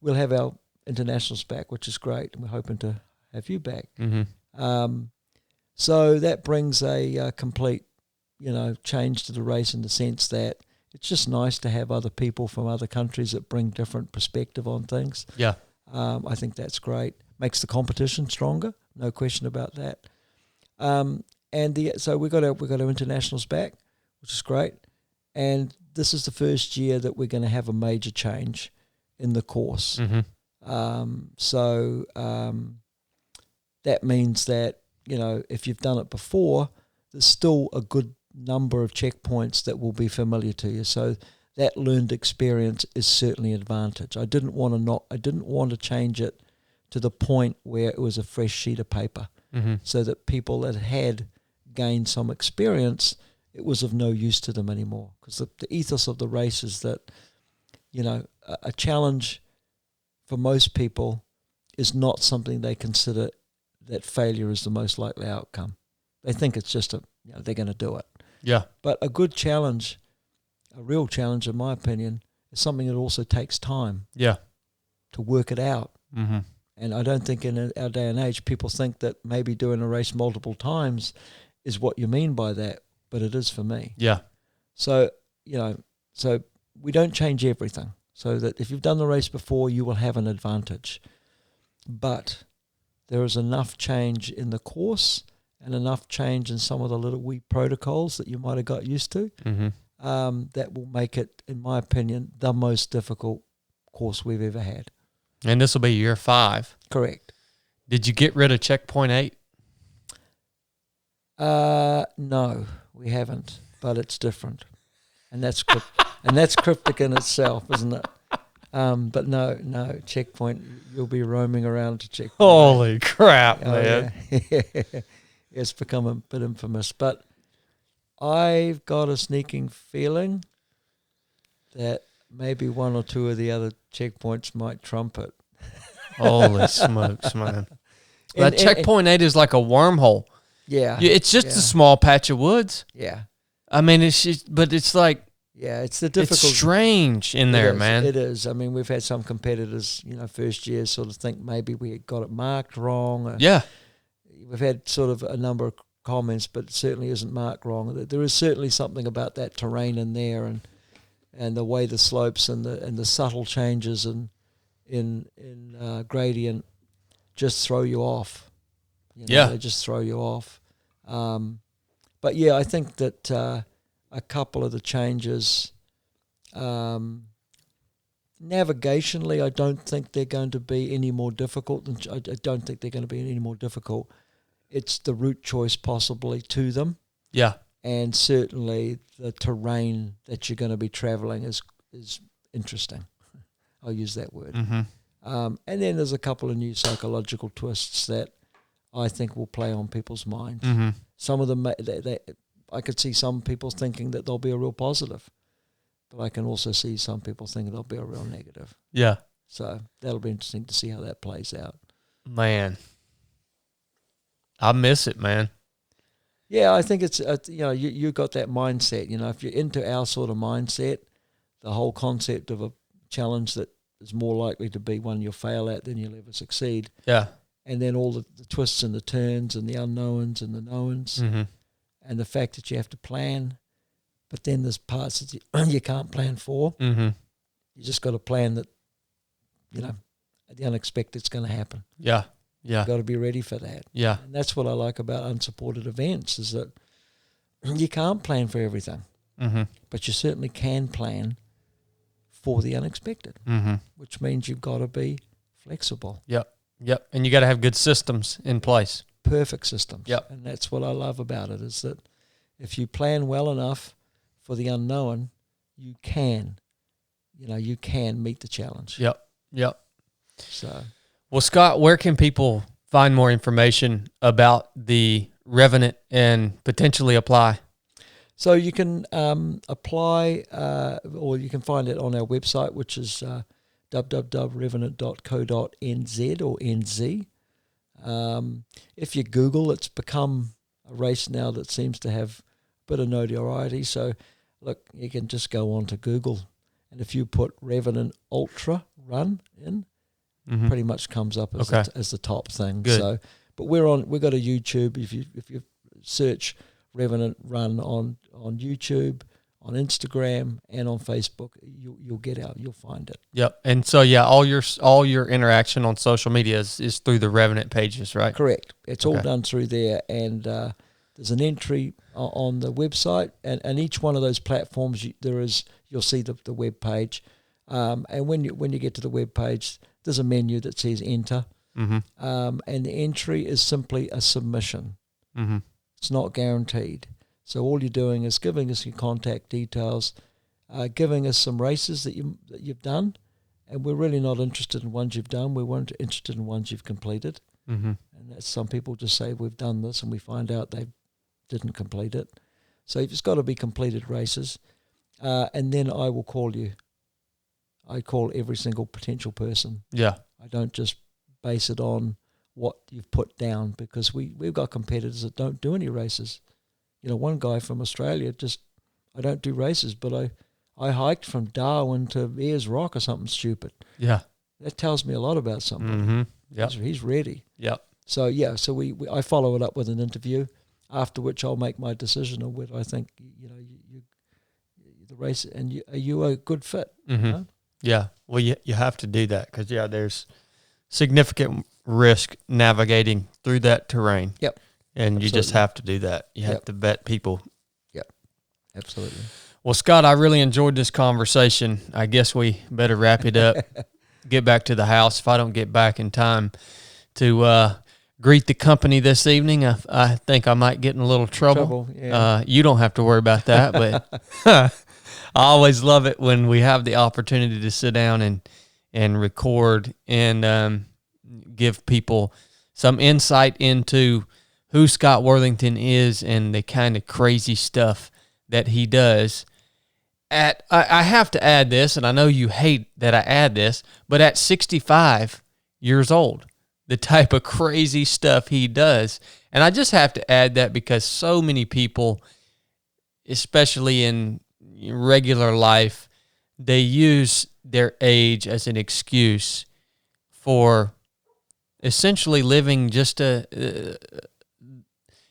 We'll have our internationals back, which is great, and we're hoping to have you back. Mm-hmm. So that brings a complete, change to the race in the sense that it's just nice to have other people from other countries that bring different perspective on things. Yeah. I think that's great. Makes the competition stronger, no question about that. So we got our internationals back, which is great. And this is the first year that we're going to have a major change in the course. Mm-hmm. That means that, if you've done it before, there's still a good number of checkpoints that will be familiar to you. So that learned experience is certainly an advantage. I didn't want to change it to the point where it was a fresh sheet of paper, so that people that had gained some experience, it was of no use to them anymore. Because the ethos of the race is that, a challenge for most people is not something they consider that failure is the most likely outcome. They think it's just they're going to do it. Yeah. But a good challenge, a real challenge, in my opinion, is something that also takes time. Yeah. To work it out. Mm-hmm. And I don't think in our day and age people think that maybe doing a race multiple times is what you mean by that, but it is for me. Yeah. So, so we don't change everything. So that if you've done the race before, you will have an advantage. But there is enough change in the course and enough change in some of the little wee protocols that you might have got used to, that will make it, in my opinion, the most difficult course we've ever had. And this will be year 5. Correct. Did you get rid of checkpoint 8? No, we haven't, but it's different. And that's cryptic in itself, isn't it? But no, checkpoint, you'll be roaming around to checkpoint. Holy crap, man. Yeah. It's become a bit infamous. But I've got a sneaking feeling that maybe one or two of the other checkpoints might trump it. Holy smokes, man. That checkpoint 8 is like a wormhole. Yeah. It's just a small patch of woods. Yeah. I mean, it's like Yeah, it's the difficult. It's strange in there, man. It is. I mean, we've had some competitors, first year sort of think maybe we got it marked wrong. Yeah. We've had sort of a number of comments, but it certainly isn't marked wrong. There is certainly something about that terrain in there, and the way the slopes and the subtle changes in gradient just throw you off. They just throw you off. But yeah, I think that a couple of the changes, navigationally, I don't think they're going to be any more difficult. I don't think they're going to be any more difficult. It's the route choice possibly to them. Yeah. And certainly the terrain that you're going to be traveling is interesting. I'll use that word. Mm-hmm. And then there's a couple of new psychological twists that I think will play on people's minds. Mm-hmm. Some of them, I could see some people thinking that they'll be a real positive, but I can also see some people thinking they'll be a real negative. Yeah. So that'll be interesting to see how that plays out. Man, I miss it, man. Yeah, I think it's, you got that mindset. If you're into our sort of mindset, the whole concept of a challenge that is more likely to be one you'll fail at than you'll ever succeed. Yeah. And then all the twists and the turns and the unknowns and the knowns, mm-hmm. and the fact that you have to plan, but then there's parts that you can't plan for. Mm-hmm. You just got to plan that, the unexpected's going to happen. Yeah. Yeah. You've got to be ready for that. Yeah. And that's what I like about unsupported events, is that you can't plan for everything, mm-hmm. but you certainly can plan for the unexpected, mm-hmm. which means you've got to be flexible. Yep. Yep. And you got to have good systems in place. Perfect systems. Yep. And that's what I love about it, is that if you plan well enough for the unknown, you can meet the challenge. Yep. Yep. So, well, Scott, where can people find more information about the Revenant and potentially apply? So you can apply, or you can find it on our website, which is www.revenant.co.nz or NZ. If you Google, it's become a race now that seems to have a bit of notoriety. So, look, you can just go on to Google, and if you put Revenant Ultra Run in, mm-hmm. pretty much comes up as, as the top thing. Good. So, but we've got a YouTube. If you search Revenant Run on YouTube, on Instagram, and on Facebook, you'll find it. Yep. And so all your interaction on social media is through the Revenant pages, right? Correct. It's all done through there, and there's an entry on the website, and each one of those platforms you'll see the web page, and when you get to the web page, there's a menu that says enter, mm-hmm. And the entry is simply a submission. Mm-hmm. It's not guaranteed. So all you're doing is giving us your contact details, giving us some races that you've done, and we're really not interested in ones you've done. We weren't interested in ones you've completed. Mm-hmm. And that's, some people just say we've done this, and we find out they didn't complete it. So it's got to be completed races, and then I will call you. I call every single potential person. Yeah. I don't just base it on what you've put down, because we've got competitors that don't do any races. One guy from Australia I don't do races, but I hiked from Darwin to Ayers Rock or something stupid. Yeah. That tells me a lot about somebody. Mm-hmm. Yep. He's ready. Yep. So, I follow it up with an interview, after which I'll make my decision on whether I think, the race, and are you a good fit? Mm-hmm. Yeah. Well, you have to do that because, there's significant risk navigating through that terrain. Yep. And Absolutely. you just have to do that. You have to vet people. Yep. Absolutely. Well, Scott, I really enjoyed this conversation. I guess we better wrap it up, get back to the house if I don't get back in time to greet the company this evening. I think I might get in a little trouble. Yeah. You don't have to worry about that, but I always love it when we have the opportunity to sit down and record and give people some insight into who Scott Worthington is and the kind of crazy stuff that he does. I have to add this, and I know you hate that I add this, but at 65 years old, the type of crazy stuff he does. And I just have to add that because so many people, especially in regular life, they use their age as an excuse for essentially living just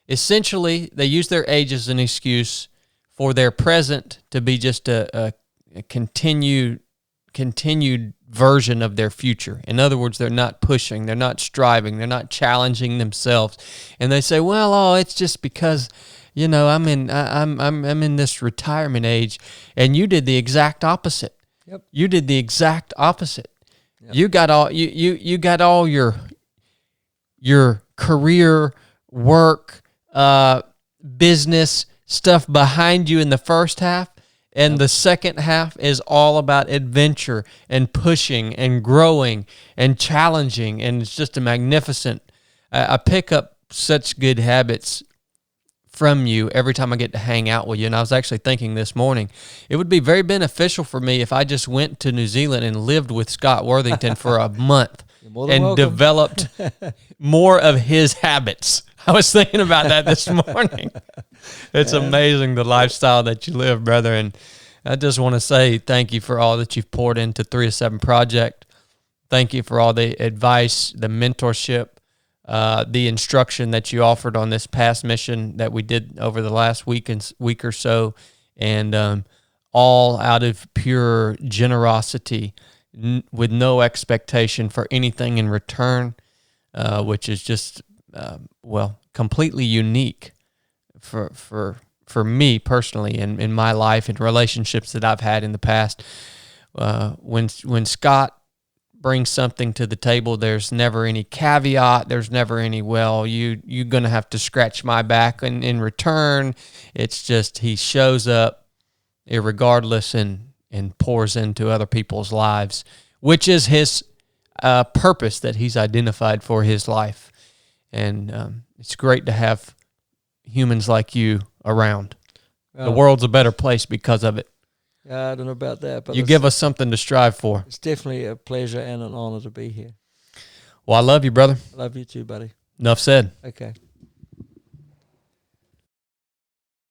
essentially they use their age as an excuse for their present to be just a continued version of their future. In other words, they're not pushing, they're not striving, they're not challenging themselves. And they say, well, it's just because, I'm in this retirement age. And you did the exact opposite. Yep. You did the exact opposite. Yep. You got all your career, work, business stuff behind you in the first half, and the second half is all about adventure and pushing and growing and challenging, and it's just a magnificent. I pick up such good habits from you every time I get to hang out with you. And I was actually thinking this morning, it would be very beneficial for me if I just went to New Zealand and lived with Scott Worthington for a month and developed more of his habits. I was thinking about that this morning. It's amazing the lifestyle that you live, brother. And I just want to say thank you for all that you've poured into 3 to 7 Project. Thank you for all the advice, the mentorship, the instruction that you offered on this past mission that we did over the last week or so, and all out of pure generosity, with no expectation for anything in return, which is just completely unique for me personally in my life and relationships that I've had in the past. When Scott brings something to the table, there's never any caveat. There's never any, you're going to have to scratch my back in return. It's just he shows up irregardless and pours into other people's lives, which is his purpose that he's identified for his life. And it's great to have humans like you around. The world's a better place because of it. I don't know about that, but you give us something to strive for. It's definitely a pleasure and an honor to be here. Well, I love you, brother. I love you too, buddy. Nuff said. Okay.